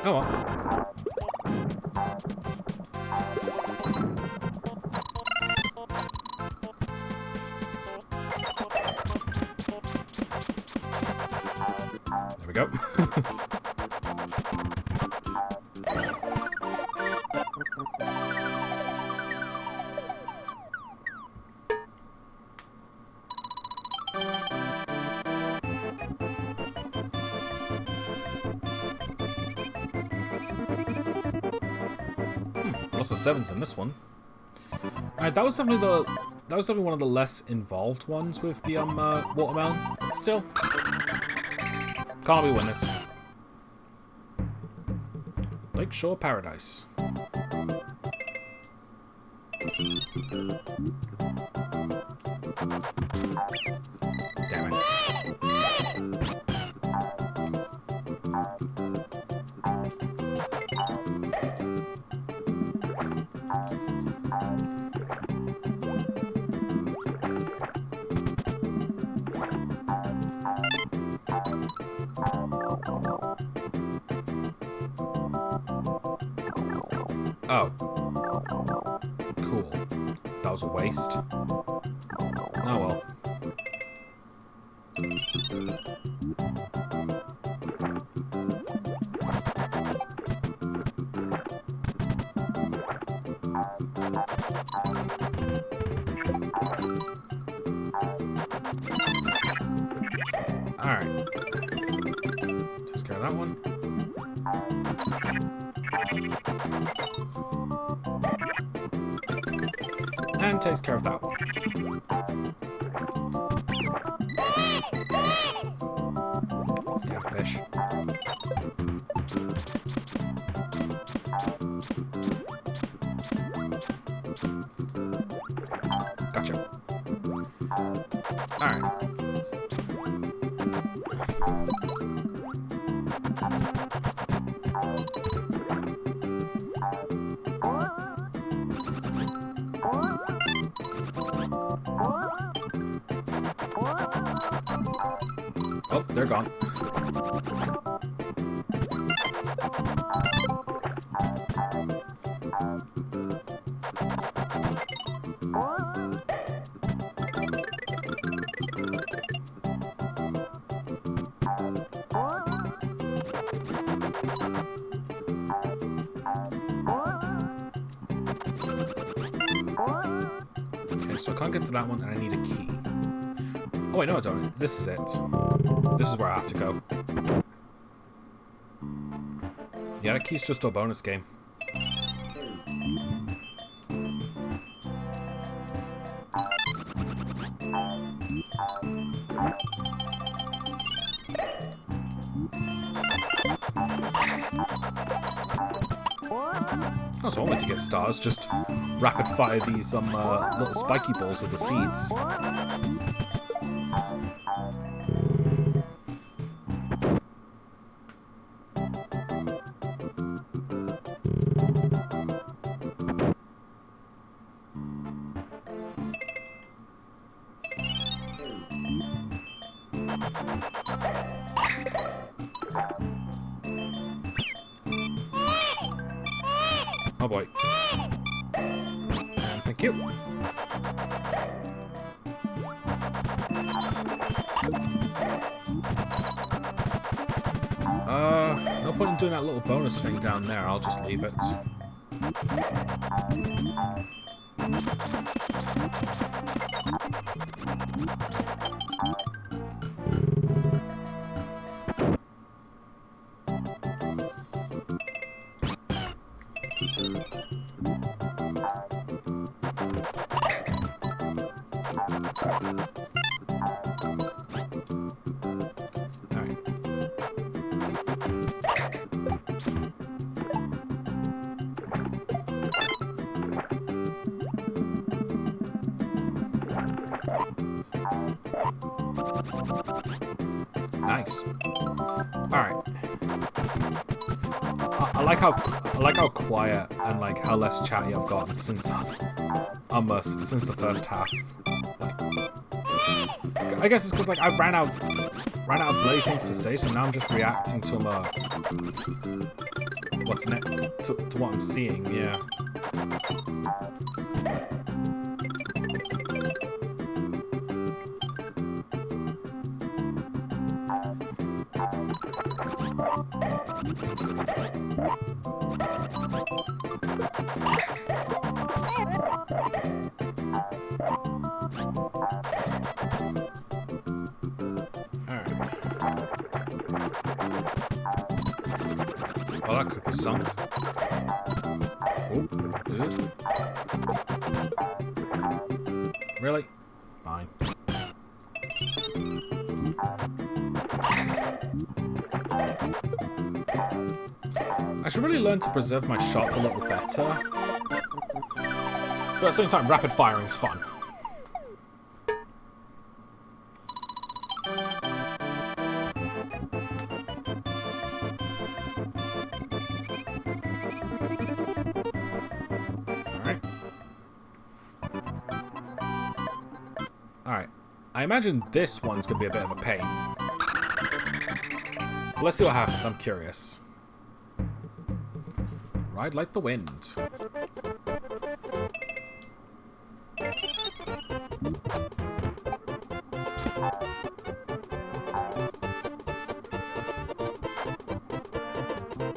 Oh well. There we go. Lots of sevens in this one. Alright, that was definitely one of the less involved ones with the watermelon. Still, can't we win this? Lakeshore Paradise. Damn it. Oh. Cool. That was a waste. Oh well. Alright. Just go that one. And takes care of that one. Damn fish. Gotcha. Alright. Oh, they're gone. Okay, so I can't get to that one, and I need a key. Oh wait, no I don't. This is it. This is where I have to go. Yeah, that key's just a bonus game. That's one way to get stars, just rapid fire these little spiky balls with the seeds. Oh boy. And thank you. No point in doing that little bonus thing down there, I'll just leave it. Nice. Alright. like how quiet and like how less chatty I've gotten since since the first half. Like, I guess it's because like I ran out of bloody things to say, so now I'm just reacting to what's next to what I'm seeing. Yeah. Well, that could be sunk. Oh, good. Really? Fine. I should really learn to preserve my shots a little better. But at the same time, rapid firing's fun. Alright. I imagine this one's gonna be a bit of a pain. But let's see what happens, I'm curious. Ride like the wind.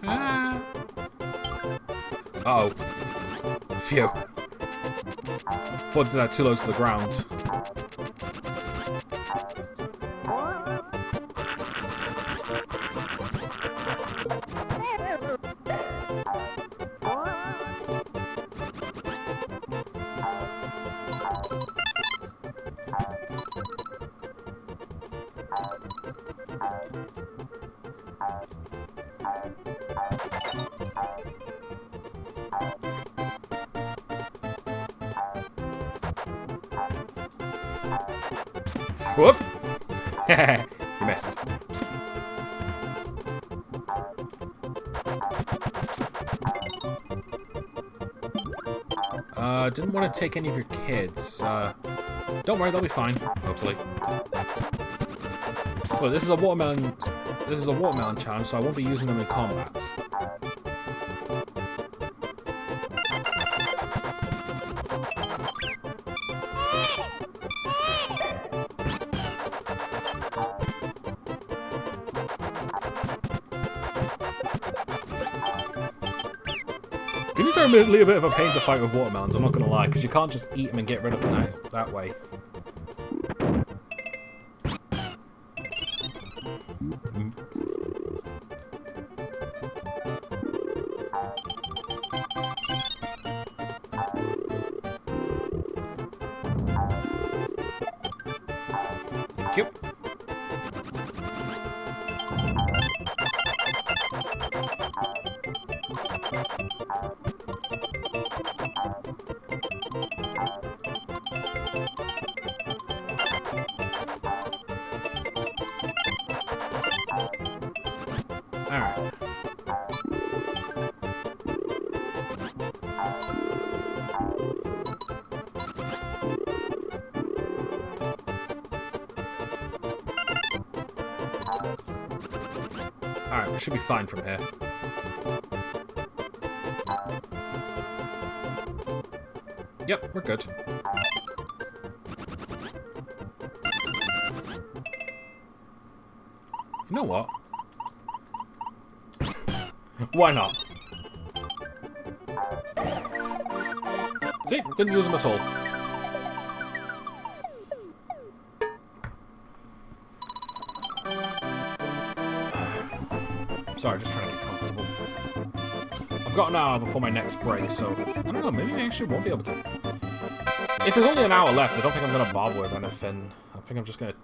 Ah. Uh-oh. Phew. Thought I did that too low to the ground. Whoop! You missed. Didn't want to take any of your kids. Don't worry, they'll be fine, hopefully. Well, this is a watermelon challenge, so I won't be using them in combat. Goonies are admittedly a bit of a pain to fight with watermelons, I'm not gonna lie, because you can't just eat them and get rid of them that way. Thank you. Alright. Alright, we should be fine from here. Yep, we're good. You know what? Why not? See? Didn't use them at all. Sorry, just trying to get comfortable. I've got an hour before my next break, so I don't know, maybe I actually won't be able to. If there's only an hour left, I don't think I'm gonna bother with anything. I think I'm just gonna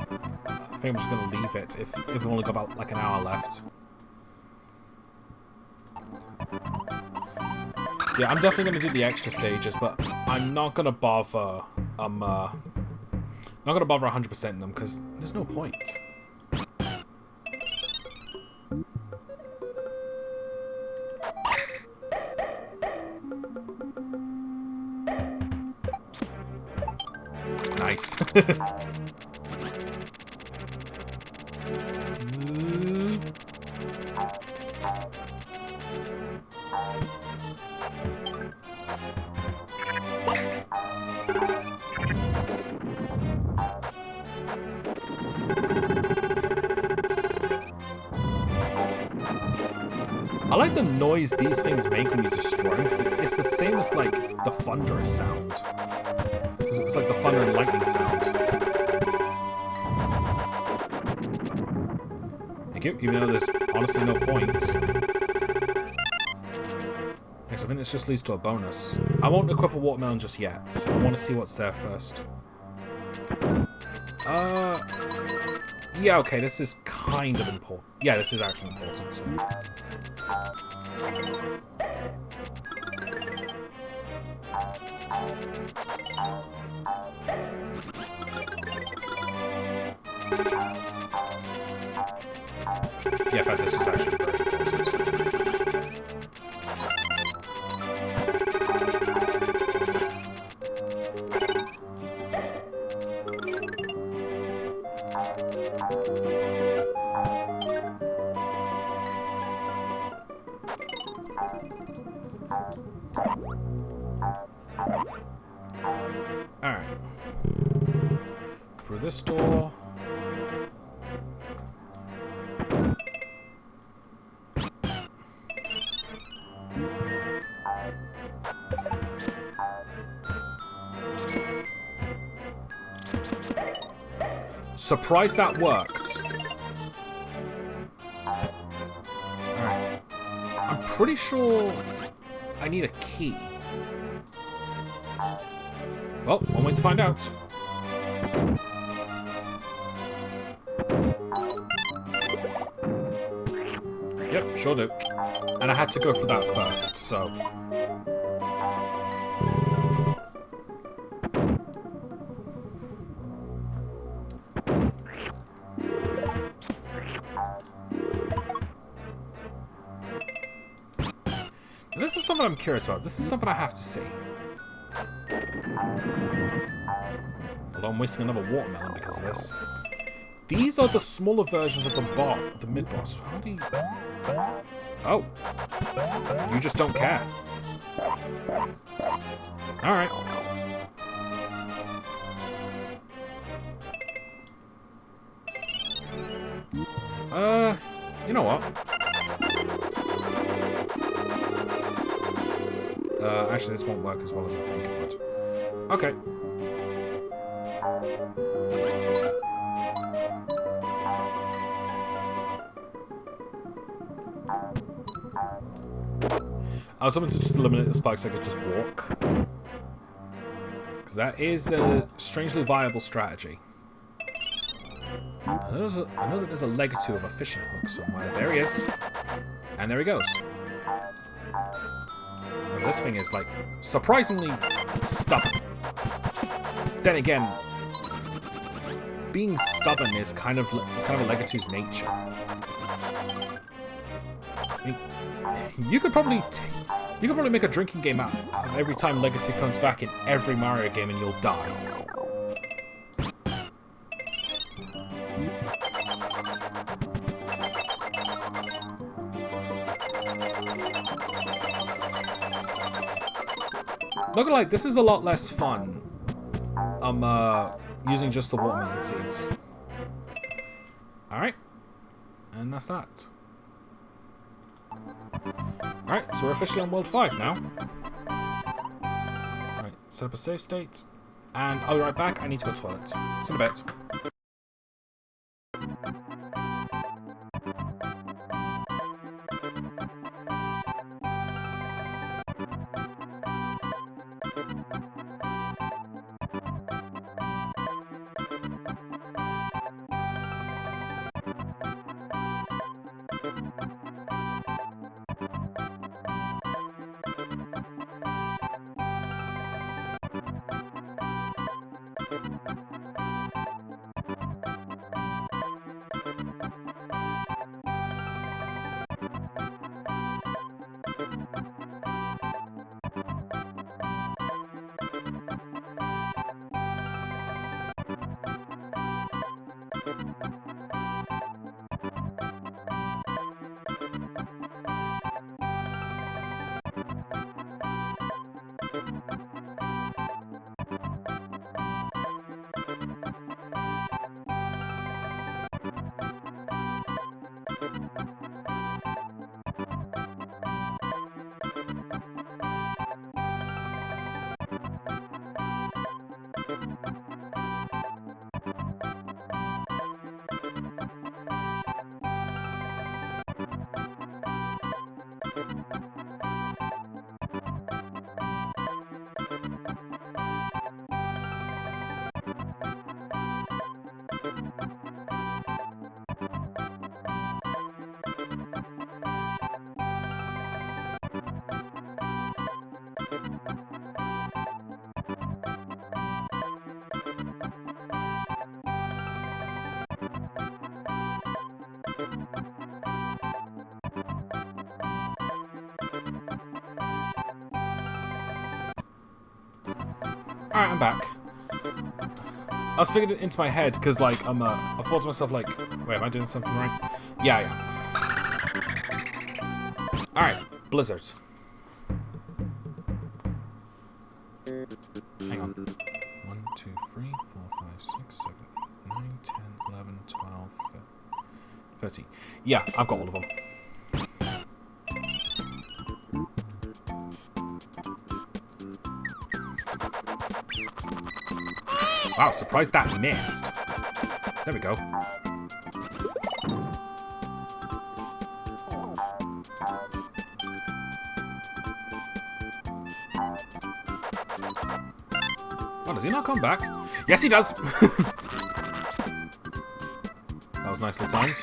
leave it if we've only got about like an hour left. Yeah, I'm definitely gonna do the extra stages, but I'm not gonna bother. Not gonna bother 100% in them because there's no point. Nice. I like the noise these things make when you destroy them, because it's the same as, like, the thunderous sound. It's like the thunder and lightning sound. Thank you, even though there's honestly no point. Next, I think this just leads to a bonus. I won't equip a watermelon just yet. I want to see what's there first. Yeah, okay, this is kind of important. Yeah, this is actually important. So. Yeah, in fact, this is actually very important. Alright. Through this door. Surprised that worked. Alright. I'm pretty sure I need a key. Well, one way to find out. Yep, sure do. And I had to go for that first, so... Now, this is something I'm curious about. This is something I have to see. Although I'm wasting another watermelon because of this. These are the smaller versions of the mid-boss. How do you... Oh. You just don't care. Alright. You know what? Actually, this won't work as well as I think it would. Okay. I was hoping to just eliminate the spikes so I could just walk. Because that is a strangely viable strategy. I know that there's a leg or two of a fishing hook somewhere. There he is. And there he goes. Oh, this thing is, like, surprisingly stubborn. Then again, being stubborn is kind of a Legatu's nature. I mean, you could probably make a drinking game out of every time Legatu comes back in every Mario game and you'll die. Not gonna lie, this is a lot less fun. Using just the watermelon seeds. Alright. And that's that. Alright, so we're officially on World 5 now. Alright, set up a save state. And I'll be right back. I need to go to the toilet. See you in a bit. I'm back. I was figuring it into my head because, like, I thought to myself, like, wait, am I doing something right? Yeah. Alright, Blizzard. Hang on. 1, 2, 3, 4, 5, 6, 7, 9, 10, 11, 12, 13. Yeah, I've got all of them. Wow, surprised that missed. There we go. Oh, does he not come back? Yes, he does! That was nicely timed.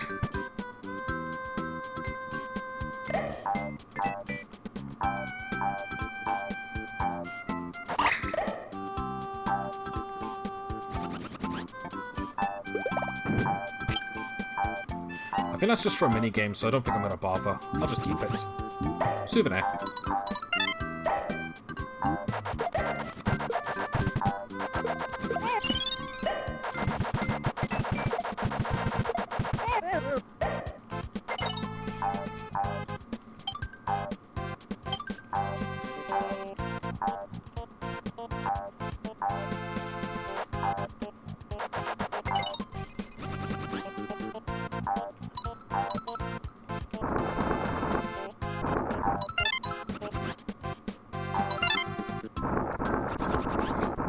I think that's just for a mini game, so I don't think I'm going to bother. I'll just keep it. Souvenir.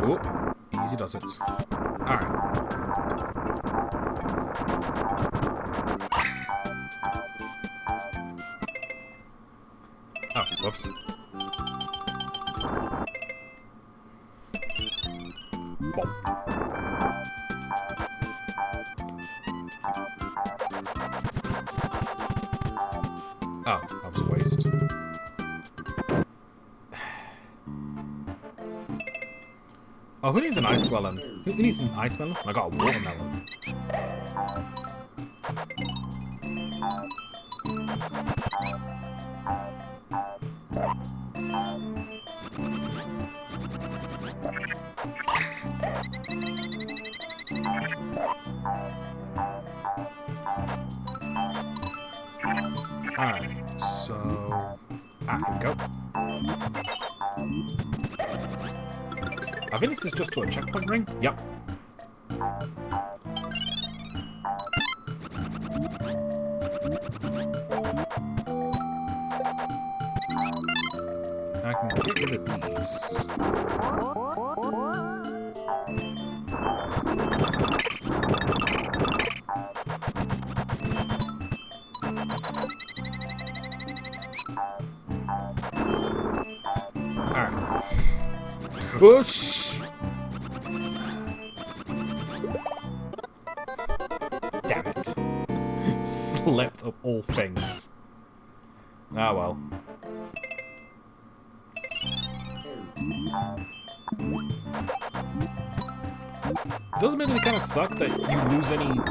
Oh, easy does it. Alright. Oh, whoops. Boom. Oh, that was a waste. Oh, who needs an ice melon? Who needs an ice melon? I got a watermelon. Alright, so... here we go. I think this is just to a checkpoint ring. Yep. I can get rid of these. Alright. Whoosh! Damn it. Slipped of all things. Ah well. Does really kind of suck that you lose any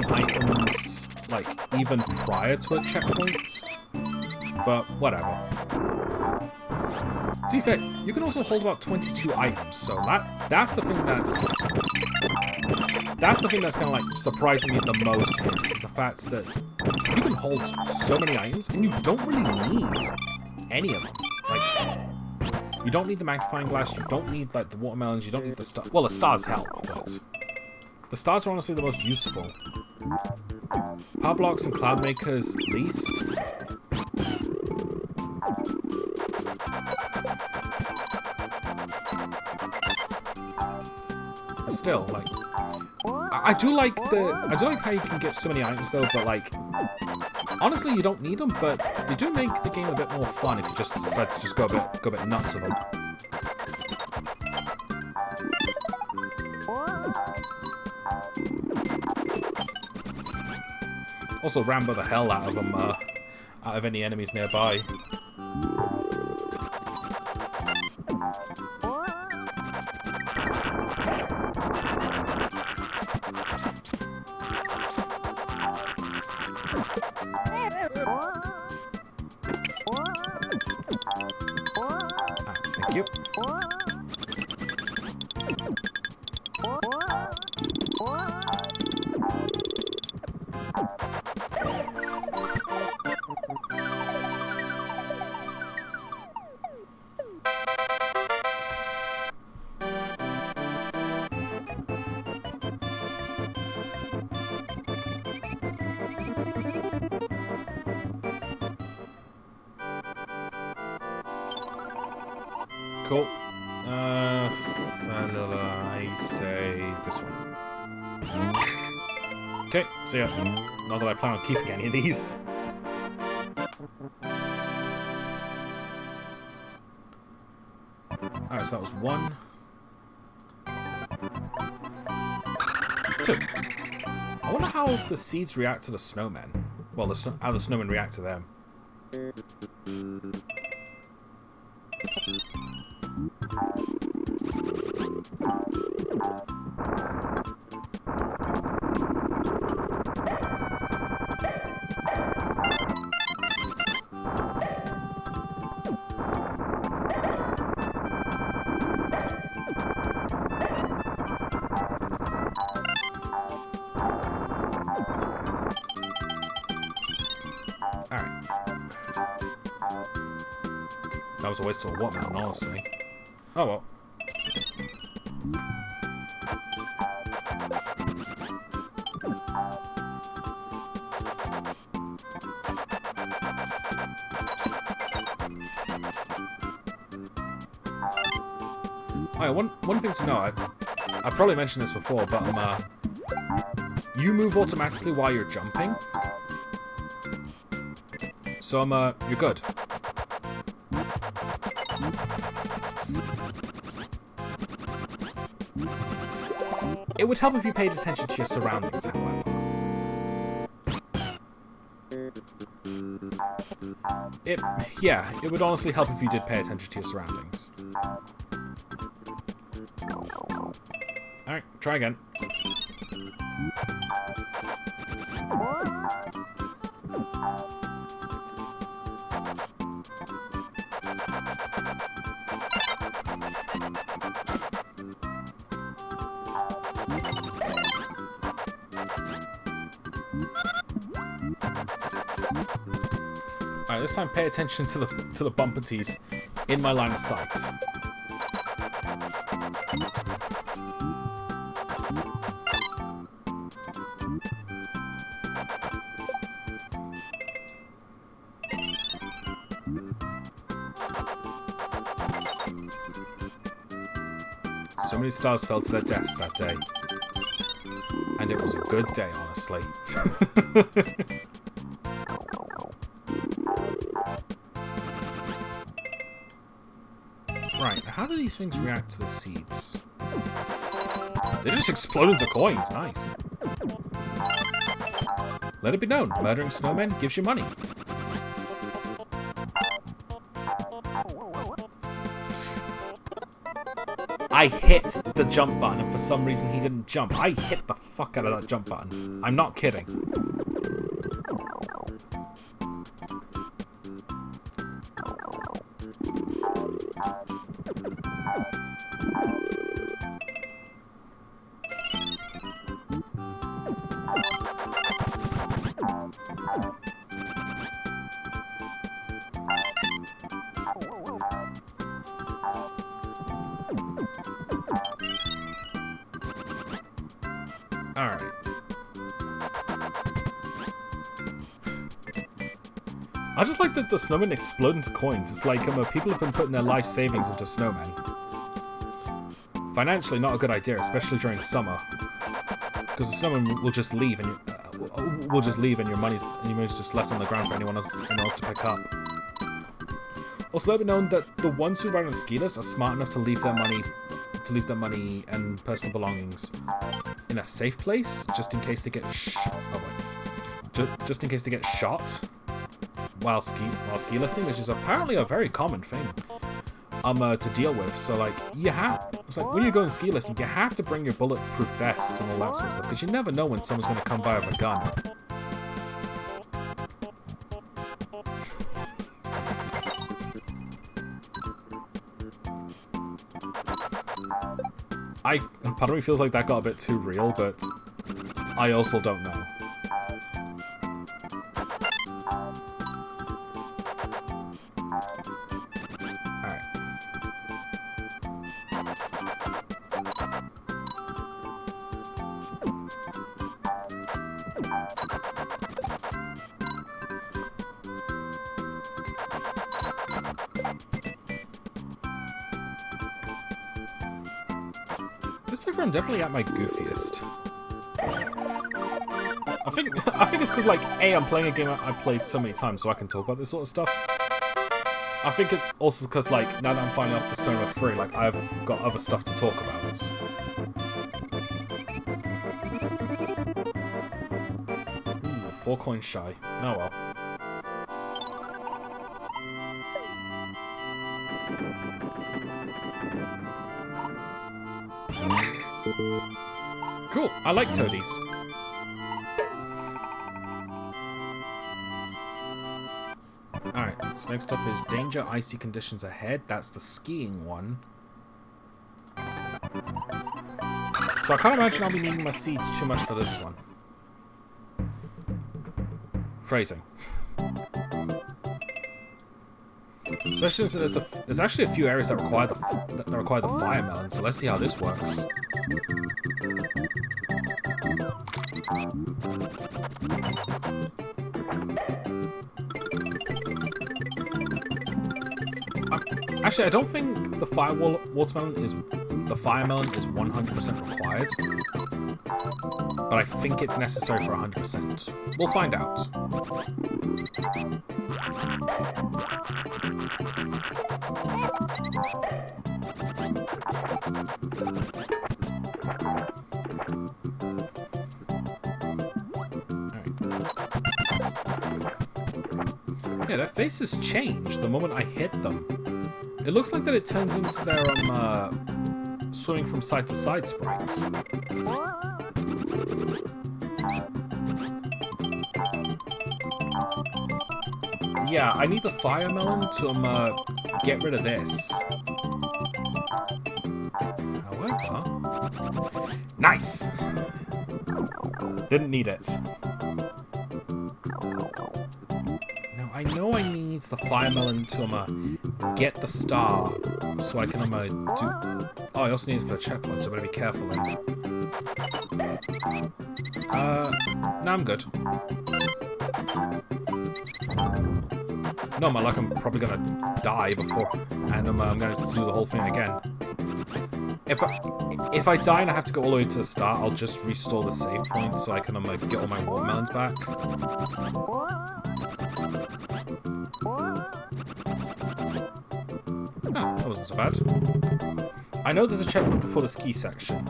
items, like, even prior to a checkpoint. But whatever. To be fair, you can also hold about 22 items, so that's the thing that's kind of like surprising me the most here, is the fact that you can hold so many items and you don't really need any of them. Like, you don't need the magnifying glass, you don't need like the watermelons, you don't need the star. Well, the stars help, but the stars are honestly the most useful. Power blocks and cloud makers least. But still, like, I do like how you can get so many items though, but like, honestly, you don't need them, but they do make the game a bit more fun if you just decide to just go a bit nuts with them. Also, Rambo the hell out of them, out of any enemies nearby. Thank you. cool. I say this one. Okay, so yeah, not that I plan on keeping any of these. Alright, so that was 1. 2. I wonder how the seeds react to the snowmen. Well, how the snowmen react to them. Alright. That was a waste of a watermelon, honestly. Oh well. Alright, one thing to know, I've probably mentioned this before, but you move automatically while you're jumping. So you're good. It would help if you paid attention to your surroundings, however. Yeah, it would honestly help if you did pay attention to your surroundings. Alright, try again. Alright, this time pay attention to the bumper tees in my line of sight. So many stars fell to their deaths that day. And it was a good day, honestly. Right, how do these things react to the seeds? They just explode into coins, nice. Let it be known, murdering snowmen gives you money. I hit the jump button and for some reason he didn't jump. I hit the fuck out of that jump button. I'm not kidding. Alright. I just like that the snowmen explode into coins. It's like people have been putting their life savings into snowmen. Financially, not a good idea, especially during summer, because the snowmen will just leave and your money's just left on the ground for anyone else to pick up. Also, let it be known that the ones who ride on ski lifts are smart enough to leave their money and personal belongings in a safe place, just in case they get just in case they get shot while ski lifting, which is apparently a very common thing to deal with. So like it's like when you're going ski lifting, you have to bring your bulletproof vests and all that sort of stuff, because you never know when someone's going to come by with a gun. Part of me feels like that got a bit too real, but I also don't know. Alright. Multiplayer, I'm definitely at my goofiest. I think it's because, like, A, I'm playing a game I played so many times, so I can talk about this sort of stuff. I think it's also because, like, now that I'm finally off Persona 3, like, I've got other stuff to talk about. Ooh, 4 coins shy. Oh well. Cool, I like toadies. Alright, so next up is Danger, Icy Conditions Ahead. That's the skiing one. So I can't imagine I'll be needing my seeds too much for this one. Phrasing. Especially since there's actually a few areas that require the fire melon, so let's see how this works. Actually, I don't think the fire melon is 100% required, but I think it's necessary for 100%. We'll find out. Yeah, their faces change the moment I hit them. It looks like that it turns into their swimming from side to side sprites. Yeah, I need the fire melon to get rid of this. However, nice. Didn't need it. I know I need the fire melon to get the star, so I can do. Oh, I also need it for a checkpoint, so I better be careful then. No, I'm good. No, my luck, I'm probably gonna die before, and I'm gonna have to do the whole thing again. If I die and I have to go all the way to the start, I'll just restore the save point so I can get all my watermelons back. Oh, that wasn't so bad. I know there's a checkpoint before the ski section.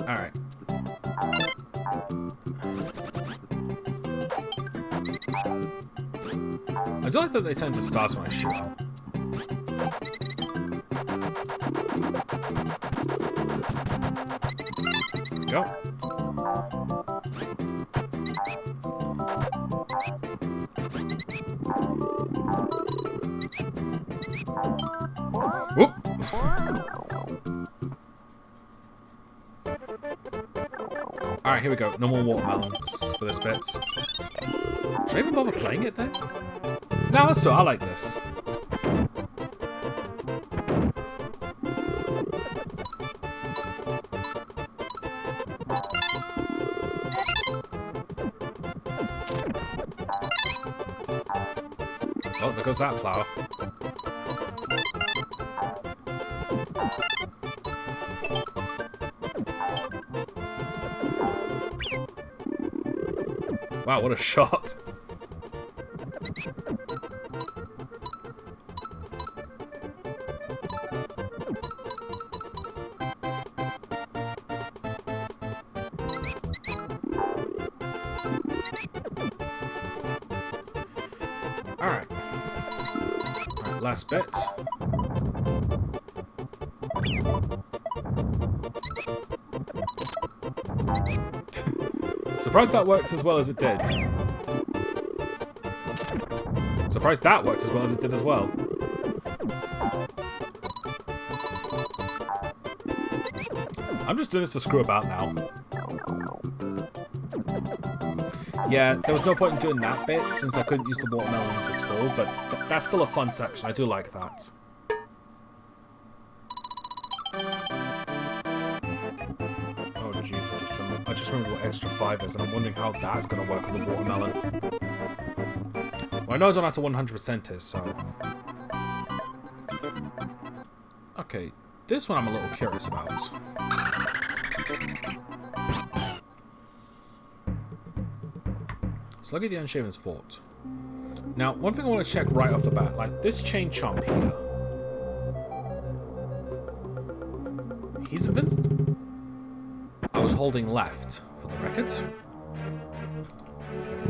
Alright. I do like that they turn to stars when I shoot them. Go. Whoop. Alright, here we go. No more watermelons for this bit. Should I even bother playing it then? No, let's do it. I like this. Oh, there goes that flower. Wow, what a shot. Alright. Alright, last bit. Surprised that worked as well as it did. Surprised that worked as well as it did as well. I'm just doing this to screw about now. Yeah, there was no point in doing that bit since I couldn't use the watermelons at all, but that's still a fun section. I do like that. Oh jeez, I just remembered what extra 5 is, and I'm wondering how that's going to work with the watermelon. Well, I know I don't have to 100% it, so... Okay, this one I'm a little curious about. So look at the Unshaven's fort. Now, one thing I want to check right off the bat, like this chain chomp here. He's invincible. I was holding left for the record.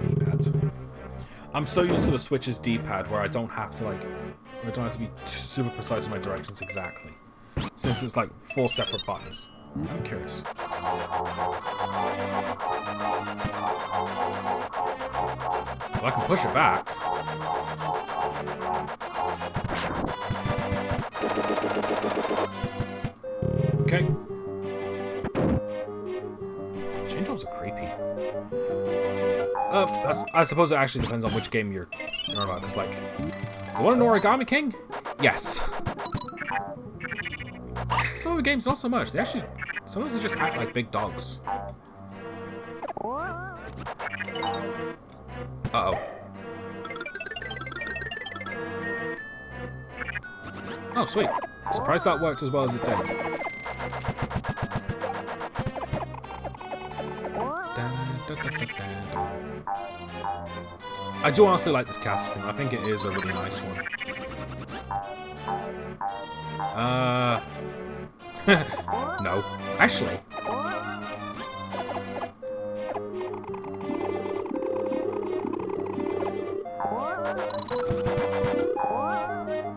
D-pad. I'm so used to the Switch's D-pad where I don't have to like, I don't have to be super precise in my directions exactly, since it's like 4 separate buttons. I'm curious. Well, I can push it back. Okay. Chain jumps are creepy. I suppose it actually depends on which game you're about. It's like, you want an Origami King? Yes. Some of the games not so much. They actually, sometimes they just act like big dogs. Uh-oh. Oh, sweet. Surprised that worked as well as it did. I do honestly like this casting. I think it is a really nice one. No. Actually.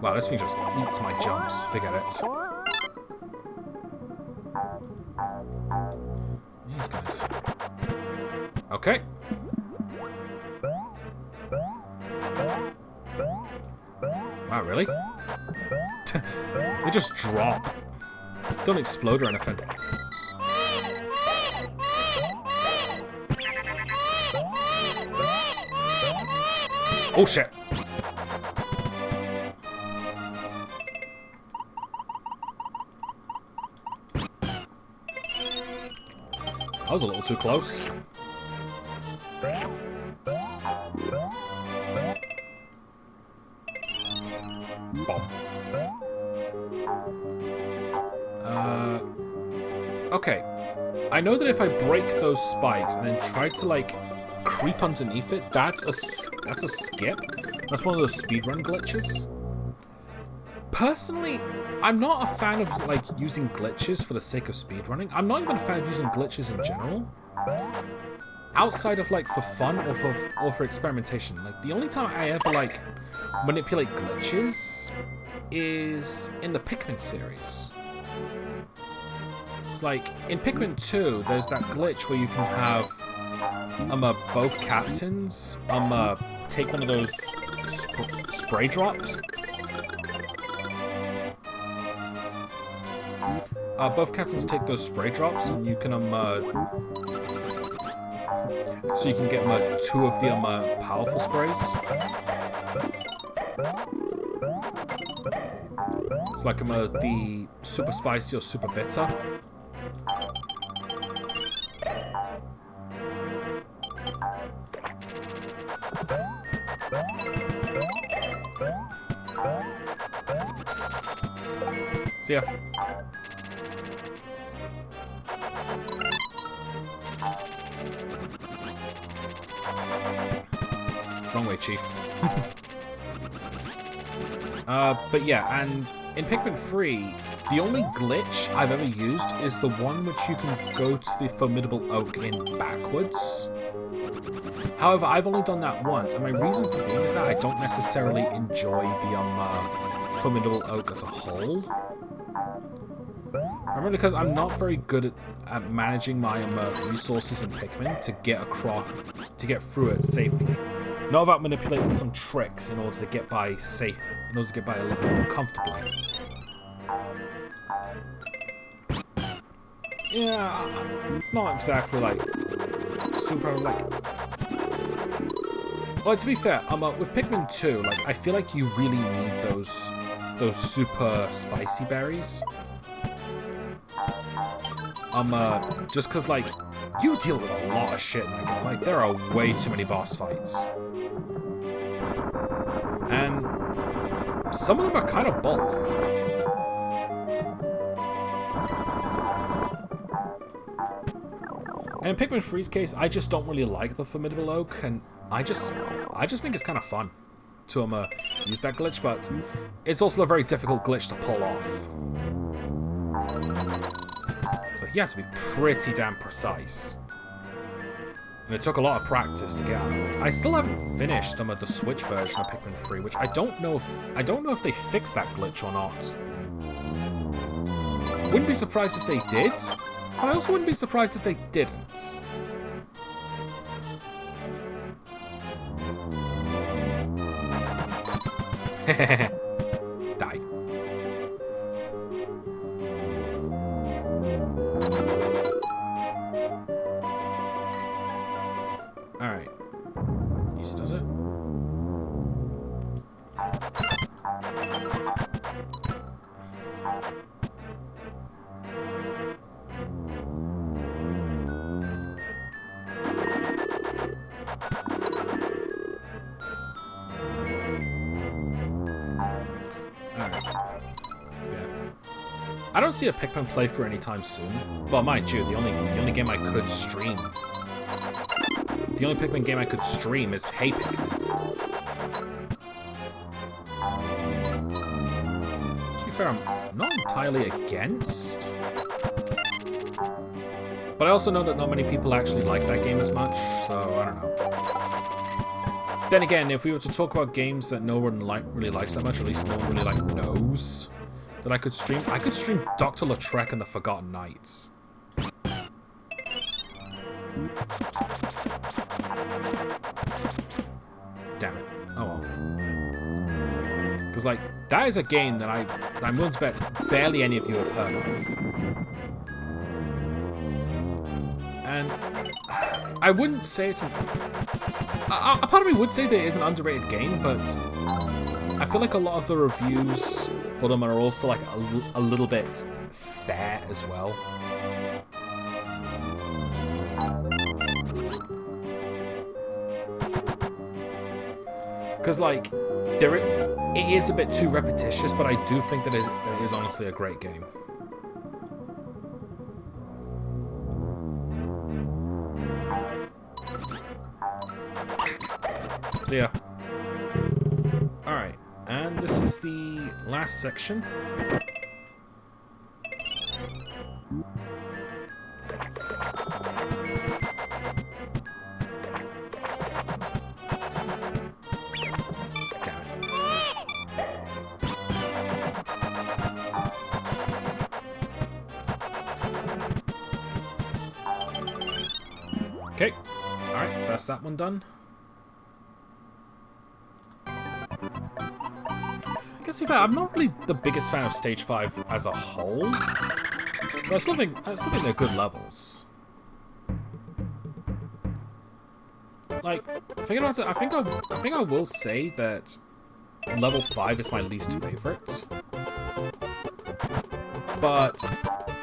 Wow, this thing just eats my jumps. Forget it. These guys. Okay. Wow, really? They just drop. Don't explode or anything. Oh shit! That was a little too close. Bomb. Okay. I know that if I break those spikes and then try to like creep underneath it, that's a skip. That's one of those speedrun glitches. Personally, I'm not a fan of like using glitches for the sake of speedrunning. I'm not even a fan of using glitches in general. Outside of like for fun or for experimentation. Like the only time I ever like manipulate glitches is in the Pikmin series. It's like in Pikmin 2, there's that glitch where you can have both captains take one of those spray drops. Both captains take those spray drops, and you can so you can get 2 of the powerful sprays. It's like the super spicy or super bitter. See ya. Wrong way, Chief. But yeah, and in Pikmin 3, the only glitch I've ever used is the one which you can go to the Formidable Oak in backwards. However, I've only done that once, and my reason for being is that I don't necessarily enjoy the Formidable Oak as a whole. I remember because I'm not very good at managing my resources in Pikmin to get through it safely. Not about manipulating some tricks in order to get by a little more comfortably. Yeah, it's not exactly like super like. Well, to be fair, with Pikmin 2, like I feel like you really need those super spicy berries. Just cause like you deal with a lot of shit in that game. Like there are way too many boss fights, and some of them are kind of bold. And in Pikmin 3's case, I just don't really like the Formidable Oak, and I just think it's kind of fun to use that glitch, but it's also a very difficult glitch to pull off. So you have to be pretty damn precise. And it took a lot of practice to get out of it. I still haven't finished the Switch version of Pikmin 3, which I don't know if they fixed that glitch or not. Wouldn't be surprised if they did. But I also wouldn't be surprised if they didn't. Die. Alright. Easy does it. I don't see a Pikmin playthrough anytime soon. Well, mind you, the only game I could stream, the only Pikmin game I could stream is Hey Pikmin. To be fair, I'm not entirely against, but I also know that not many people actually like that game as much, so I don't know. Then again, if we were to talk about games that no one really likes that much, or at least no one really knows that I could stream Dr. Lautrec and the Forgotten Knights. Damn it. Oh well. Because, like, that is a game that I'm willing to bet barely any of you have heard of. And I wouldn't say it's a part of me would say that it is an underrated game, but I feel like a lot of the reviews for them are also like a little bit fair as well. Because like it is a bit too repetitious, but I do think that it is honestly a great game. So yeah. Alright, and this is the last section. Okay, alright, that's that one done. I guess I'm not really the biggest fan of Stage 5 as a whole, but I still think they're good levels. Like, thinking about it, I think I will say that level 5 is my least favorite. But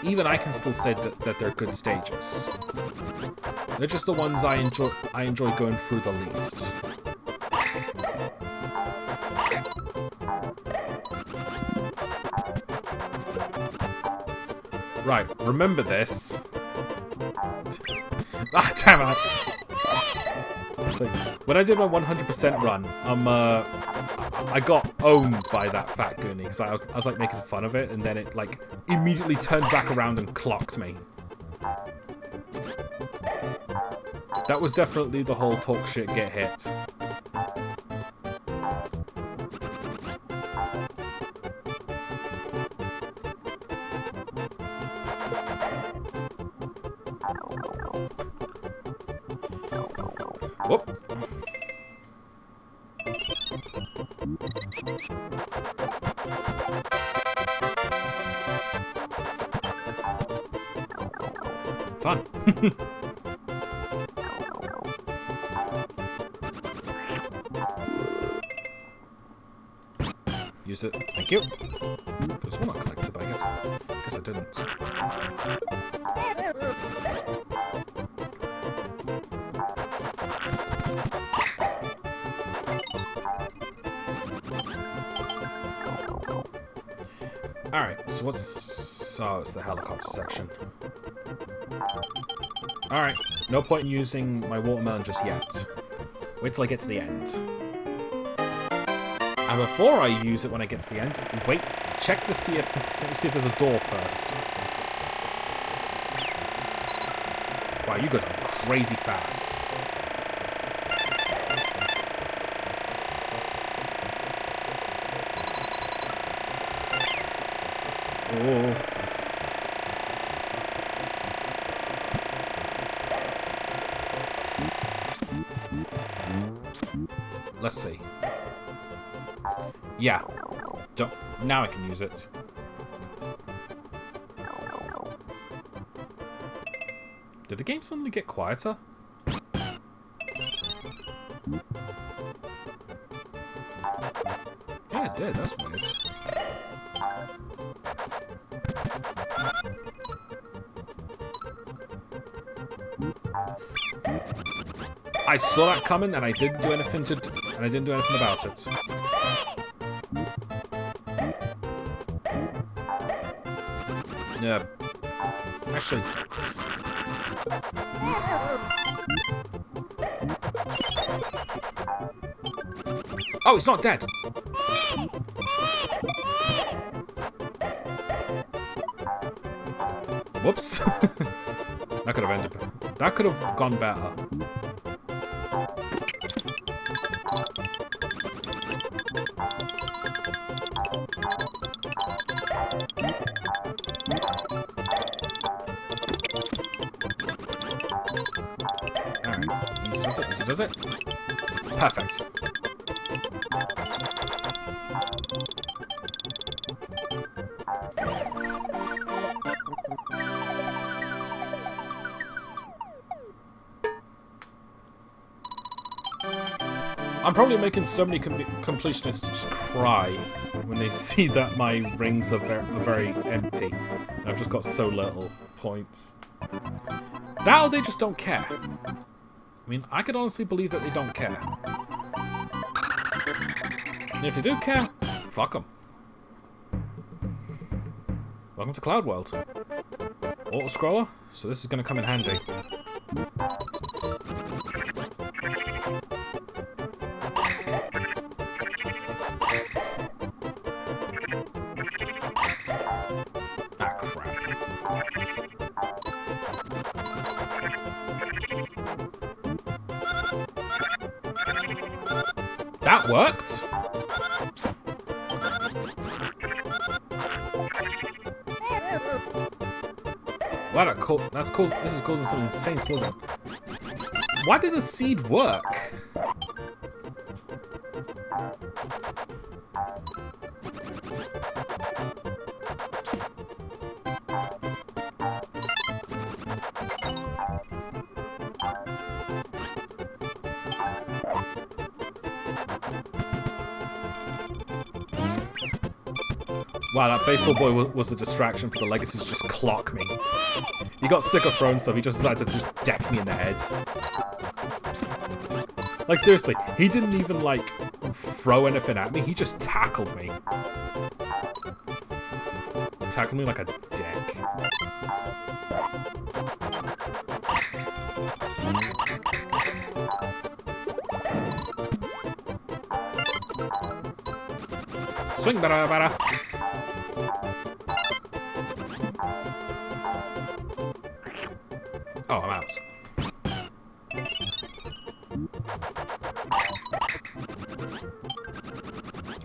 even I can still say that they're good stages. They're just the ones I enjoy going through the least. Right, remember this. Ah, damn it! When I did my 100% run, I got owned by that fat goonie because I was like making fun of it, and then it like immediately turned back around and clocked me. That was definitely the whole talk shit, get hit. Whoop. Use it. Thank you. There's one not collected, but I guess I didn't. Alright, so what's... Oh, it's the helicopter section. Alright, no point in using my watermelon just yet. Wait till I get to the end. And before I use it when I get to the end, wait, check to see if there's a door first. Wow, you go down crazy fast. Oh. Let's see. Yeah. Don't. Now I can use it. Did the game suddenly get quieter? Yeah, it did. That's weird. I saw that coming, and I didn't do anything about it. Yeah. Actually. Oh, it's not dead. Whoops. That could have ended. That could have gone better. Alright, easy does it. Perfect. I'm probably making so many completionists just cry when they see that my rings are very empty. And I've just got so little points. That or they just don't care. I mean, I could honestly believe that they don't care. And if they do care, fuck them. Welcome to Cloud World. Auto-scroller, so this is going to come in handy. Ah, crap. That worked? Wow, that's cool. This is causing some insane slowdown. Why did the seed work? Wow, that baseball boy was a distraction for the Legacy to just clock me. He got sick of throwing stuff, he just decided to just deck me in the head. Like, seriously, he didn't even, like, throw anything at me, he just tackled me. Tackled me like a dick. Swing, bada, bada. Oh, I'm out.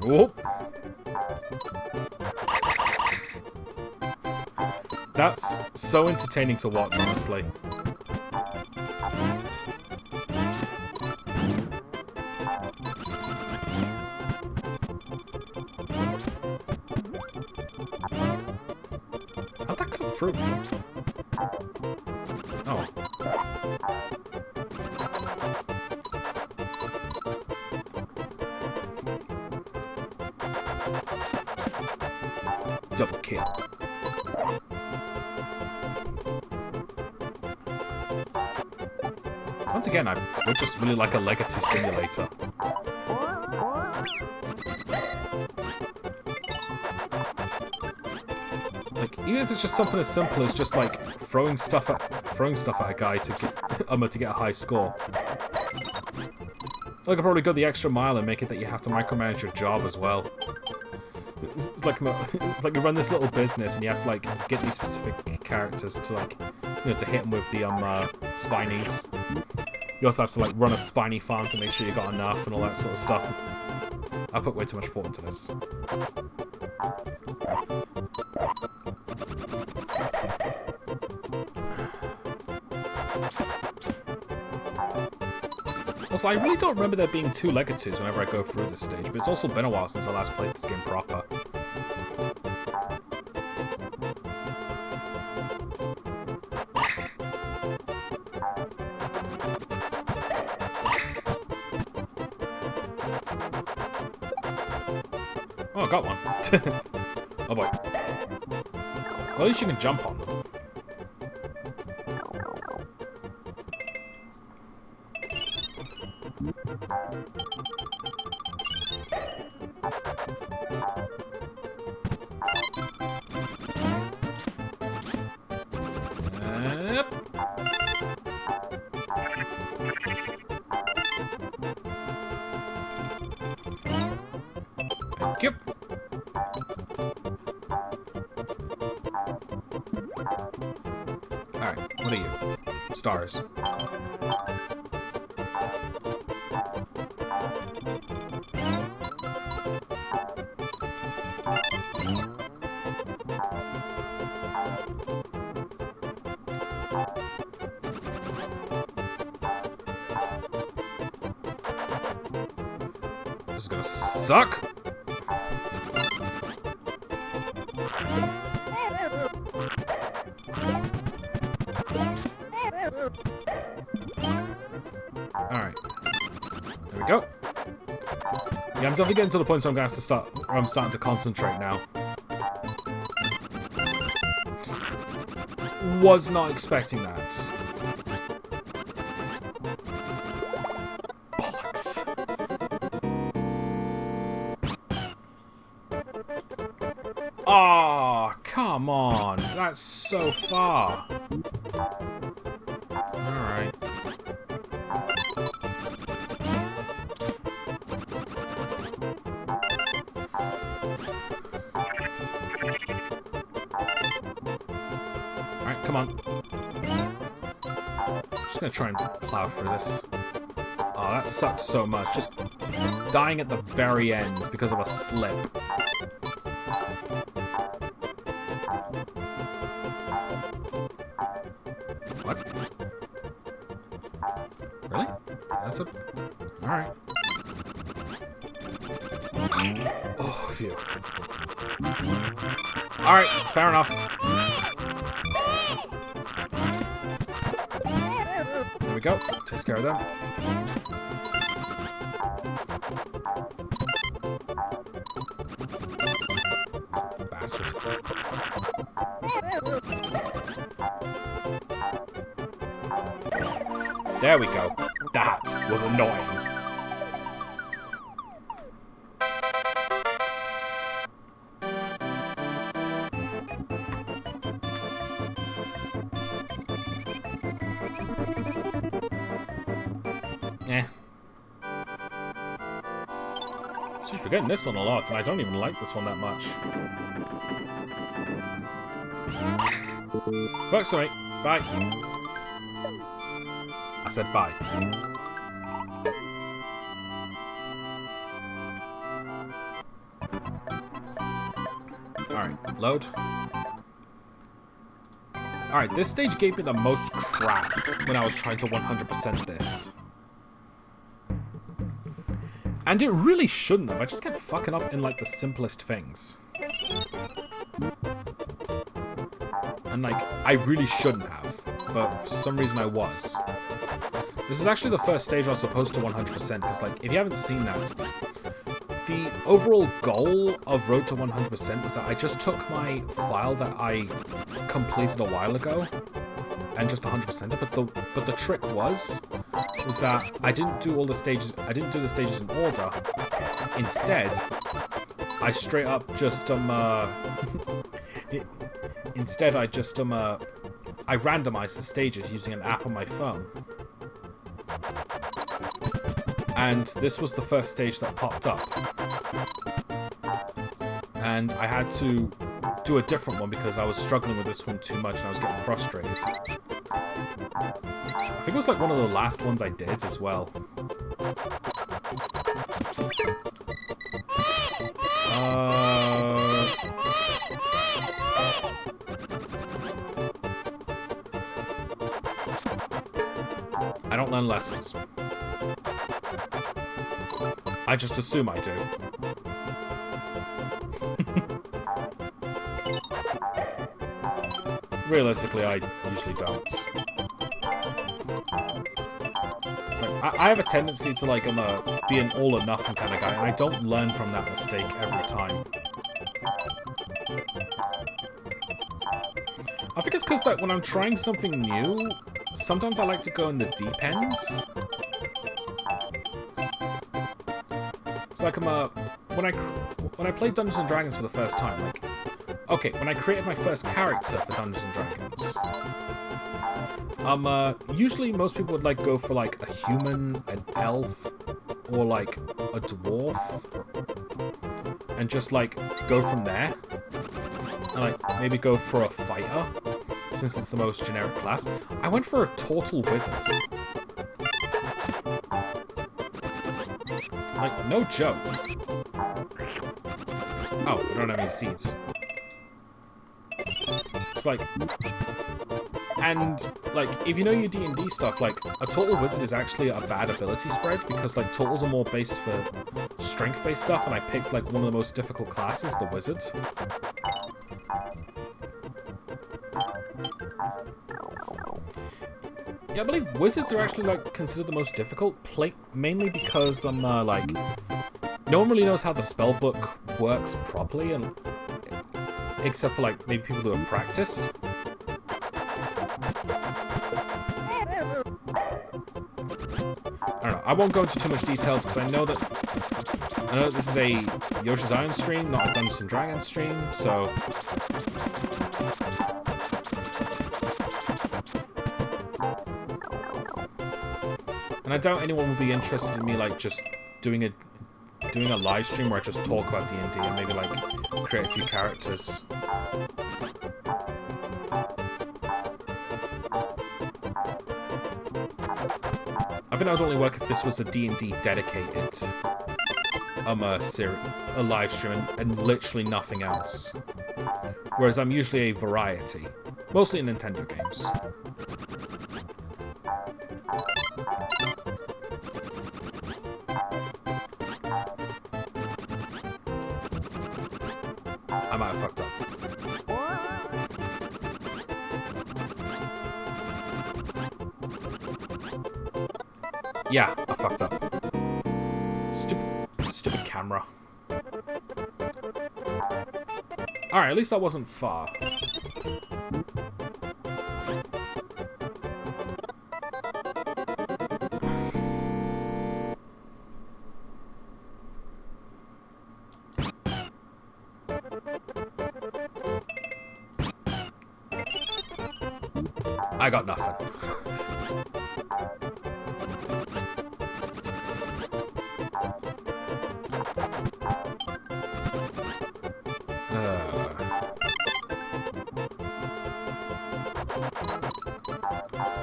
Oh. That's so entertaining to watch, honestly. How'd that come through? Oh. double kill. Once again, I would just really like a Legato simulator. Like, even if it's just something as simple as just like throwing stuff at a guy to get a high score. So I could probably go the extra mile and make it that you have to micromanage your job as well. It's like you run this little business and you have to like get these specific characters to like, you know, to hit them with the spinies. You also have to like run a spiny farm to make sure you got enough and all that sort of stuff. I put way too much thought into this. Also, I really don't remember there being 2 Legatos whenever I go through this stage, but it's also been a while since I last played this game proper. Oh, I got one. Oh boy. Well, at least you can jump on them. Thank you. Alright, what are you? Stars. This is gonna suck. Alright. There we go. Yeah, I'm definitely getting to the point where I'm starting to concentrate now. Was not expecting that. Bollocks. Oh, come on. That's so far. Alright. Alright, come on. Just gonna try and plow through this. Oh, that sucked so much. Just dying at the very end because of a slip. What? Really? That's a... Alright. Oh, phew. Alright, fair enough. There we go. Takes care of them. Bastard. There we go. That was annoying. Eh. She's forgetting this one a lot, and I don't even like this one that much. Works for me. Bye. I said bye. Alright, load. Alright, this stage gave me the most crap when I was trying to 100% this. And it really shouldn't have. I just kept fucking up in like the simplest things. And like, I really shouldn't have. But for some reason I was. This is actually the first stage I was supposed to 100%, because like, if you haven't seen that, the overall goal of Road to 100% was that I just took my file that I completed a while ago and just 100% it. But the trick was that I didn't do all the stages. I didn't do the stages in order. Instead, I straight up just Instead, I just I randomized the stages using an app on my phone. And this was the first stage that popped up. And I had to do a different one because I was struggling with this one too much and I was getting frustrated. I think it was like one of the last ones I did as well. I don't learn lessons. I just assume I do. Realistically, I usually don't. It's like, I have a tendency to like be an all or nothing kind of guy, and I don't learn from that mistake every time. I think it's because like when I'm trying something new, sometimes I like to go in the deep end. It's like when I played Dungeons and Dragons for the first time, like, okay, when I created my first character for Dungeons and Dragons, usually most people would like go for like a human, an elf, or like a dwarf, and just like go from there, and like maybe go for a fighter, since it's the most generic class. I went for a total wizard. Like, no joke. Oh, I don't have any seeds. It's like... And, like, if you know your D&D stuff, like, a total wizard is actually a bad ability spread, because, like, totals are more based for strength-based stuff, and I picked, like, one of the most difficult classes, the wizard. Yeah, I believe wizards are actually, like, considered the most difficult, mainly because, like, no one really knows how the spellbook works properly, and except for, like, maybe people who have practiced. I don't know, I won't go into too much details, because I know that this is a Yoshi's Island stream, not a Dungeons and Dragons stream, so... And I doubt anyone will be interested in me, like, just doing a live stream where I just talk about D&D and maybe, like, create a few characters. I think that would only work if this was a D&D dedicated, a live stream and literally nothing else. Whereas I'm usually a variety, mostly in Nintendo games. I might have fucked up. Yeah, I fucked up. Stupid camera. Alright, at least I wasn't far. I got nothing.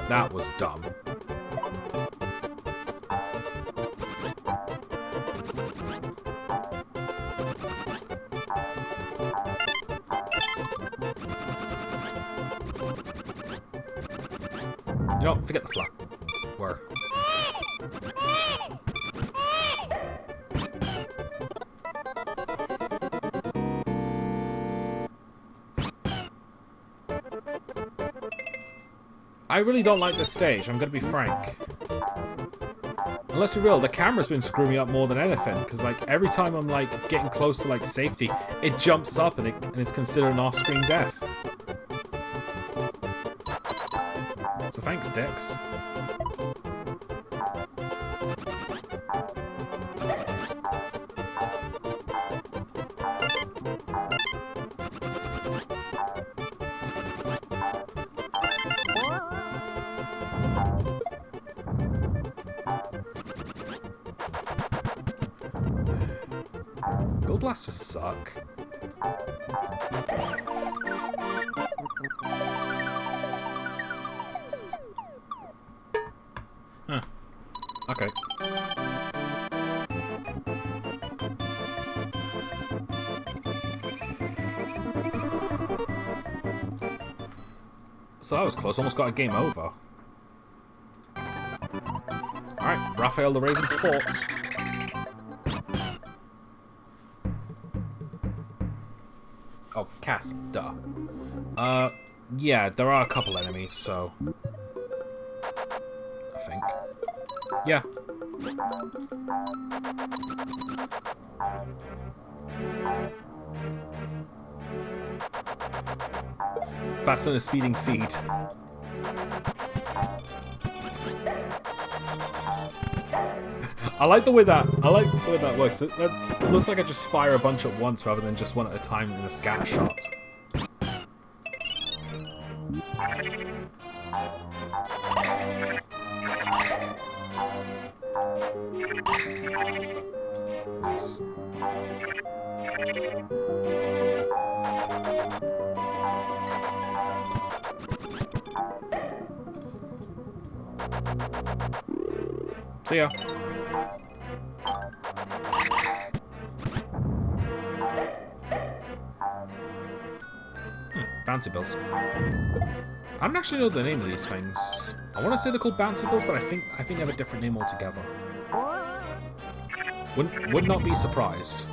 That was dumb. You know, forget the flap. Where? I really don't like this stage, I'm gonna be frank. Unless we're real, the camera's been screwing me up more than anything, because like every time I'm like getting close to like safety, it jumps up and it's considered an off-screen death. So thanks, Dix. Build blasters suck. Huh. Okay. So that was close. Almost got a game over. Alright, Raphael the Raven's fort. Oh, cast, duh. Yeah, there are a couple enemies, so... I think. Yeah. Faster than a speeding seed. I like the way that works. It looks like I just fire a bunch at once rather than just one at a time in a scatter shot. Nice. See ya. Bouncy bills. I don't actually know the name of these things. I want to say they're called bouncy bills, but I think they have a different name altogether. Would not be surprised.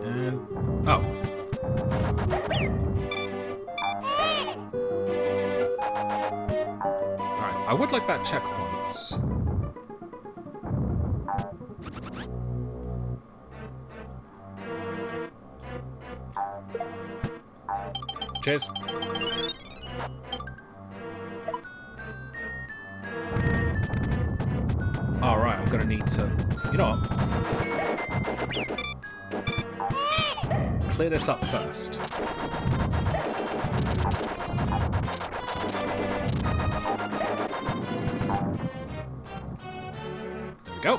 And oh. Alright, I would like that checkpoint. Cheers. Alright, I'm gonna need to... You know what? Clear this up first. There we go.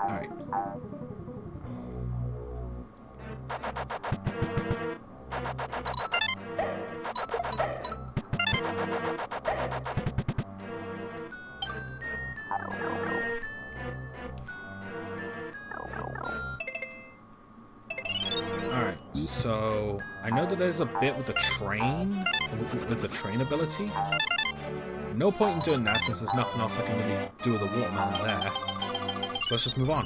Alright. Alright, so I know that there's a bit with the train, with the train ability. No point in doing that since there's nothing else I can really do with the watermelon there. So let's just move on.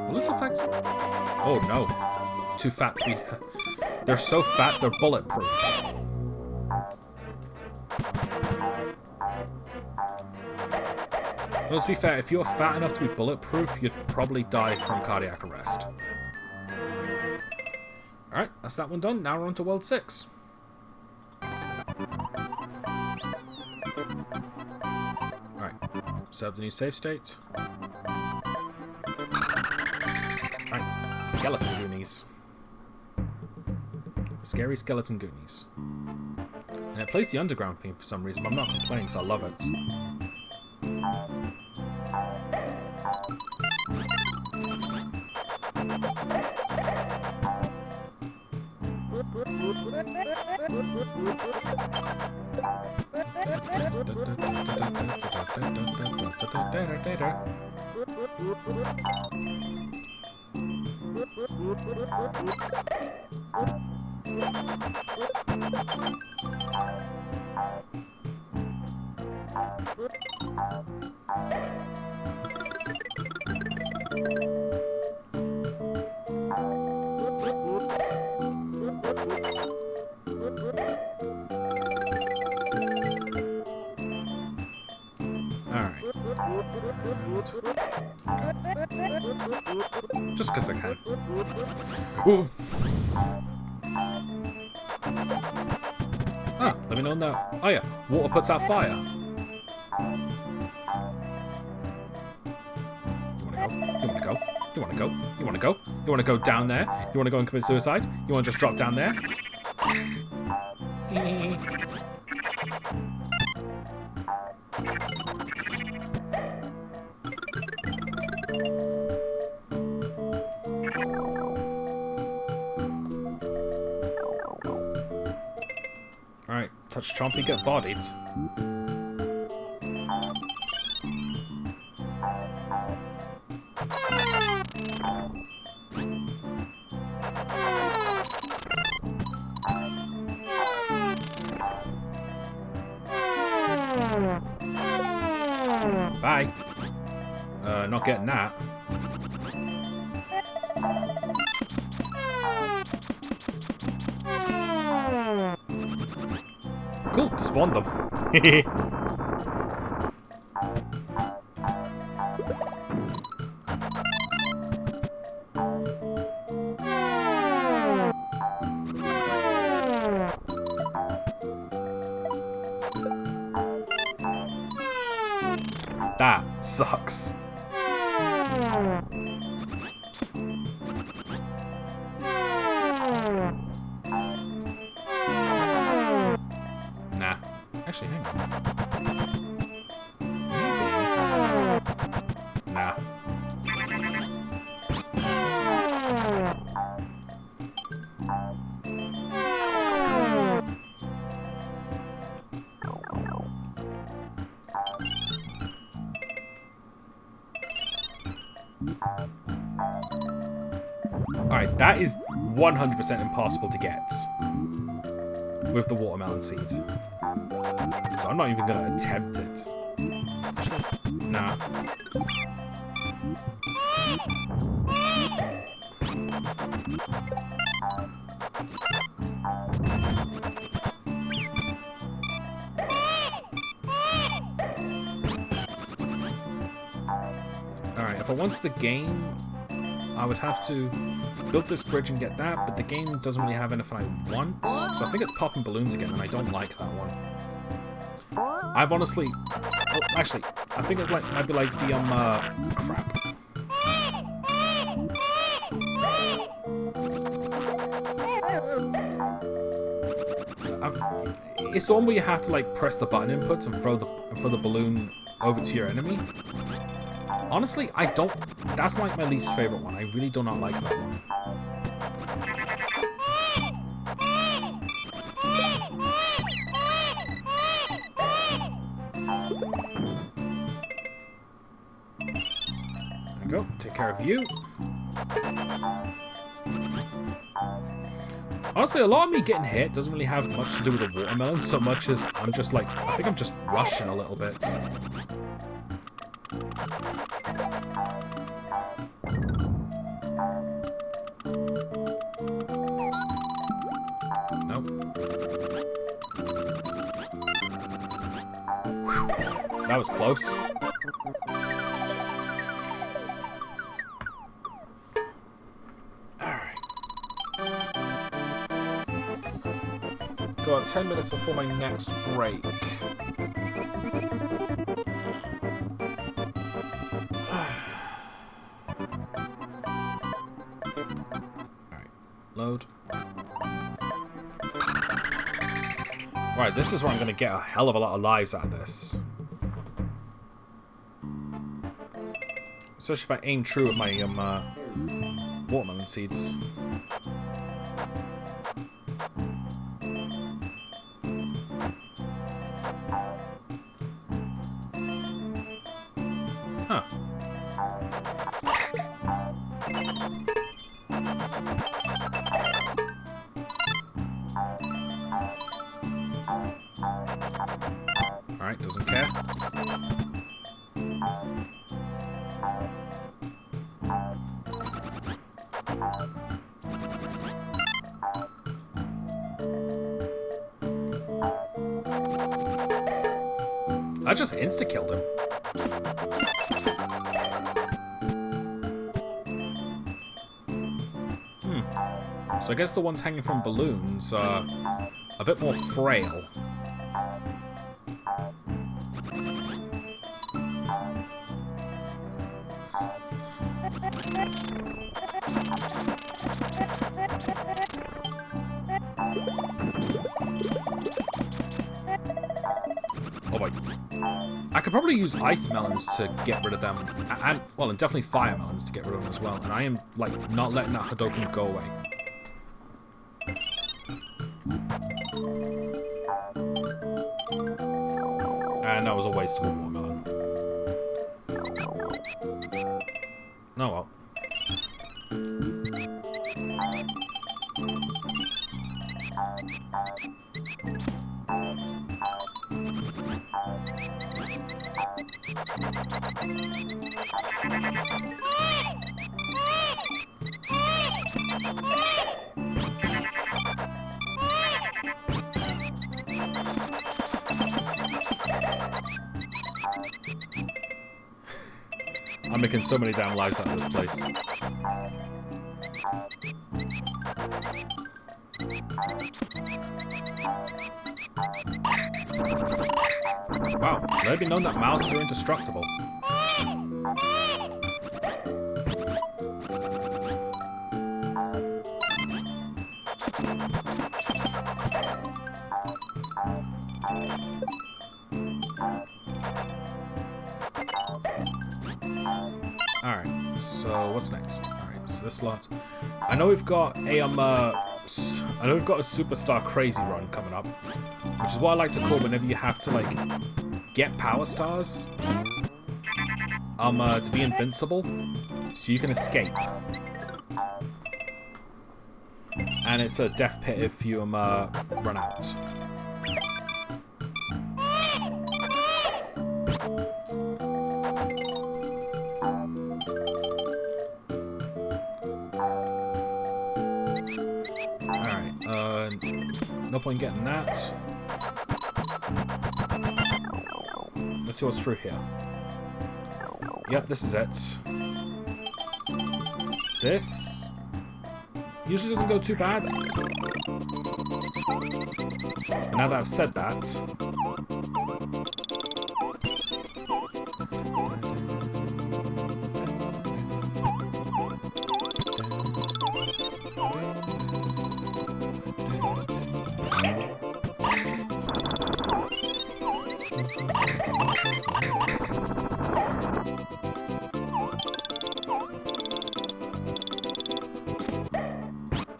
Will this affect it? Oh no. Too fat to be... They're so fat, they're bulletproof. Well, to be fair, if you're fat enough to be bulletproof, you'd probably die from cardiac arrest. Alright, that's that one done. Now we're on to World 6. Alright, set up the new save state. Alright, skeleton goonies. Scary skeleton goonies. And it plays the underground theme for some reason, but I'm not complaining because I love it. Just because I can. Ooh. Ah, let me know now. Oh yeah, water puts out fire. You wanna go? You wanna go? You wanna go? You wanna go down there? You wanna go and commit suicide? You wanna just drop down there? Alright, touch Chompy, get bodied. Bye. Not getting that. Cool, despawned them. That sucks. Nah. Actually, hang on. Nah. Alright, that is 100% impossible to get with the watermelon seed. So I'm not even going to attempt it. Nah. Alright, if I wanted the game, I would have to build this bridge and get that, but the game doesn't really have anything I want. So I think it's popping balloons again, and I don't like that one. I've honestly... Oh, actually, I think it's like might be like the, crap. It's the one where you have to, like, press the button inputs and throw the balloon over to your enemy. Honestly, I don't... That's, like, my least favorite one. I really do not like that one. There we go. Take care of you. Honestly, a lot of me getting hit doesn't really have much to do with the watermelon so much as I'm just, like... I think I'm just rushing a little bit. That was close. Alright. Got 10 minutes before my next break. Alright. Load. Right, this is where I'm going to get a hell of a lot of lives out of this. Especially if I aim true with my watermelon seeds. Alright, doesn't care. I just insta-killed him. So I guess the ones hanging from balloons are a bit more frail. Oh boy. I could probably use ice melons to get rid of them, and well, and definitely fire melons to get rid of them as well. And I am like not letting that Hadoken go away. And that was a waste of a watermelon. Oh well. I'm making so many damn lives out of this place. Wow, let it be known that mouses are indestructible. Alright, so what's next? Alright, so this lot. I know we've got a superstar crazy run coming up, which is what I like to call whenever you have to like get power stars to be invincible, so you can escape. And it's a death pit if you run out. No point getting that. Let's see what's through here. Yep, this is it. This usually doesn't go too bad. But now that I've said that,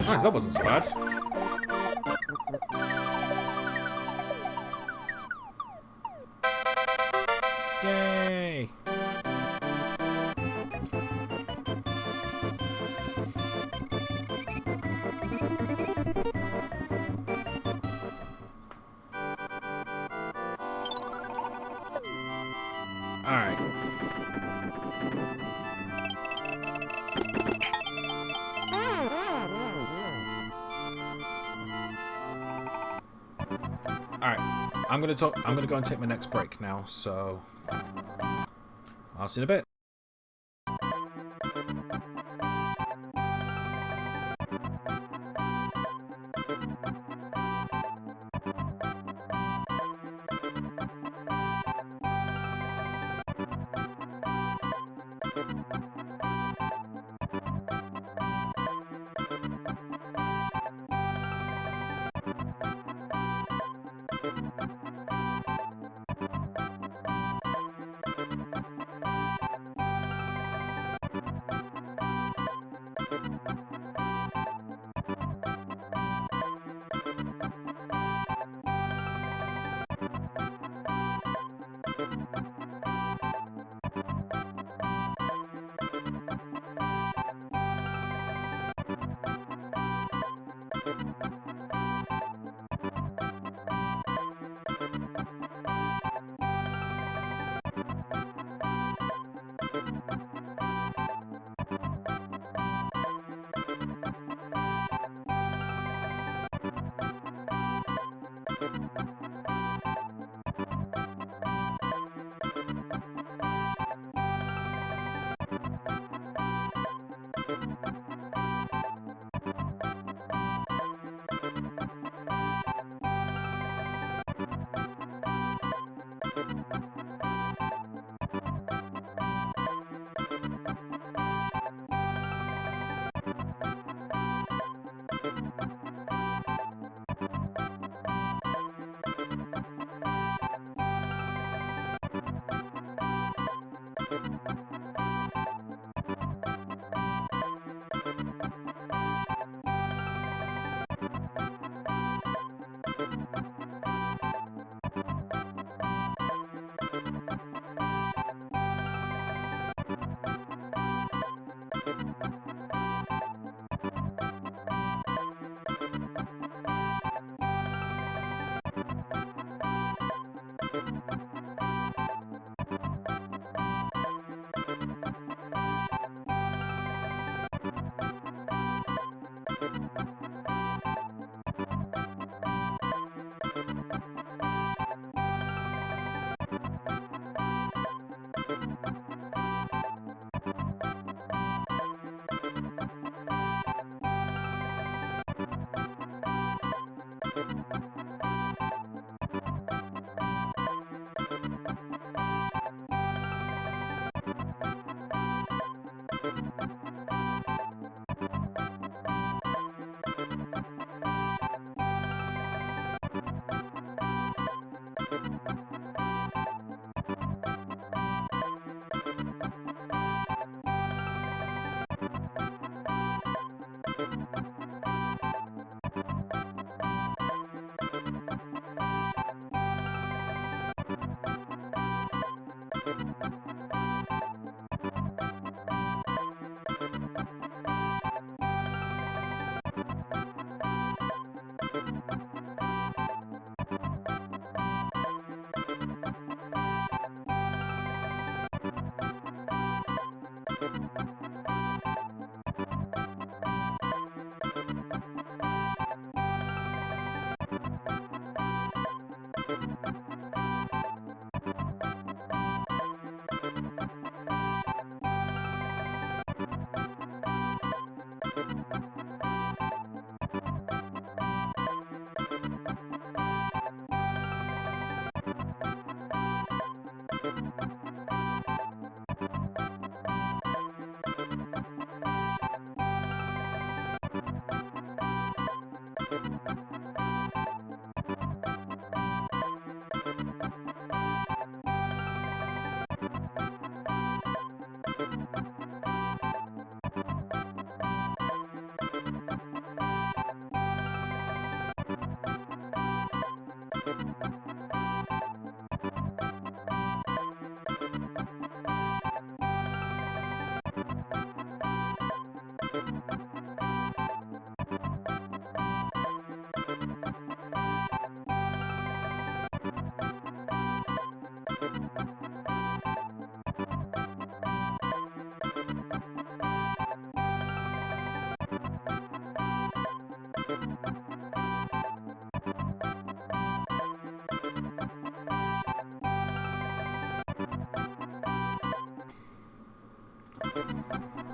nice, that wasn't so bad. Yay! Alright. Alright, I'm gonna go and take my next break now, so I'll see you in a bit.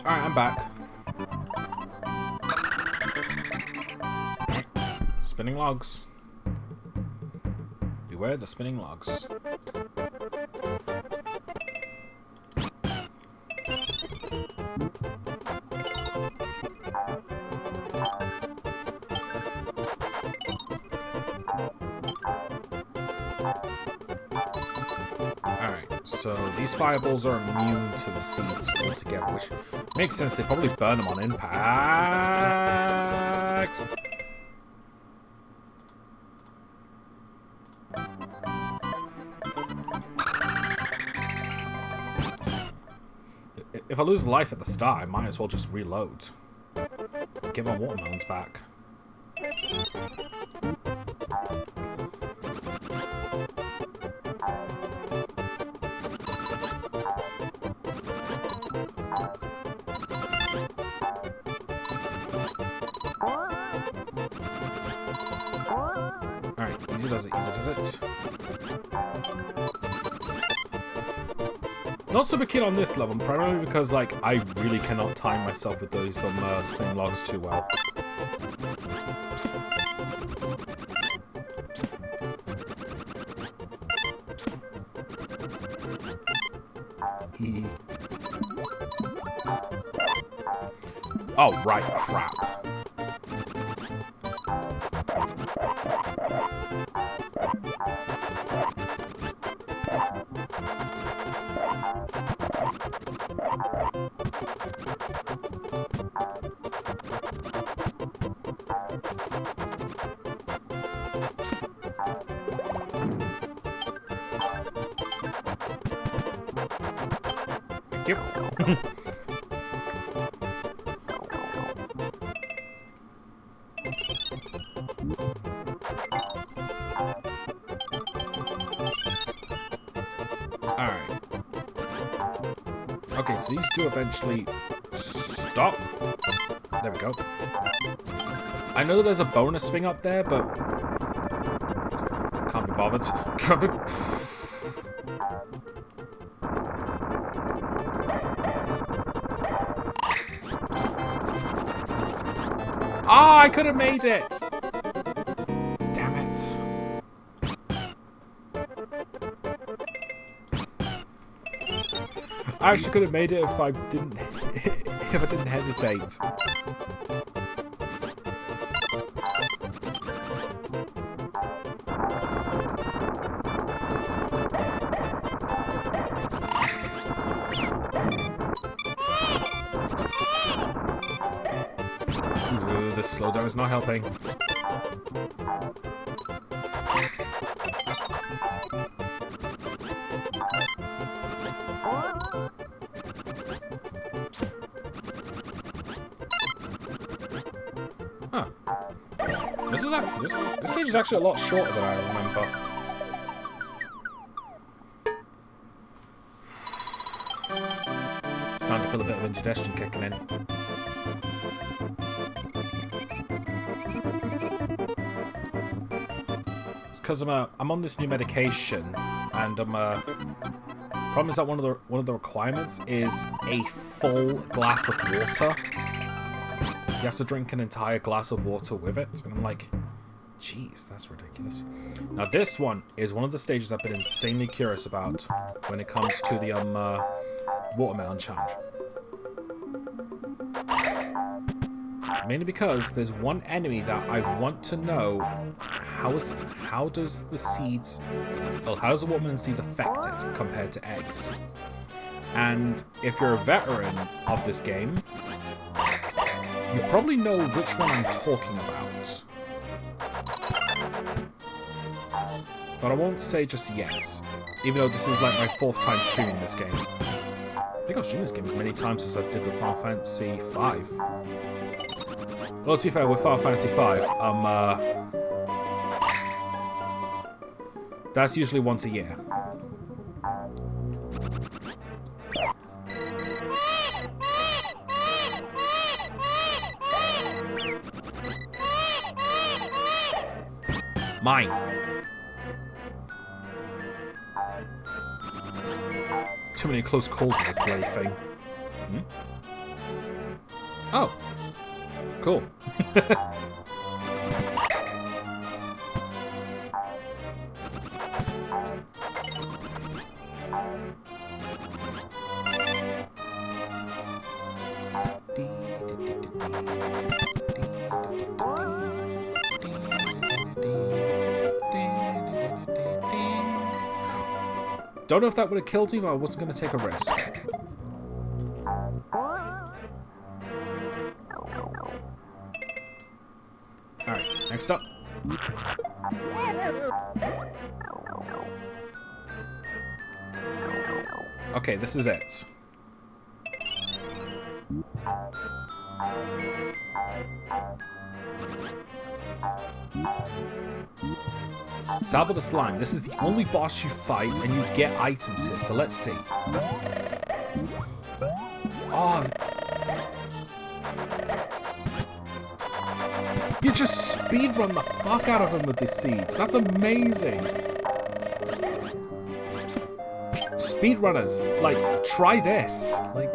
Alright, I'm back. Spinning logs. Beware the spinning logs. Alright, so these fireballs are immune to the seeds altogether, which makes sense. They probably burn them on impact. If I lose life at the start, I might as well just reload. Get my watermelons back. Alright, easy does it, easy does it. Not super keen on this level, primarily because, like, I really cannot time myself with those spinning logs too well. Oh, right, crap. Thank you. Alright. Okay, so these do eventually stop. There we go. I know there's a bonus thing up there, but can't be bothered. Can't be... Ah, I could have made it! Damn it. I actually could have made it if I didn't hesitate. Ooh, this slowdown is not helping. Huh. This stage is actually a lot shorter than I remember. Starting to feel a bit of indigestion kicking in. It's because I'm on this new medication, and problem is that one of the requirements is a full glass of water. You have to drink an entire glass of water with it, and I'm like, jeez, that's ridiculous. Now this one is one of the stages I've been insanely curious about when it comes to the watermelon challenge. Mainly because there's one enemy that I want to know how does the watermelon seeds affect it compared to eggs? And if you're a veteran of this game, you probably know which one I'm talking about. But I won't say just yet, even though this is like my 4th time streaming this game. I think I've streamed this game as many times as I did with Final Fantasy V. Well, to be fair, with Final Fantasy V, that's usually once a year. Mine. Too many close calls in this bloody thing. Hmm? Oh. Cool. Don't know if that would have killed me, but I wasn't going to take a risk. Alright, next up. Okay, this is it. Salvo the Slime. This is the only boss you fight, and you get items here, so let's see. Oh. You just speedrun the fuck out of him with these seeds. That's amazing. Speedrunners, like, try this. Like,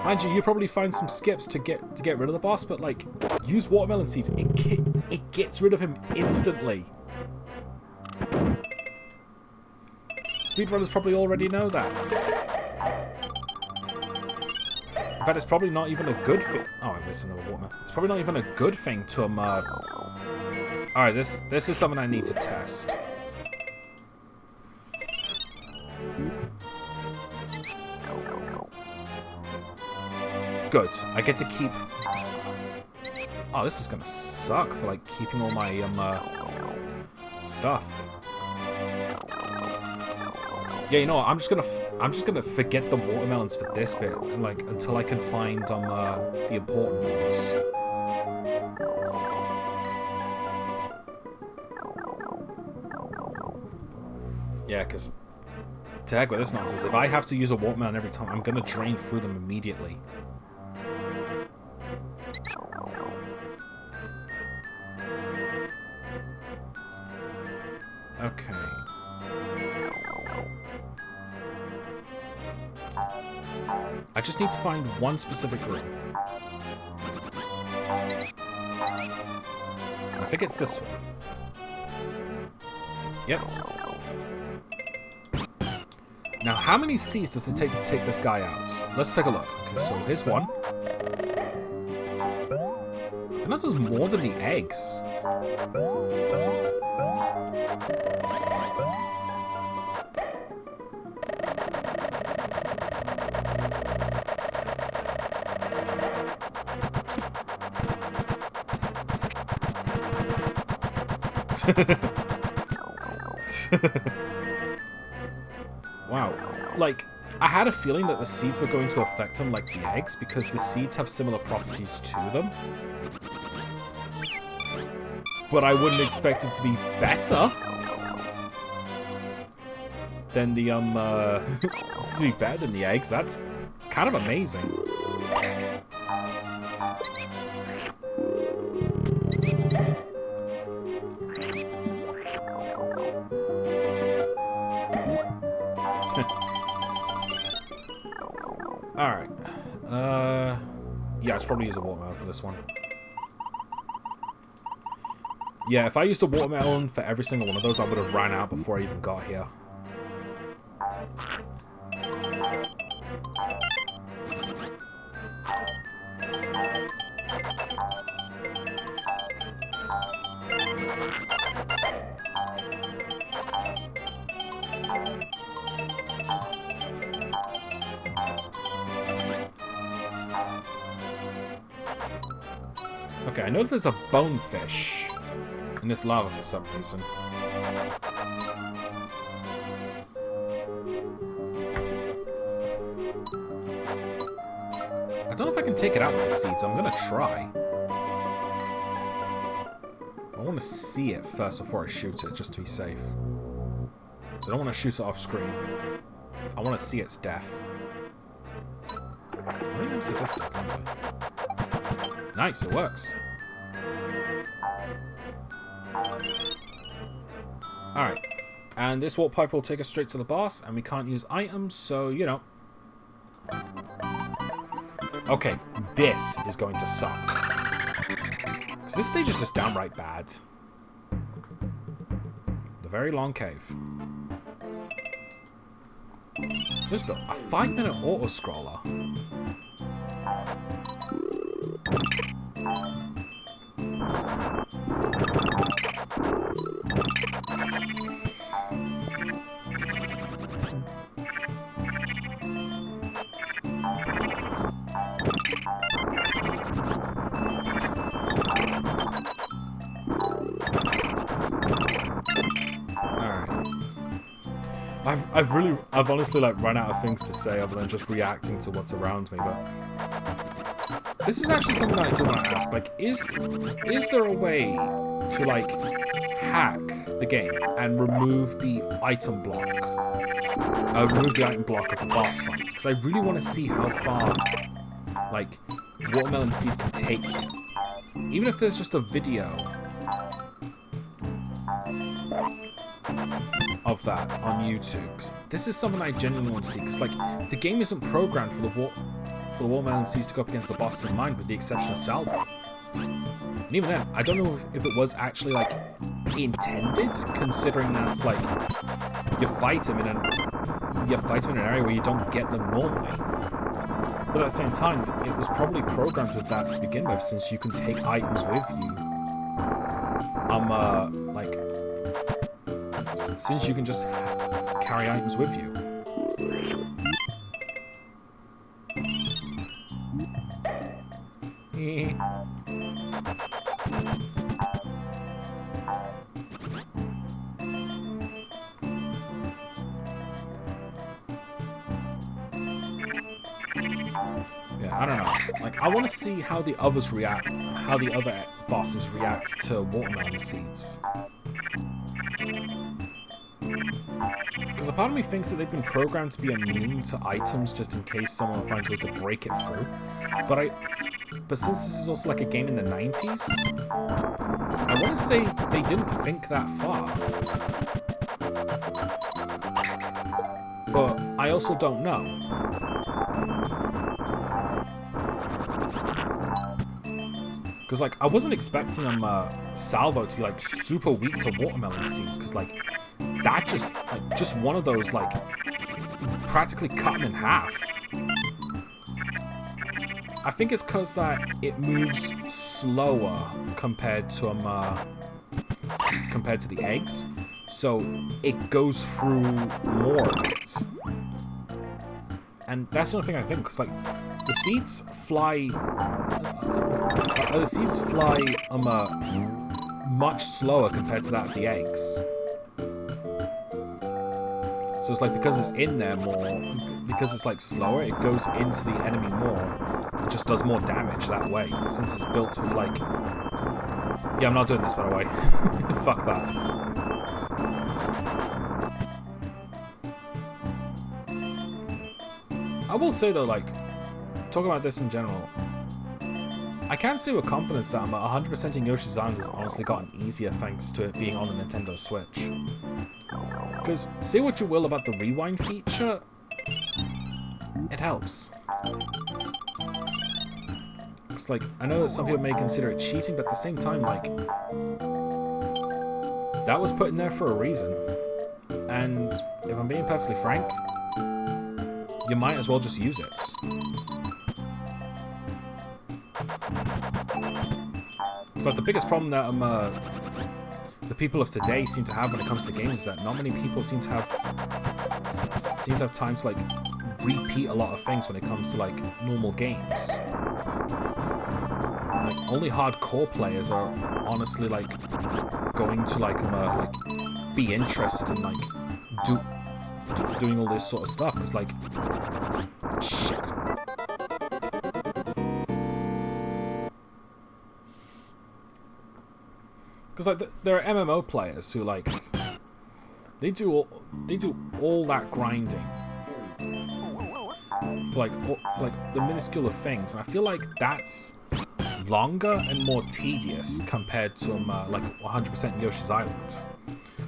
mind you, probably find some skips to get rid of the boss, but like, use watermelon seeds. It gets rid of him instantly. Speedrunners probably already know that. In fact, it's probably not even a good thing. Oh, I missed another watermelon. It's probably not even a good thing to Alright, this is something I need to test. Good. I get to keep... Oh, this is gonna suck for, like, keeping all my, stuff. Yeah, you know what? I'm just gonna forget the watermelons for this bit, and, like, until I can find, the important ones. Yeah, because... To heck with this nonsense. If I have to use a watermelon every time, I'm gonna drain through them immediately. Okay. I just need to find one specific room. I think it's this one. Yep. Now, how many seeds does it take to take this guy out? Let's take a look. Okay, so here's one. I think that does more than the eggs. Wow. Like, I had a feeling that the seeds were going to affect him like the eggs, because the seeds have similar properties to them. But I wouldn't expect it to be better than the, to be better than the eggs. That's kind of amazing. Alright. Yeah, let's probably use a watermelon for this one. Yeah, if I used a watermelon for every single one of those, I would have ran out before I even got here. Okay, I know there's a bonefish in this lava for some reason. I don't know if I can take it out with the seeds. I'm gonna try. I want to see it first before I shoot it, just to be safe. So I don't want to shoot it off screen. I want to see its death. I think I'm sadistic, aren't I? Nice, it works. Alright. And this warp pipe will take us straight to the boss, and we can't use items, so, you know. Okay, this is going to suck. Because this stage is just downright bad. The very long cave. This is a 5-minute auto-scroller. I've honestly like run out of things to say other than just reacting to what's around me, but this is actually something that I do want to ask. Like, is there a way to like hack the game and remove the item block? Remove the item block of the boss fights? Because I really want to see how far like Watermelon Seeds can take you. Even if there's just a video of that on YouTube. 'Cause this is something I genuinely want to see, because like the game isn't programmed for the Watermelon Seeds to go up against the boss in mind, with the exception of Salvo. And even then, I don't know if it was actually like intended, considering that like you fight him in an area where you don't get them normally. But at the same time, it was probably programmed with that to begin with, since you can take items with you. Since you can just carry items with you. Yeah, I don't know. Like, I want to see how the others react, how the other bosses react to Watermelon Seeds. Because a part of me thinks that they've been programmed to be immune to items just in case someone finds a way to break it through. But since this is also like a game in the 90s, I want to say they didn't think that far. But I also don't know. Because like I wasn't expecting Salvo to be like super weak to Watermelon Seeds, because like that just one of those like practically cut him in half. I think it's because that it moves slower compared to the eggs, so it goes through more of it. And that's the only thing I think, because like the seeds fly much slower compared to that of the eggs. So it's like, because it's in there more, because it's like slower, it goes into the enemy more. It just does more damage that way, since it's built with like... Yeah, I'm not doing this, by the way. Fuck that. I will say though, like, talking about this in general, I can't say with confidence that 100%ing Yoshi's Island has honestly gotten easier thanks to it being on the Nintendo Switch. Because, say what you will about the rewind feature, it helps. It's like, I know that some people may consider it cheating, but at the same time, like, that was put in there for a reason. And if I'm being perfectly frank, you might as well just use it. It's like the biggest problem that the people of today seem to have when it comes to games is that not many people seem to have time to like repeat a lot of things when it comes to like normal games. Like only hardcore players are honestly like going to like be interested in like doing all this sort of stuff. It's like shit. Because like there are MMO players who like they do all that grinding for like the minuscule of things, and I feel like that's longer and more tedious compared to like 100% Yoshi's Island.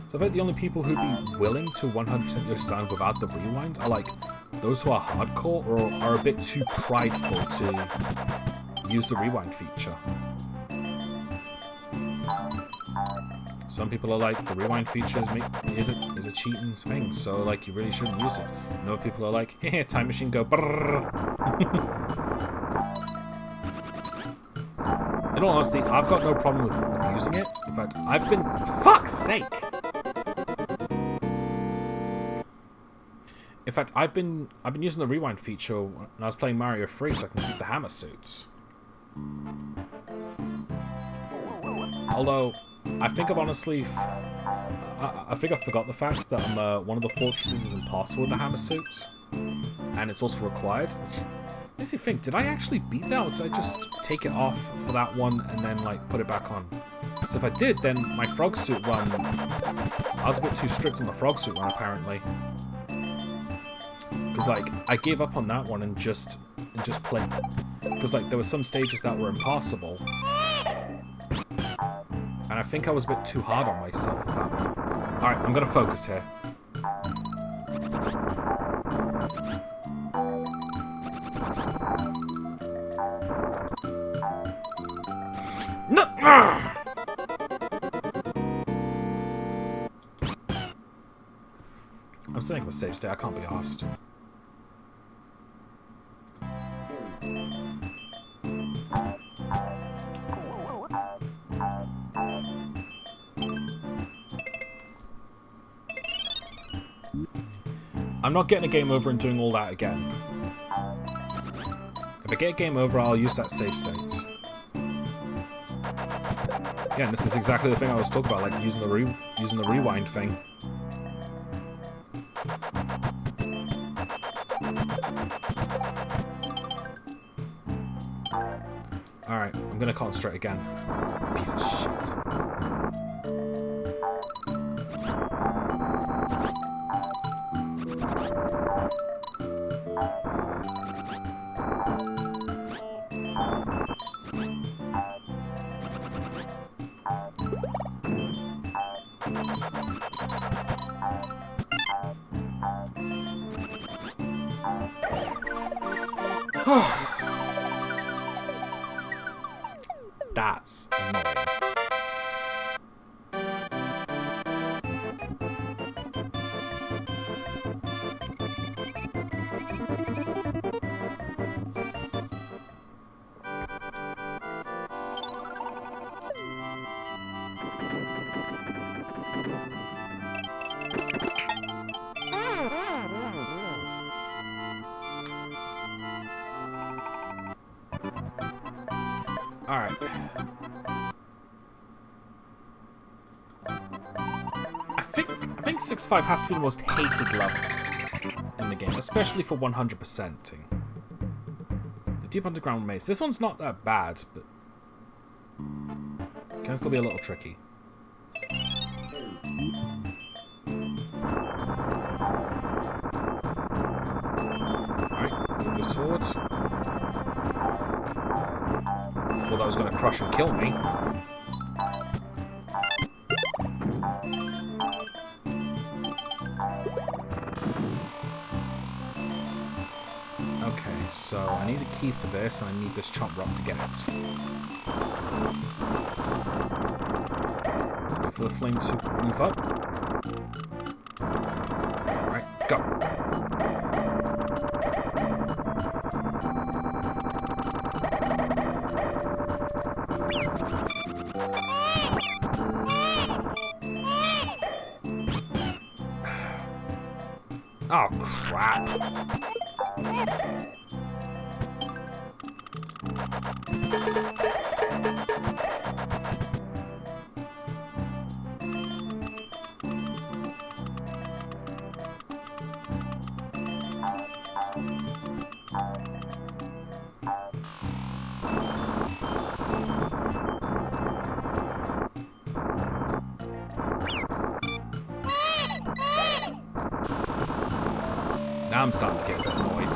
So I think the only people who'd be willing to 100% Yoshi's Island without the rewind are like those who are hardcore are a bit too prideful to use the rewind feature. Some people are like, the rewind feature is a cheating thing, so like you really shouldn't use it. And other people are like, hey, time machine go brrrr. In all honesty, I've got no problem with using it. In fact, I've been... Fuck's sake! In fact, I've been using the rewind feature when I was playing Mario 3 so I can keep the hammer suits. Although, I think I've honestly... I think I forgot the fact that one of the fortresses is impossible with the hammer suit. And it's also required. Which makes me think, did I actually beat that, or did I just take it off for that one and then, like, put it back on? So if I did, then my frog suit run... I was a bit too strict on the frog suit run, apparently. Because, like, I gave up on that one and just played. Because, like, there were some stages that were impossible. And I think I was a bit too hard on myself with that one. Alright, I'm gonna focus here. No! I'm setting up a save state, I can't be arsed. I'm not getting a game over and doing all that again. If I get a game over, I'll use that save state. Yeah, and this is exactly the thing I was talking about, like using the rewind thing. Alright, I'm gonna concentrate again. Piece of shit. That's annoying. Alright. I think 6-5 has to be the most hated level in the game, especially for 100%ing. The Deep Underground Maze. This one's not that bad, but can still be a little tricky. Alright, move this forward. Thought that was going to crush and kill me. Okay, so I need a key for this, and I need this chomp rock to get it. Wait for the flame to move up. Alright, go! Oh, crap. Now I'm starting to get a bit annoyed.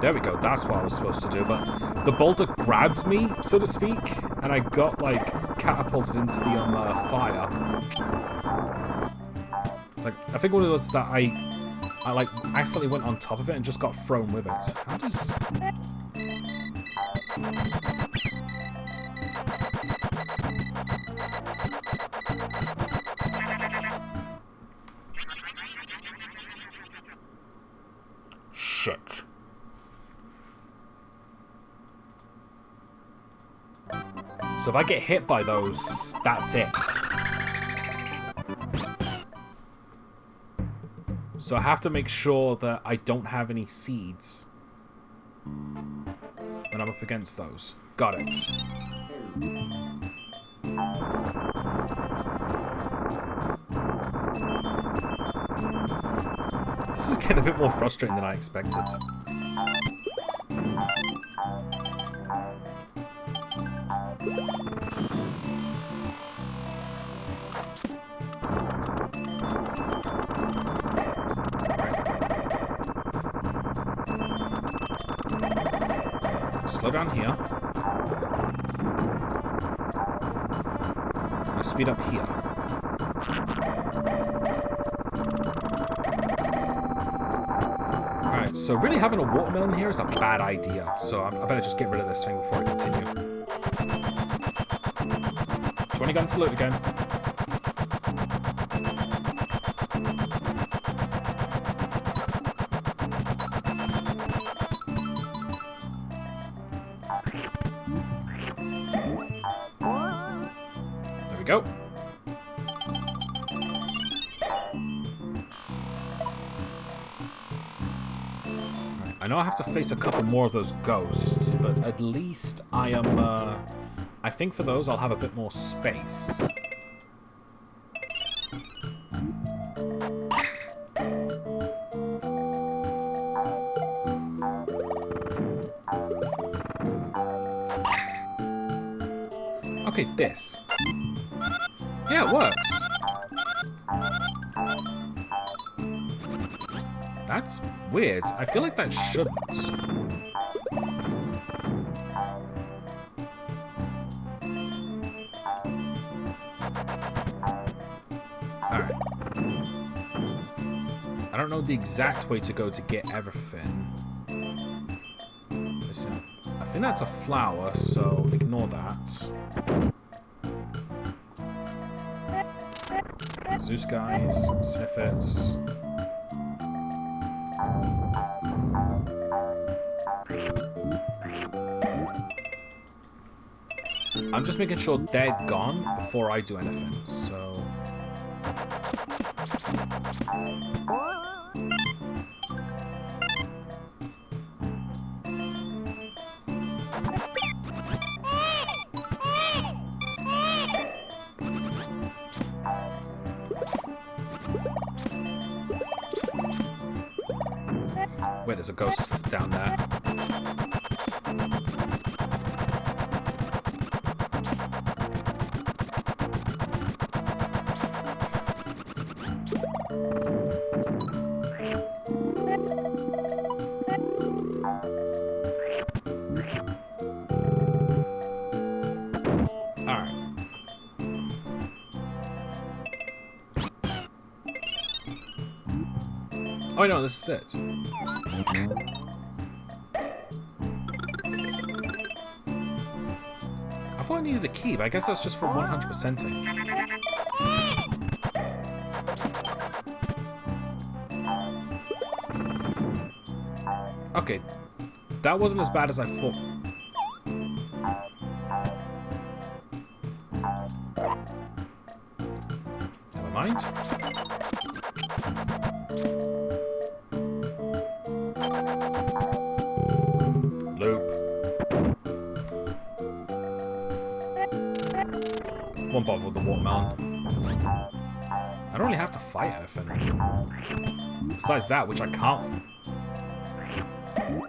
There we go, that's what I was supposed to do, but the boulder grabbed me, so to speak, and I got, like, catapulted into the fire. It's like, I think what it was that I like, accidentally went on top of it and just got thrown with it. How does... Shit. So if I get hit by those, that's it. So I have to make sure that I don't have any seeds when I'm up against those. Got it. This is getting a bit more frustrating than I expected. Slow down here. I speed up here. Alright, so really having a watermelon here is a bad idea. So I better just get rid of this thing before I continue. 20 gun salute again. There we go. I know I have to face a couple more of those ghosts, but at least I am, I think for those I'll have a bit more space. Okay, this. Yeah, it works. That's weird. I feel like that shouldn't. Alright. I don't know the exact way to go to get everything. Listen, I think that's a flower, so ignore that. Zeus guys, sniff it. I'm just making sure they're gone before I do anything, so... Wait, there's a ghost down there. Oh no, this is it. I thought I needed a key, but I guess that's just for 100%ing. Okay, that wasn't as bad as I thought. Never mind. Won't bother with the watermelon. I don't really have to fight anything. Besides that, which I can't.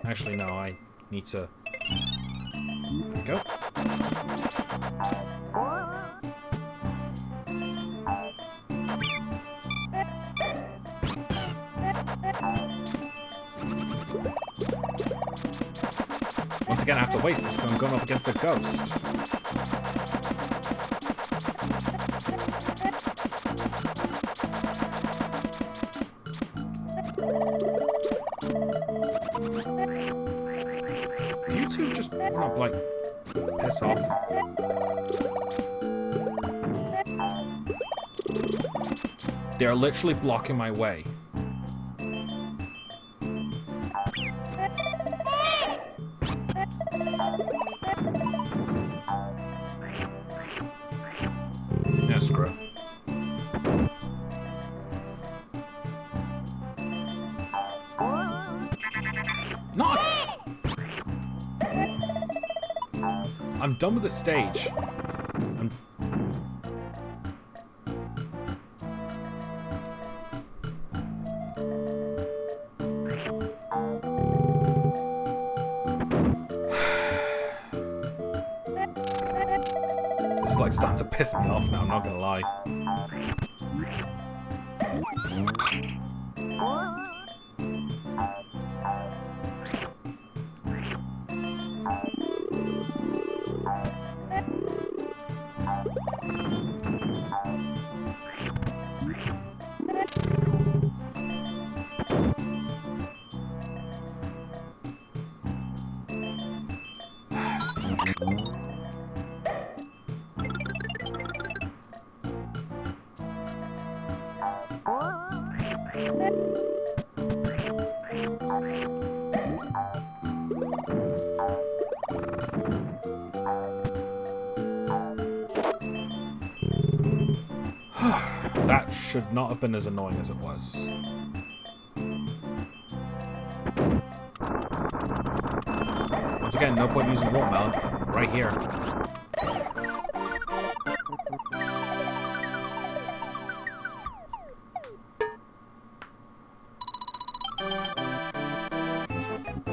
Actually, no, I need to... There we go. once again I have to waste this because I'm going up against a ghost. Do you two just want to, like, piss off? They're literally blocking my way. Yeah, screw it. Not. I'm done with the stage. This is like starting to piss me off now, I'm not gonna lie. That should not have been as annoying as it was. Once again, no point using watermelon. Right here.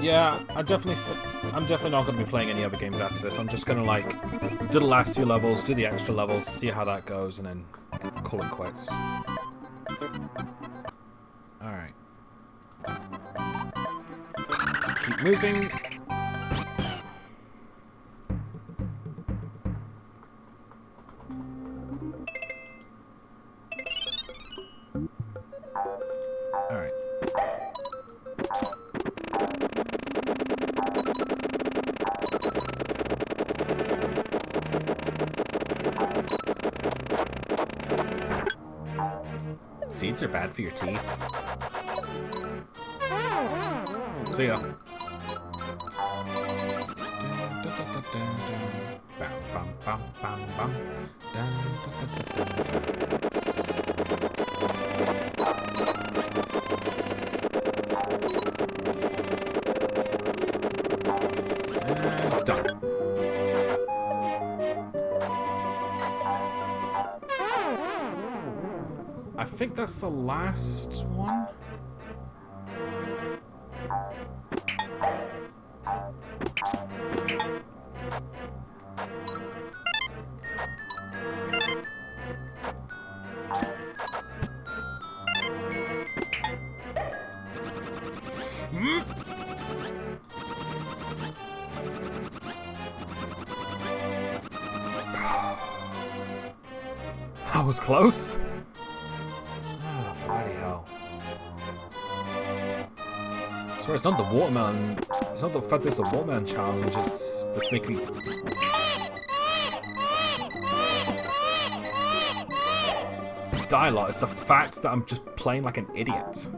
Yeah, I'm definitely not going to be playing any other games after this. I'm just going to, like, do the last few levels, do the extra levels, see how that goes, and then call it quits. Alright. Keep moving. Alright. Seeds are bad for your teeth. See ya. Done. I think that's the last one. That was close. Oh, bloody hell. So it's not the watermelon. It's not the fact there's a watermelon challenge. It's that's making me. Die a lot. It's the fact that I'm just playing like an idiot.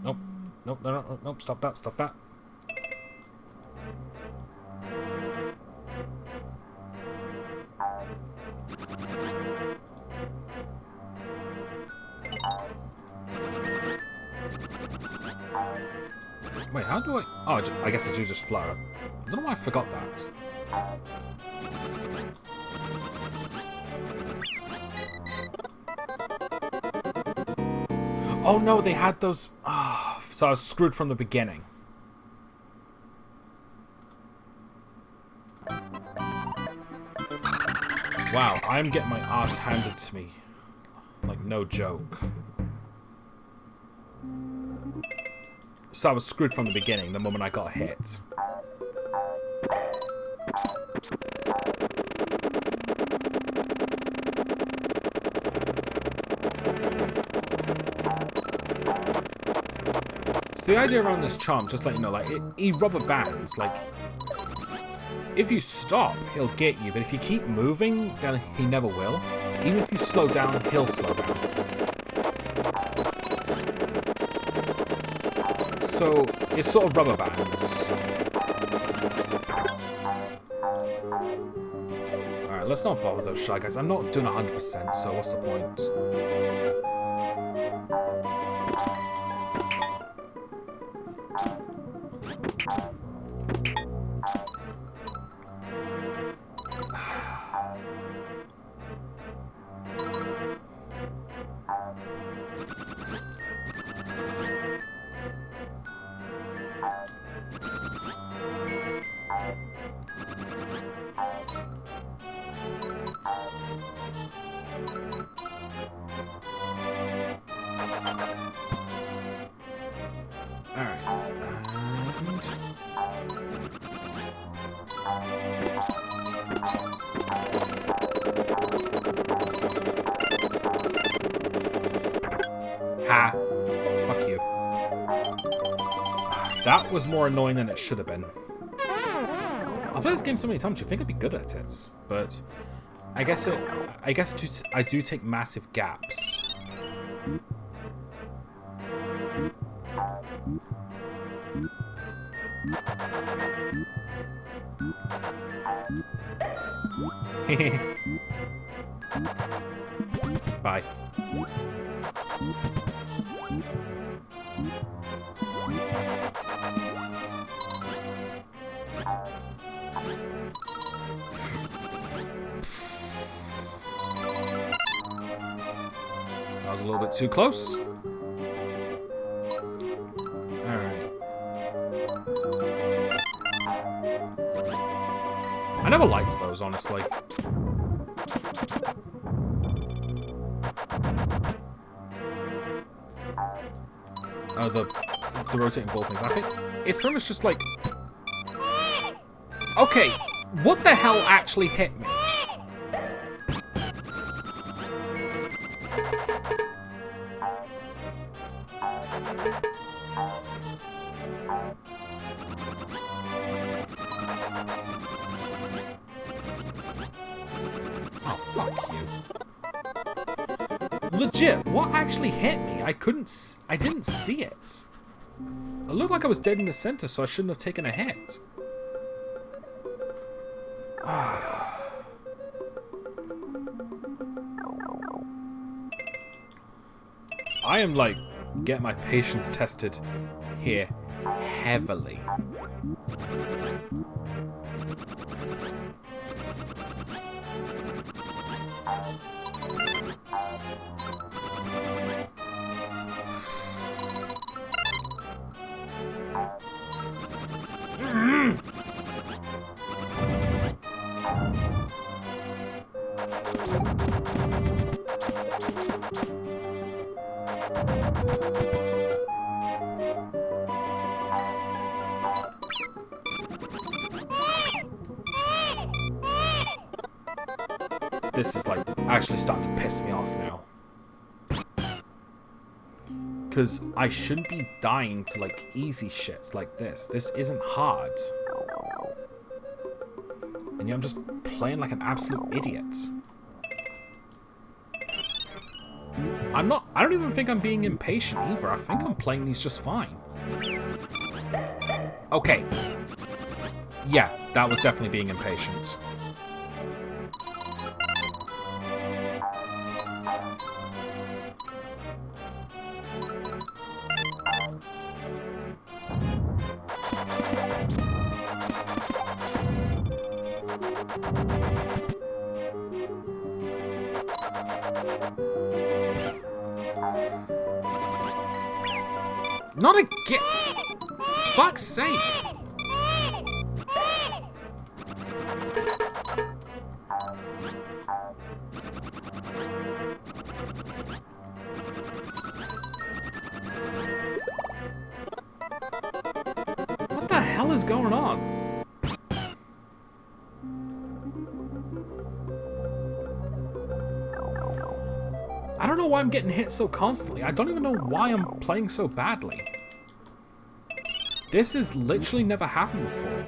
Nope. Nope. No, no, no, nope. Stop that. Stop that. Wait, how do I... Oh, I guess I do just float. I don't know why I forgot that. Oh no, they had those... Oh, so I was screwed from the beginning. Wow, I'm getting my ass handed to me. Like, no joke. So I was screwed from the beginning, the moment I got hit. So the idea around this charm, just let you know, like, he rubber bands, like, if you stop, he'll get you, but if you keep moving, then he never will. Even if you slow down, he'll slow down. So, it's sort of rubber bands. Alright, let's not bother those Shy Guys. I'm not doing 100%, so what's the point? Ha! Fuck you. That was more annoying than it should have been. I've played this game so many times, you'd think I'd be good at it, but I guess I do take massive gaps. Bye. That was a little bit too close. Alright. I never liked those, honestly. The rotating ball things. I think it's pretty much just like... Okay, what the hell actually hit me? Oh, fuck you. Legit, what actually hit me? I didn't see it. It looked like I was dead in the center, so I shouldn't have taken a hit. I am, like, get my patience tested here heavily. This is like actually starting to piss me off now. Because I shouldn't be dying to like easy shit like this. This isn't hard. And yeah, I'm just playing like an absolute idiot. I don't even think I'm being impatient either. I think I'm playing these just fine. Okay. Yeah, that was definitely being impatient. Not again! Fuck's sake! hell is going on? I don't know why I'm getting hit so constantly. I don't even know why I'm playing so badly. This has literally never happened before.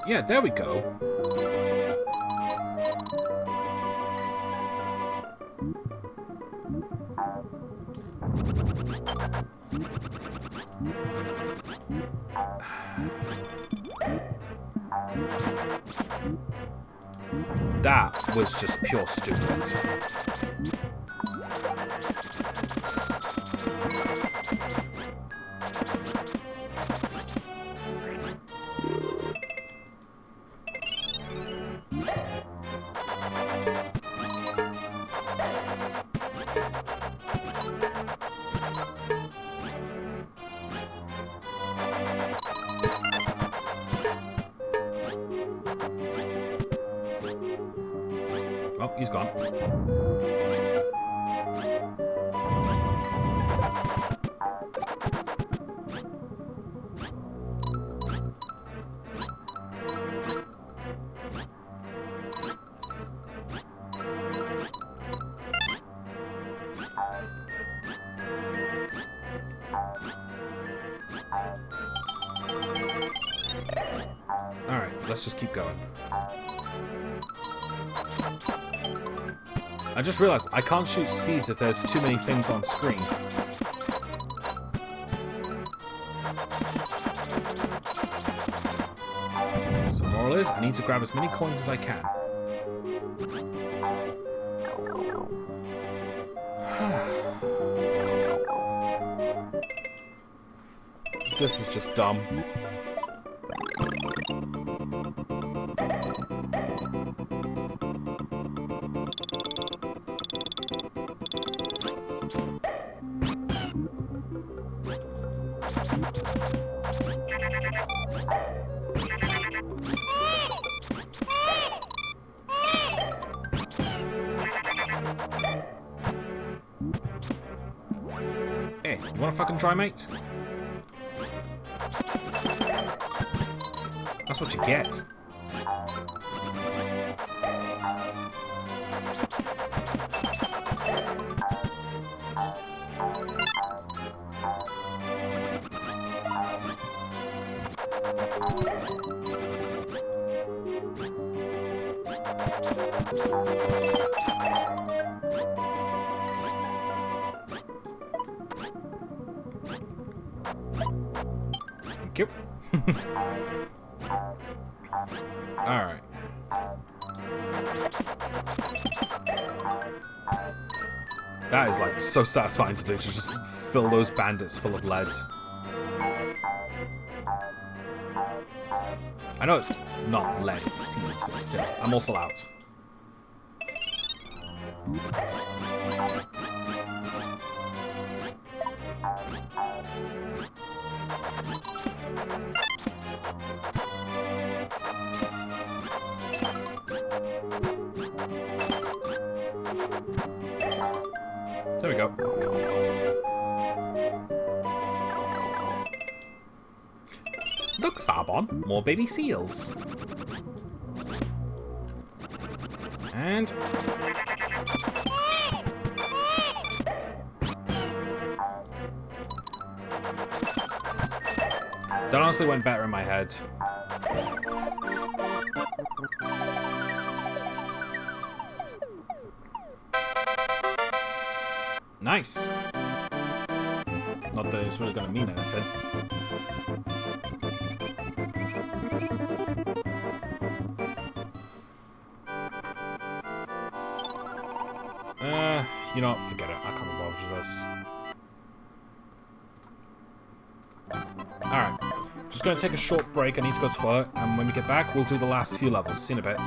Yeah, there we go. That was just pure stupid. Oh, he's gone. Alright, let's just keep going. I just realized I can't shoot seeds if there's too many things on screen. So moral is, I need to grab as many coins as I can. This is just dumb. Hey, you wanna fucking try, mate? That's what you get. Thank you. Alright. That is like so satisfying to do, to just fill those bandits full of lead. I know it's not lead, it's seeds, but still. I'm also out. There we go. Look, Sarbon, more baby seals. And... that honestly went better in my head. Nice. Not that it's really gonna mean anything. You know what? Forget it. I can't be bothered with this. Alright. just going to take a short break. I need to go to the toilet, and when we get back, we'll do the last few levels. See you in a bit.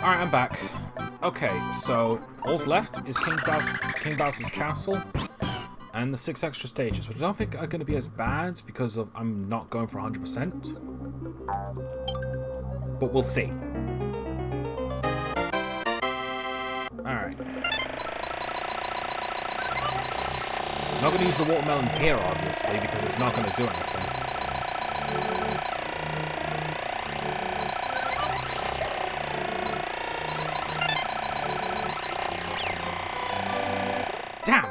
Alright, I'm back. Okay, so all's left is King Bowser's castle and the 6 extra stages, which I don't think are going to be as bad because of I'm not going for 100%. But we'll see. Alright. I'm not going to use the watermelon here, obviously, because it's not going to do anything. Damn!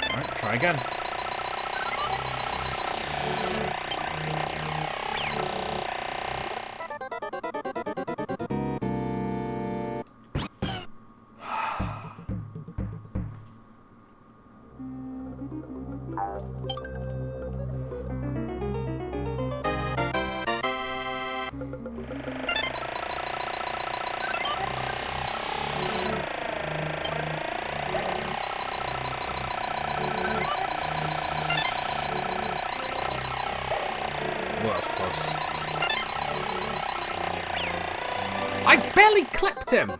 Alright, try again. Well, that was close. I barely clipped him!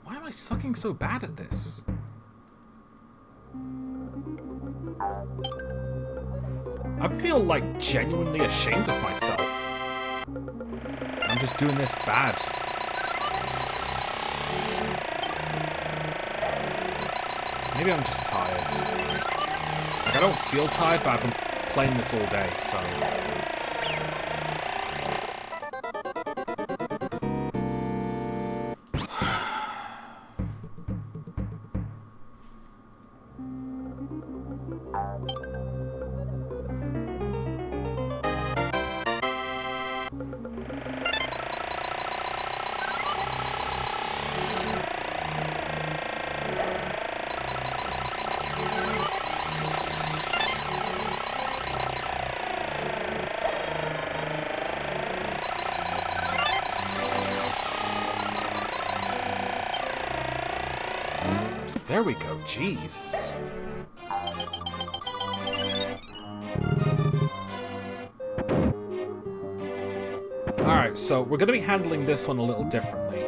Why am I sucking so bad at this? I feel like genuinely ashamed of myself. I'm just doing this bad. Maybe I'm just tired. Like, I don't feel tired, but I've been playing this all day, so... There we go, jeez. Alright, so we're going to be handling this one a little differently.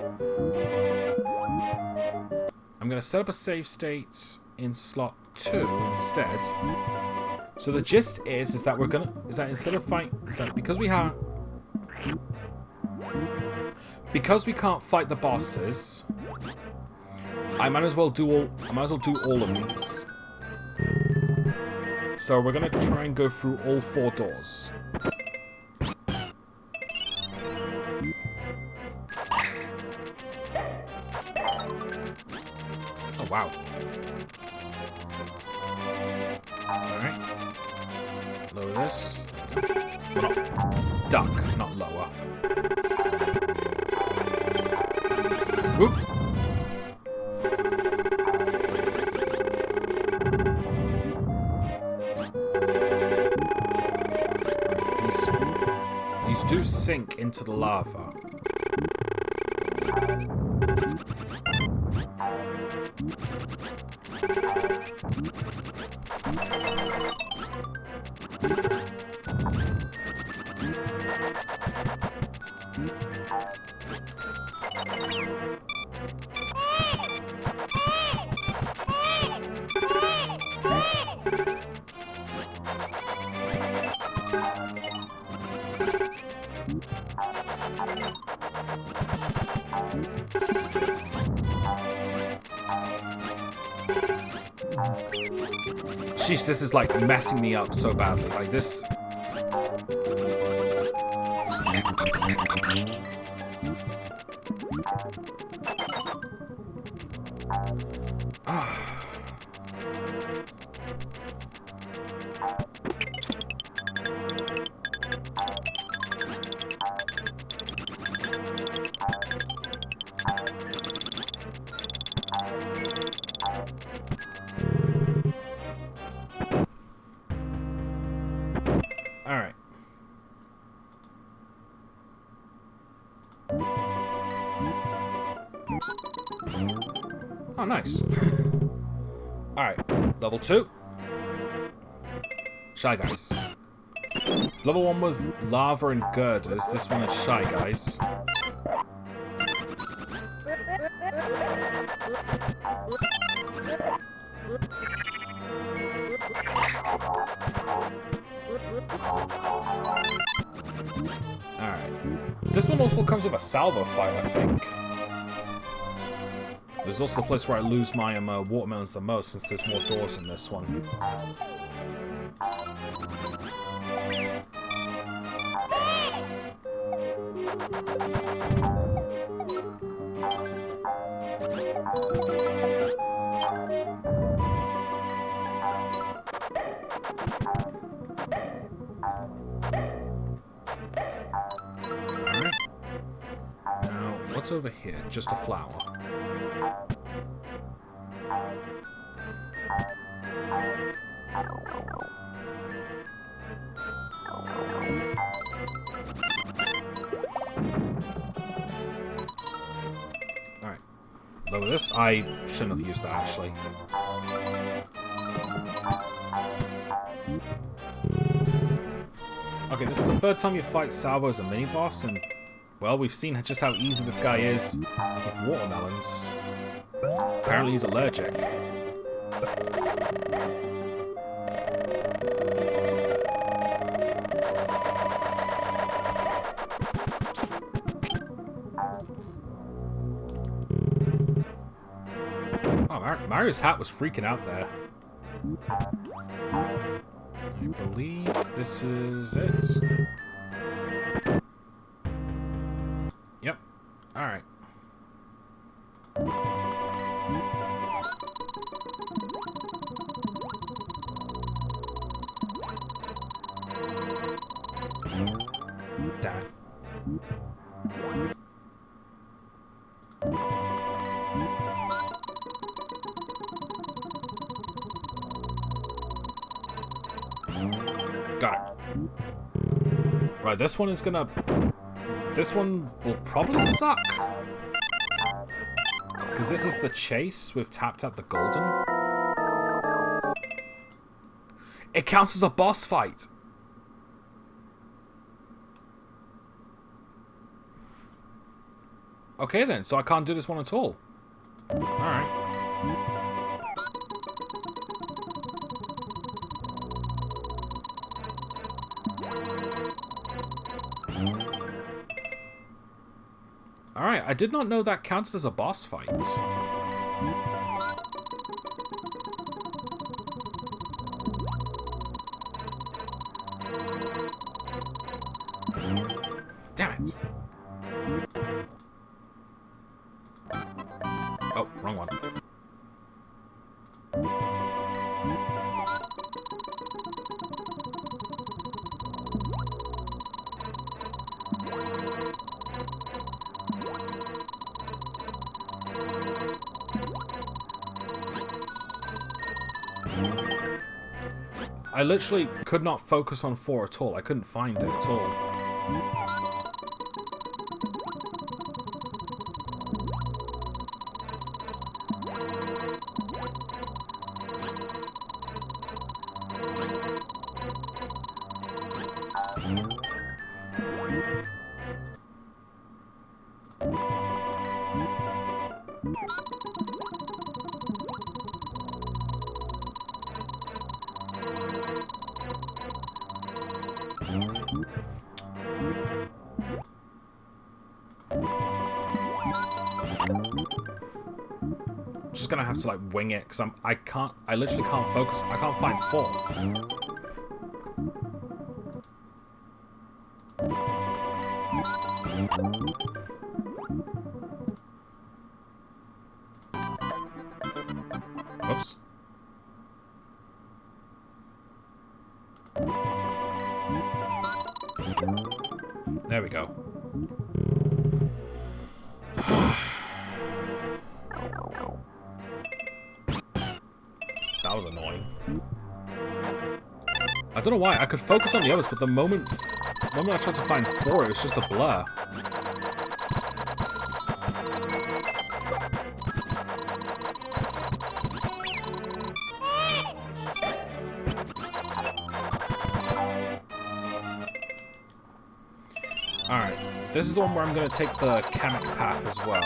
I'm going to set up a save state in slot 2 instead. So the gist is that we're going to... Is that instead of fight... Is that because we have... because we can't fight the bosses, I might as well do all of these. So we're gonna try and go through all 4 doors. Oh wow. Alright. Lower this. Well, not duck, not lower. Whoop! These do sink into the lava. Sheesh, this is like messing me up so badly. Like this. Alright. Oh, nice. Alright, level 2. Shy Guys. So level 1 was lava and girders. This one is Shy Guys. Alright. This one also comes with a salvo fight, I think. There's also the place where I lose my watermelons the most, since there's more doors in this one. Alright. Now, what's over here? Just a flower. Alright. Lower this. I shouldn't have used that, actually. Okay, this is the 3rd time you fight Salvo as a mini-boss, and, well, we've seen just how easy this guy is with watermelons. Apparently he's allergic. Oh, Mario's hat was freaking out there. I believe this is it. Yep. Alright. Damn it. Got it. Right, this one is gonna... This one will probably suck. Because this is the chase. We've tapped out the golden. It counts as a boss fight. Okay then, so I can't do this one at all. Alright. I did not know that counted as a boss fight. Damn it. Oh, wrong one. I literally could not focus on 4 at all. I couldn't find it at all. Just gonna have to like wing it because I literally can't focus. I can't find 4. Whoops. There we go. That was annoying. I don't know why. I could focus on the others, but the moment I tried to find 4, it was just a blur. Alright. This is the one where I'm going to take the Kamek path as well.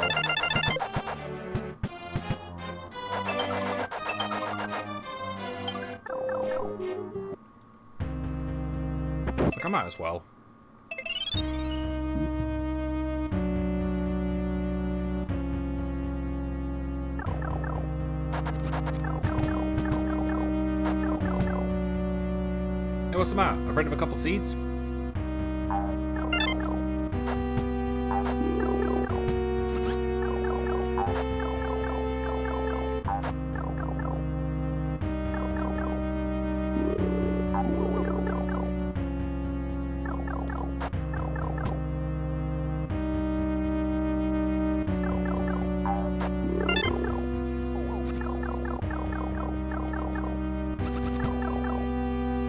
It's like I might as well. Hey, what's the matter? I've read of a couple seeds.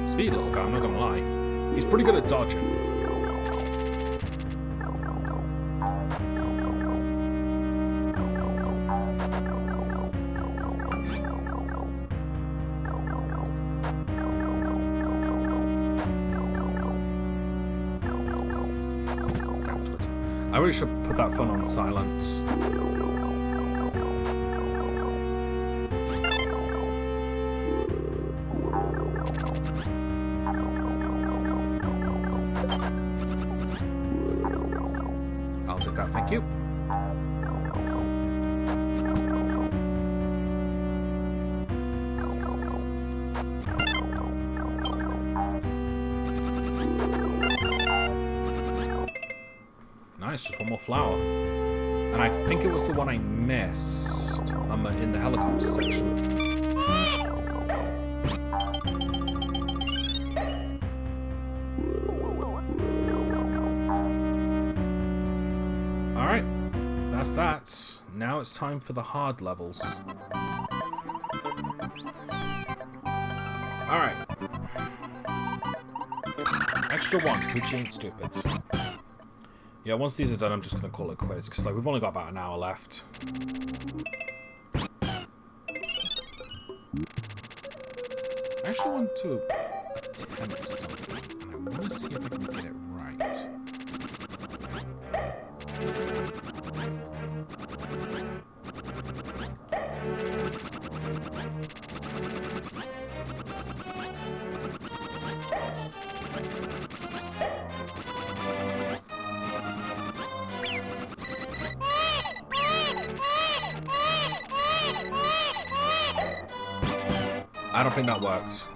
Speed little guy, I'm not gonna lie. He's pretty good at dodging. Damn it. I really should put that phone on silence. I'll take that, thank you. Nice, just one more flower. And I think it was the one I missed in the helicopter section. Alright, that's that. Now it's time for the hard levels. Alright. Extra 1, which ain't stupid. Yeah, once these are done, I'm just going to call it quits, because like, we've only got about an hour left. I actually want to attempt something, and I want to see if I can get it right. I don't think that works.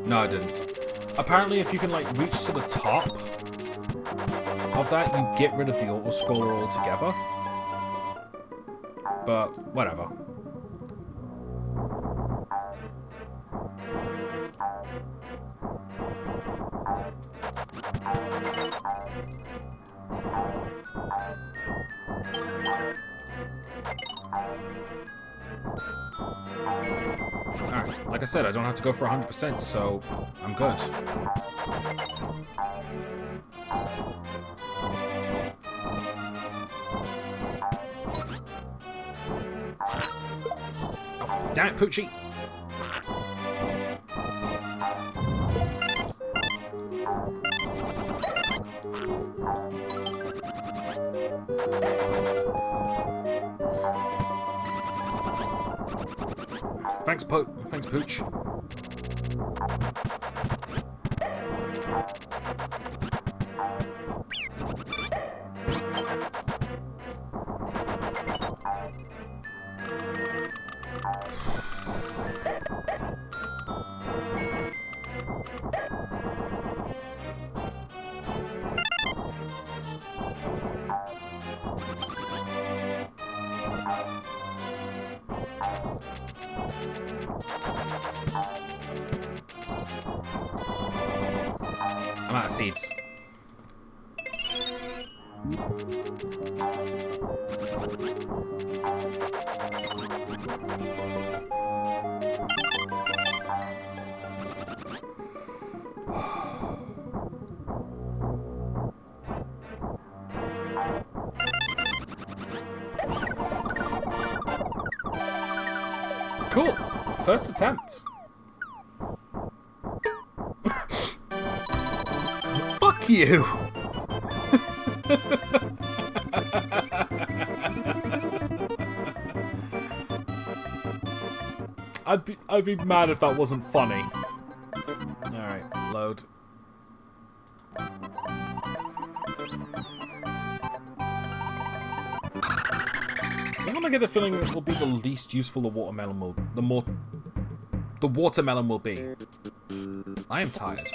No, I didn't. Apparently, if you can, like, reach to the top of that, you get rid of the auto-scroller altogether. But, whatever. Alright, like I said, I don't have to go for 100%, so I'm good. Oh, damn it, Poochie! Thanks, Pooch. I'm out of seeds. Cool. First attempt. Fuck you. I'd be mad if that wasn't funny. Alright, load. Doesn't I get the feeling it will be the least useful the watermelon will the watermelon will be. I am tired.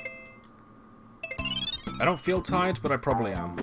I don't feel tired, but I probably am.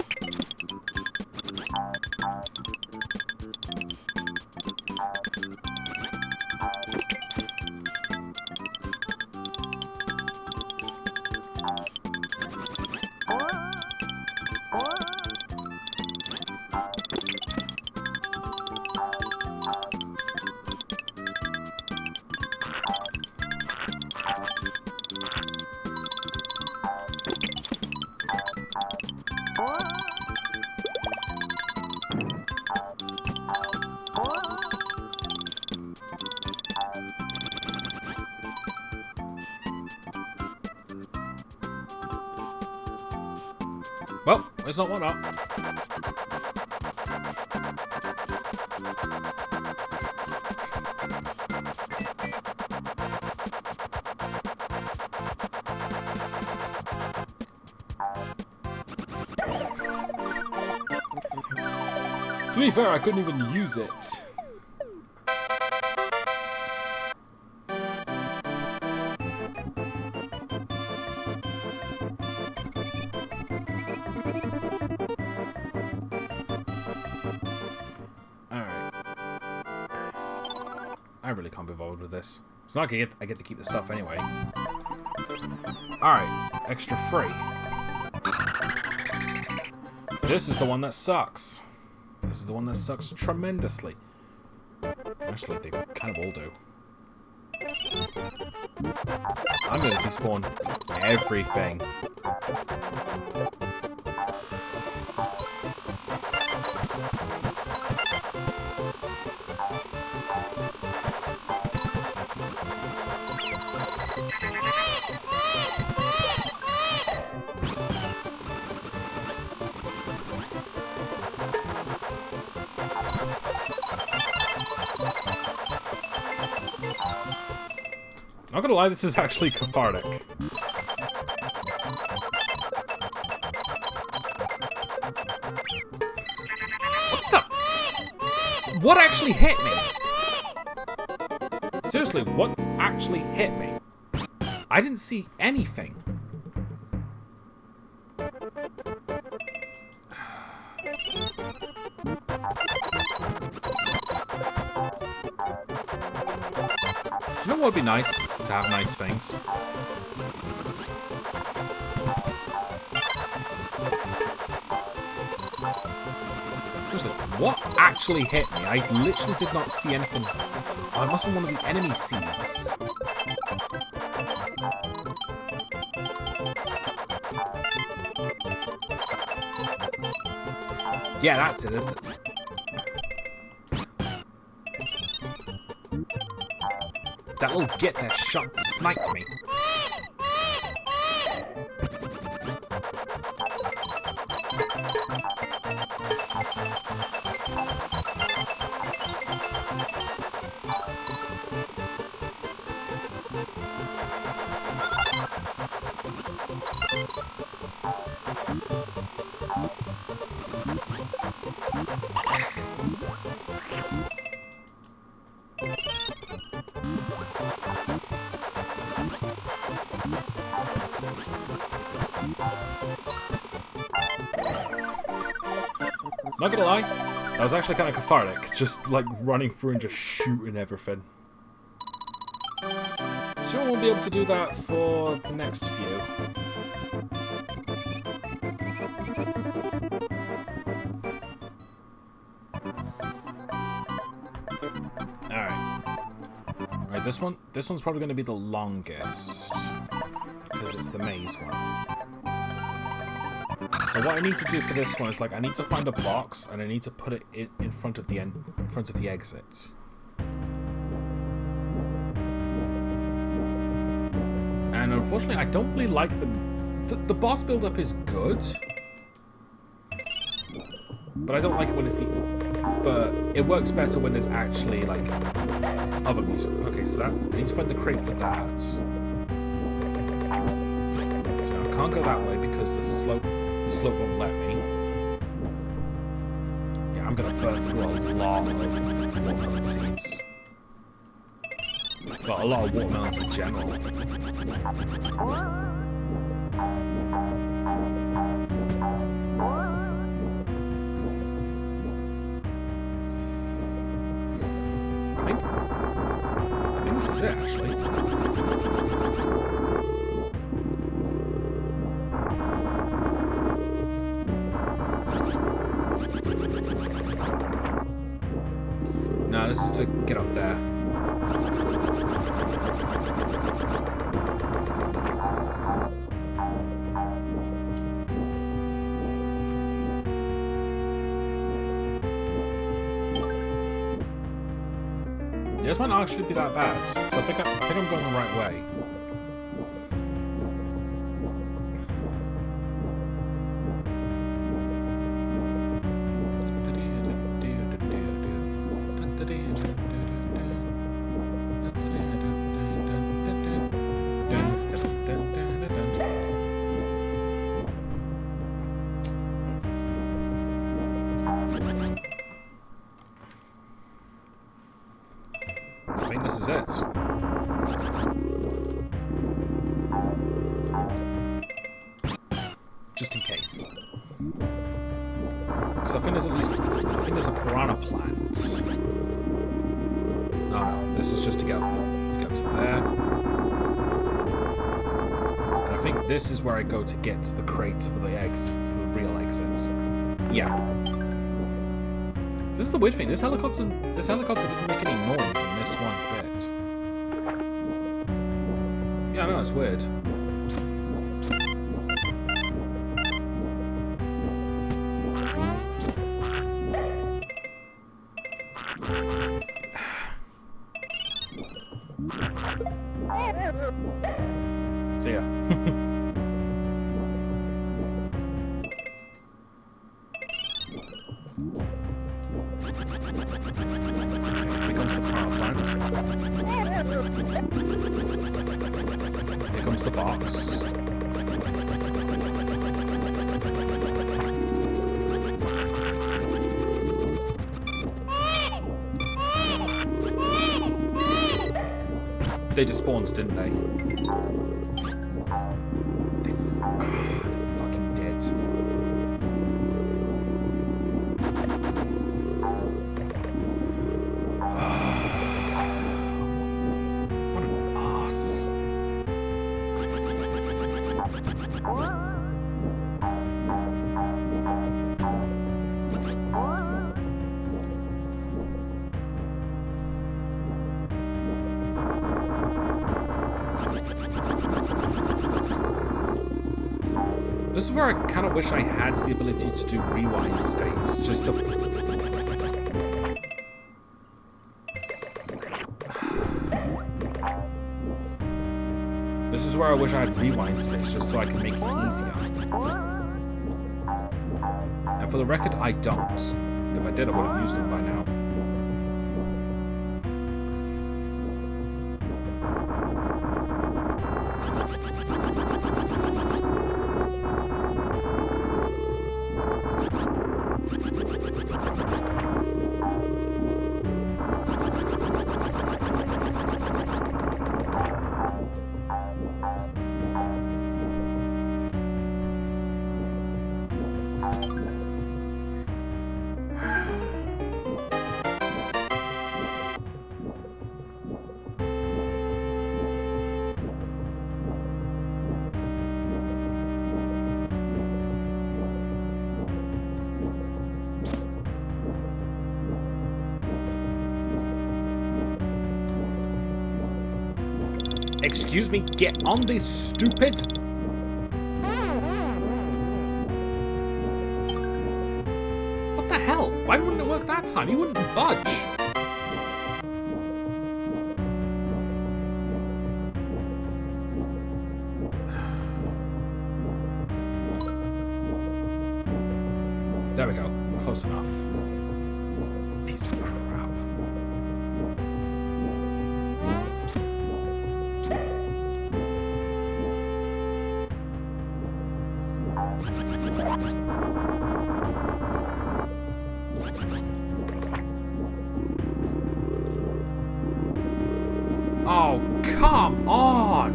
Well, there's not one up. To be fair, I couldn't even use it. I really can't be bothered with this. It's not like I get to keep the stuff anyway. Alright, extra free. This is the one that sucks. This is the one that sucks tremendously. Actually, they kind of all do. I'm gonna despawn everything. Not gonna lie, this is actually cathartic. What the? What actually hit me? seriously, what actually hit me? I didn't see anything. You know what would be nice? To have nice things. Seriously, what actually hit me? I literally did not see anything. Oh, it must be one of the enemy seeds. Yeah, that's it, isn't it? That little git there sniped me. Not gonna lie, that was actually kind of cathartic, just like running through and just shooting everything. Sure, we'll be able to do that for the next few. Alright, this one's probably going to be the longest, because it's the maze one. So what I need to do for this one is, like, I need to find a box and I need to put it in front of the exit. And unfortunately, I don't really like the boss build-up is good, but I don't like it when it's but it works better when there's actually, like, other music. Okay, so I need to find the crate for that. So I can't go that way because the slope won't let me. Yeah, I'm gonna burn through a lot of watermelon seeds. Well, a lot of watermelons in general. I think this is it, actually. No, this is to get up there. This might not actually be that bad, so I think I'm going the right way. I think this is it. Just in case. Because I think there's a piranha plant. Oh no, this is just to get up to there. And I think this is where I go to get the crates for the eggs, for the real exits. Yeah. This is the weird thing. This helicopter doesn't make any noise in this one bit. Yeah, I know, it's weird. See ya. Here comes the power plant. Here comes the box. They just spawned, didn't they? They fucking did. What an ass. This is where I kind of wish I had the ability to do rewind states, just to... This is where I wish I had rewind states, just so I can make it easier. And for the record, I don't. If I did, I would have used them by now. Excuse me, get on this, stupid! What the hell? Why wouldn't it work that time? He wouldn't budge. There we go. Close enough. Piece of crap. Oh, come on!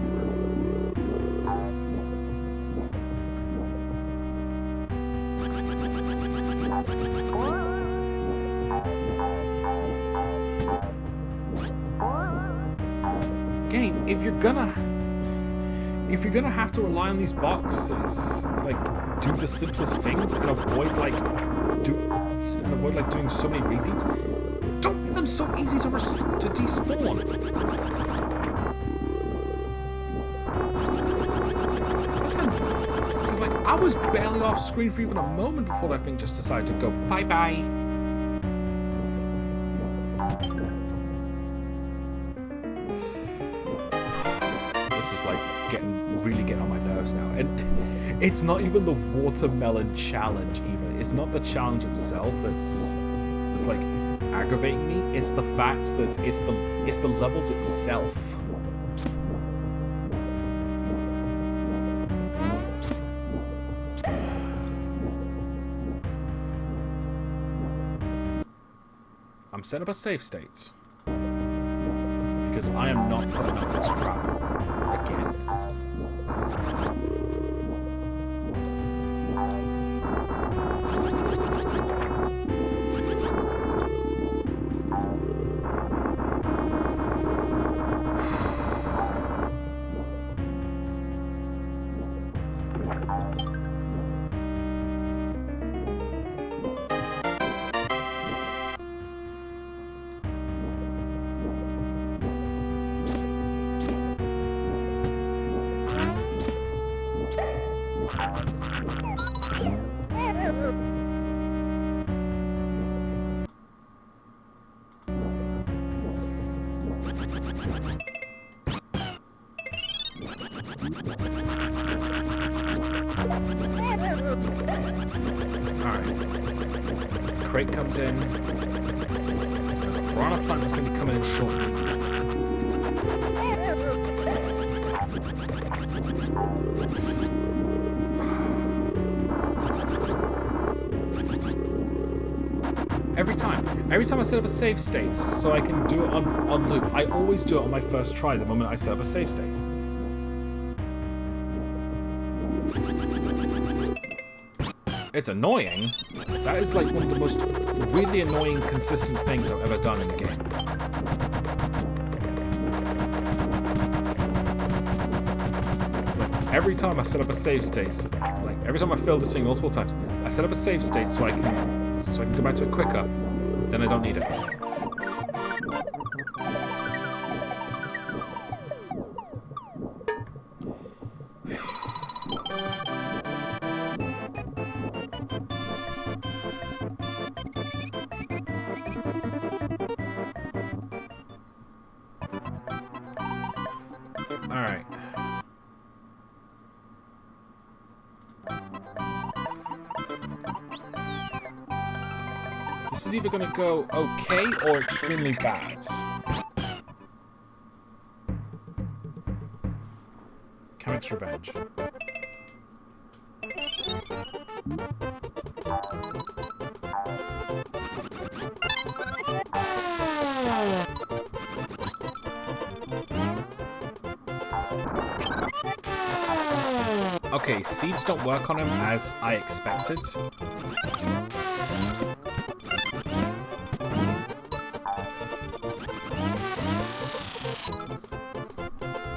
Game, if you're gonna have to rely on these boxes to like do the simplest things and avoid like doing so many repeats, don't make them so easy to despawn. Because like I was barely off screen for even a moment before that thing just decided to go bye bye. This is like really getting on my nerves now, and it's not even the watermelon challenge even. It's not the challenge itself that's like aggravating me. It's the fact that it's the levels itself. I'm setting up a save state because I am not putting up this crap again. Alright. Crate comes in. There's a piranha plant that's going to be coming in shortly. Every time time. Every time I set up a save state, so I can do it on loop, I always do it on my first try the moment I set up a save state. It's annoying. That is like one of the most weirdly annoying, consistent things I've ever done in a game. It's like every time I set up a save state, like every time I fail this thing multiple times, I set up a save state so I can go back to it quicker. Then I don't need it. Alright. This is either going to go okay or extremely bad. Kamek's Revenge. Okay, seeds don't work on him as I expected.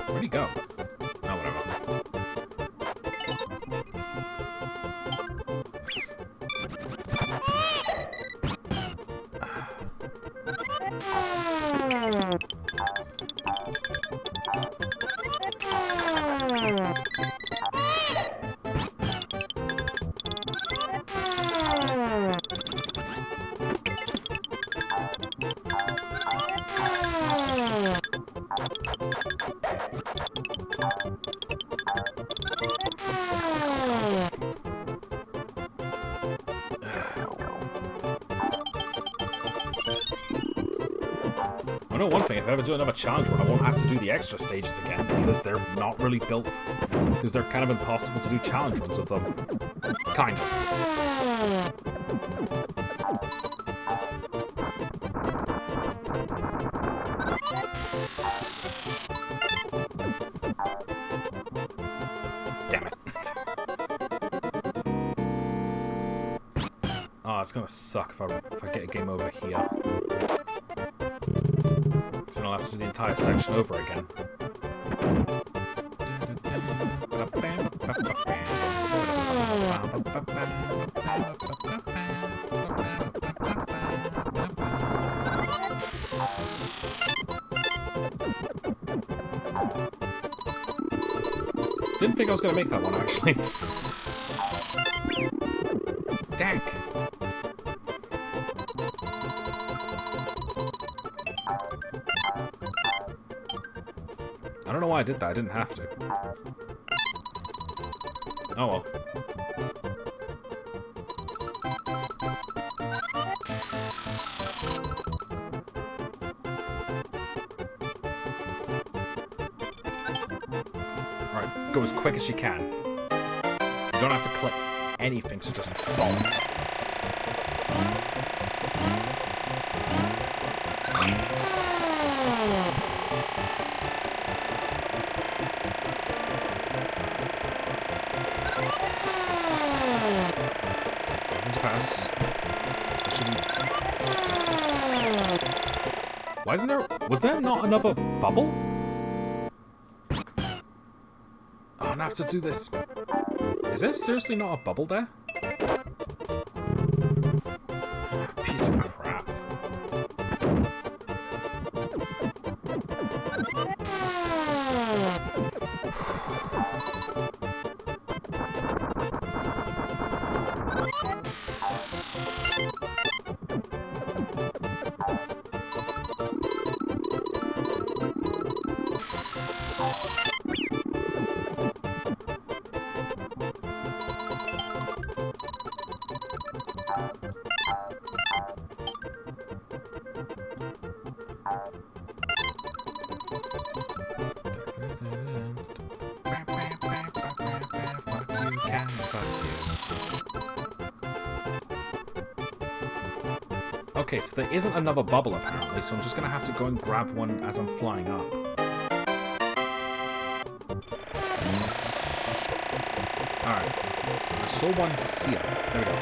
Where'd he go? Oh, whatever. I know one thing, if I ever do another challenge run, I won't have to do the extra stages again, because they're not really built, because they're kind of impossible to do challenge runs of them. Kind of. Damn it. Oh, it's gonna suck if I get a game over here. So I'll have to do the entire section over again. Didn't think I was going to make that one, actually. Dang. I don't know why I did that. I didn't have to. Oh well. Alright, go as quick as you can. You don't have to collect anything, so just bolt. Pass. Why isn't there... Was there not another bubble? Oh, I have to do this. Is there seriously not a bubble there? Piece of crap. Okay, so there isn't another bubble apparently, so I'm just gonna have to go and grab one as I'm flying up. Alright. I saw one here. There we go.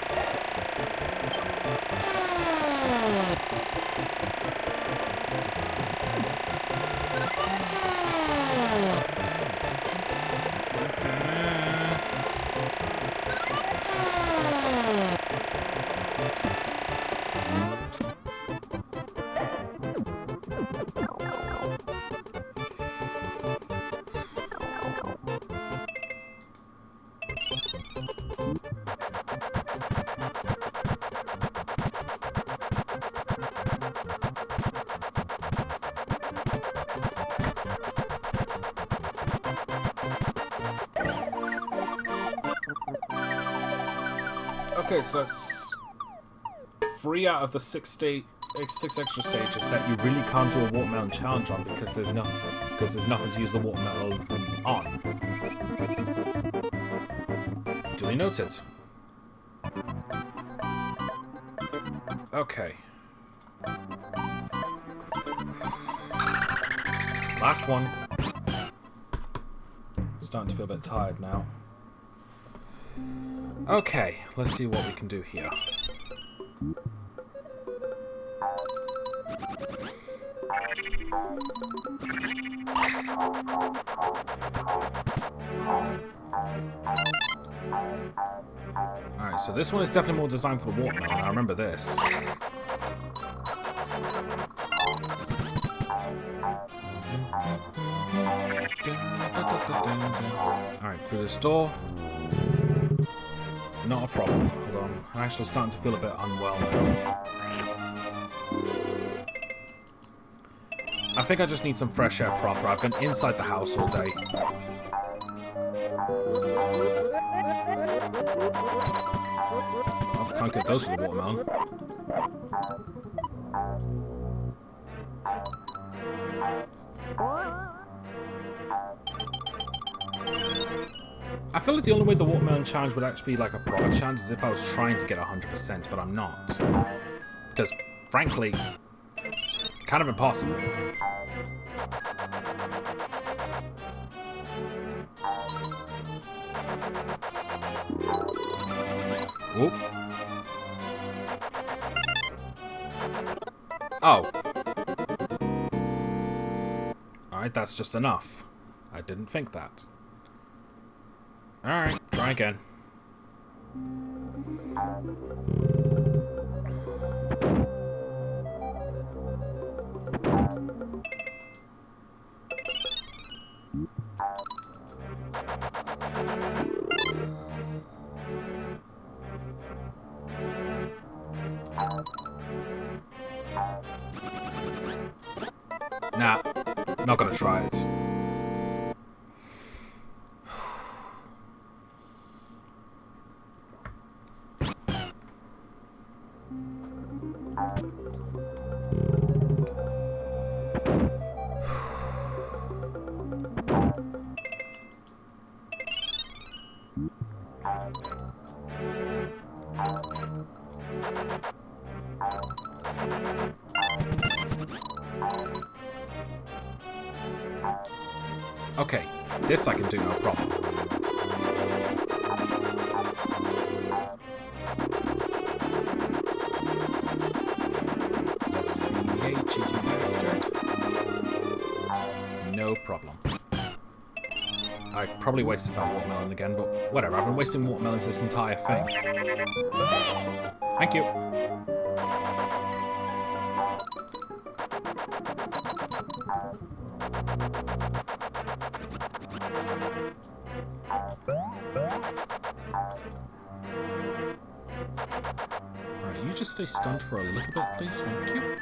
Okay, so that's 3 out of the 6 extra stages that you really can't do a watermelon challenge on because there's nothing to use the watermelon on. Duly noted. Okay. Last one. Starting to feel a bit tired now. Okay, let's see what we can do here. Alright, so this one is definitely more designed for the watermelon. I remember this. Alright, through this door. Not a problem. Hold on. I'm actually starting to feel a bit unwell now. I think I just need some fresh air proper. I've been inside the house all day. Oh, can't get those for the watermelon. I feel like the only way the watermelon challenge would actually be like a proper challenge is if I was trying to get 100%, but I'm not. Because, frankly, it's kind of impossible. Whoop. Oh. Alright, that's just enough. I didn't think that. Alright, try again. Nah, not gonna try it. Okay, this I can do no problem. Let's be a cheating bastard. No problem. I probably wasted that watermelon again, but whatever. I've been wasting watermelons this entire thing. Thank you. Alright, you just stay stunned for a little bit, please. Thank you.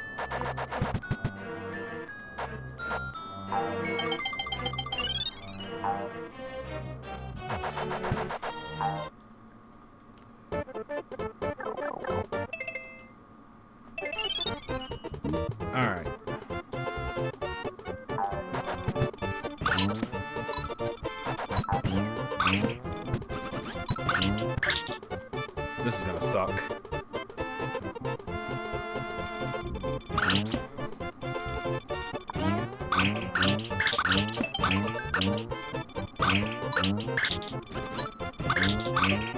Alright. This is gonna suck.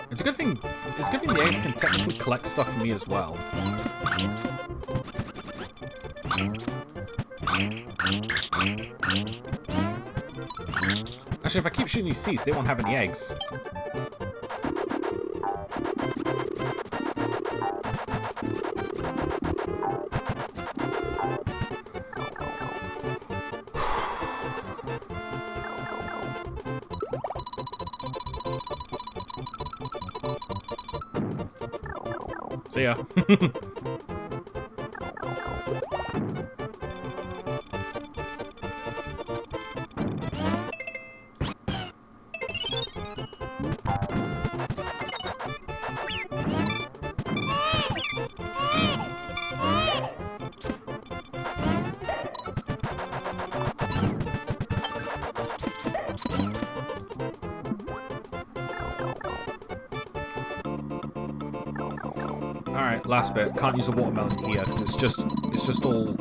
It's a good thing the eggs can technically collect stuff for me as well. Actually, if I keep shooting these seeds, they won't have any eggs. See ya. Alright, last bit. Can't use a watermelon here because it's just all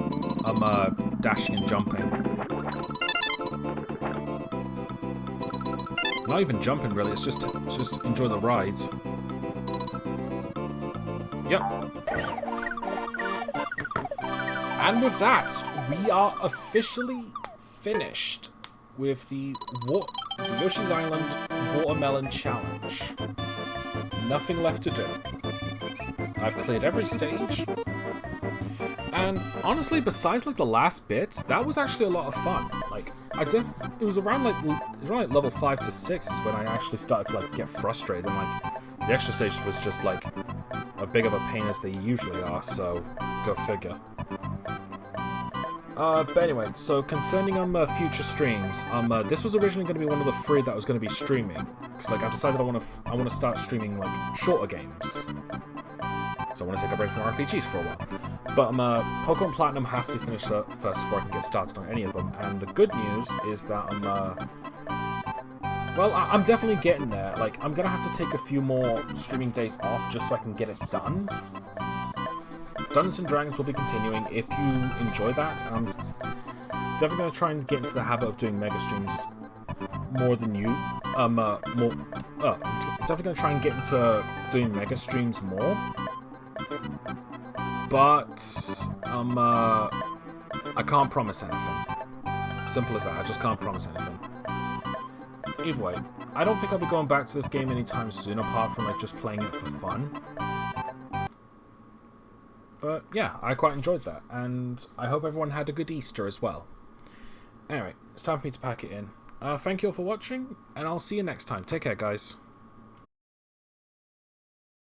dashing and jumping. Not even jumping really, it's just enjoy the ride. Yep. And with that, we are officially finished with the Yoshi's Island Watermelon Challenge. Nothing left to do. I've cleared every stage. And honestly, besides like the last bits, that was actually a lot of fun. Like it was around like level 5 to 6 is when I actually started to like get frustrated, and like the extra stage was just like a big of a pain as they usually are, so go figure. But anyway, so concerning future streams, this was originally going to be one of the 3 that I was going to be streaming, because like I've decided I want to start streaming like shorter games. So I want to take a break from RPGs for a while. But Pokemon Platinum has to finish that first before I can get started on any of them. And the good news is that I'm definitely getting there. Like, I'm going to have to take a few more streaming days off just so I can get it done. Dungeons & Dragons will be continuing if you enjoy that. I'm definitely going to try and get into the habit of doing mega streams more than you. Definitely going to try and get into doing mega streams more. But I can't promise anything. Simple as that. I just can't promise anything. Either way, I don't think I'll be going back to this game anytime soon, apart from like just playing it for fun. But yeah, I quite enjoyed that, and I hope everyone had a good Easter as well. Anyway, it's time for me to pack it in. Thank you all for watching, and I'll see you next time. Take care, guys.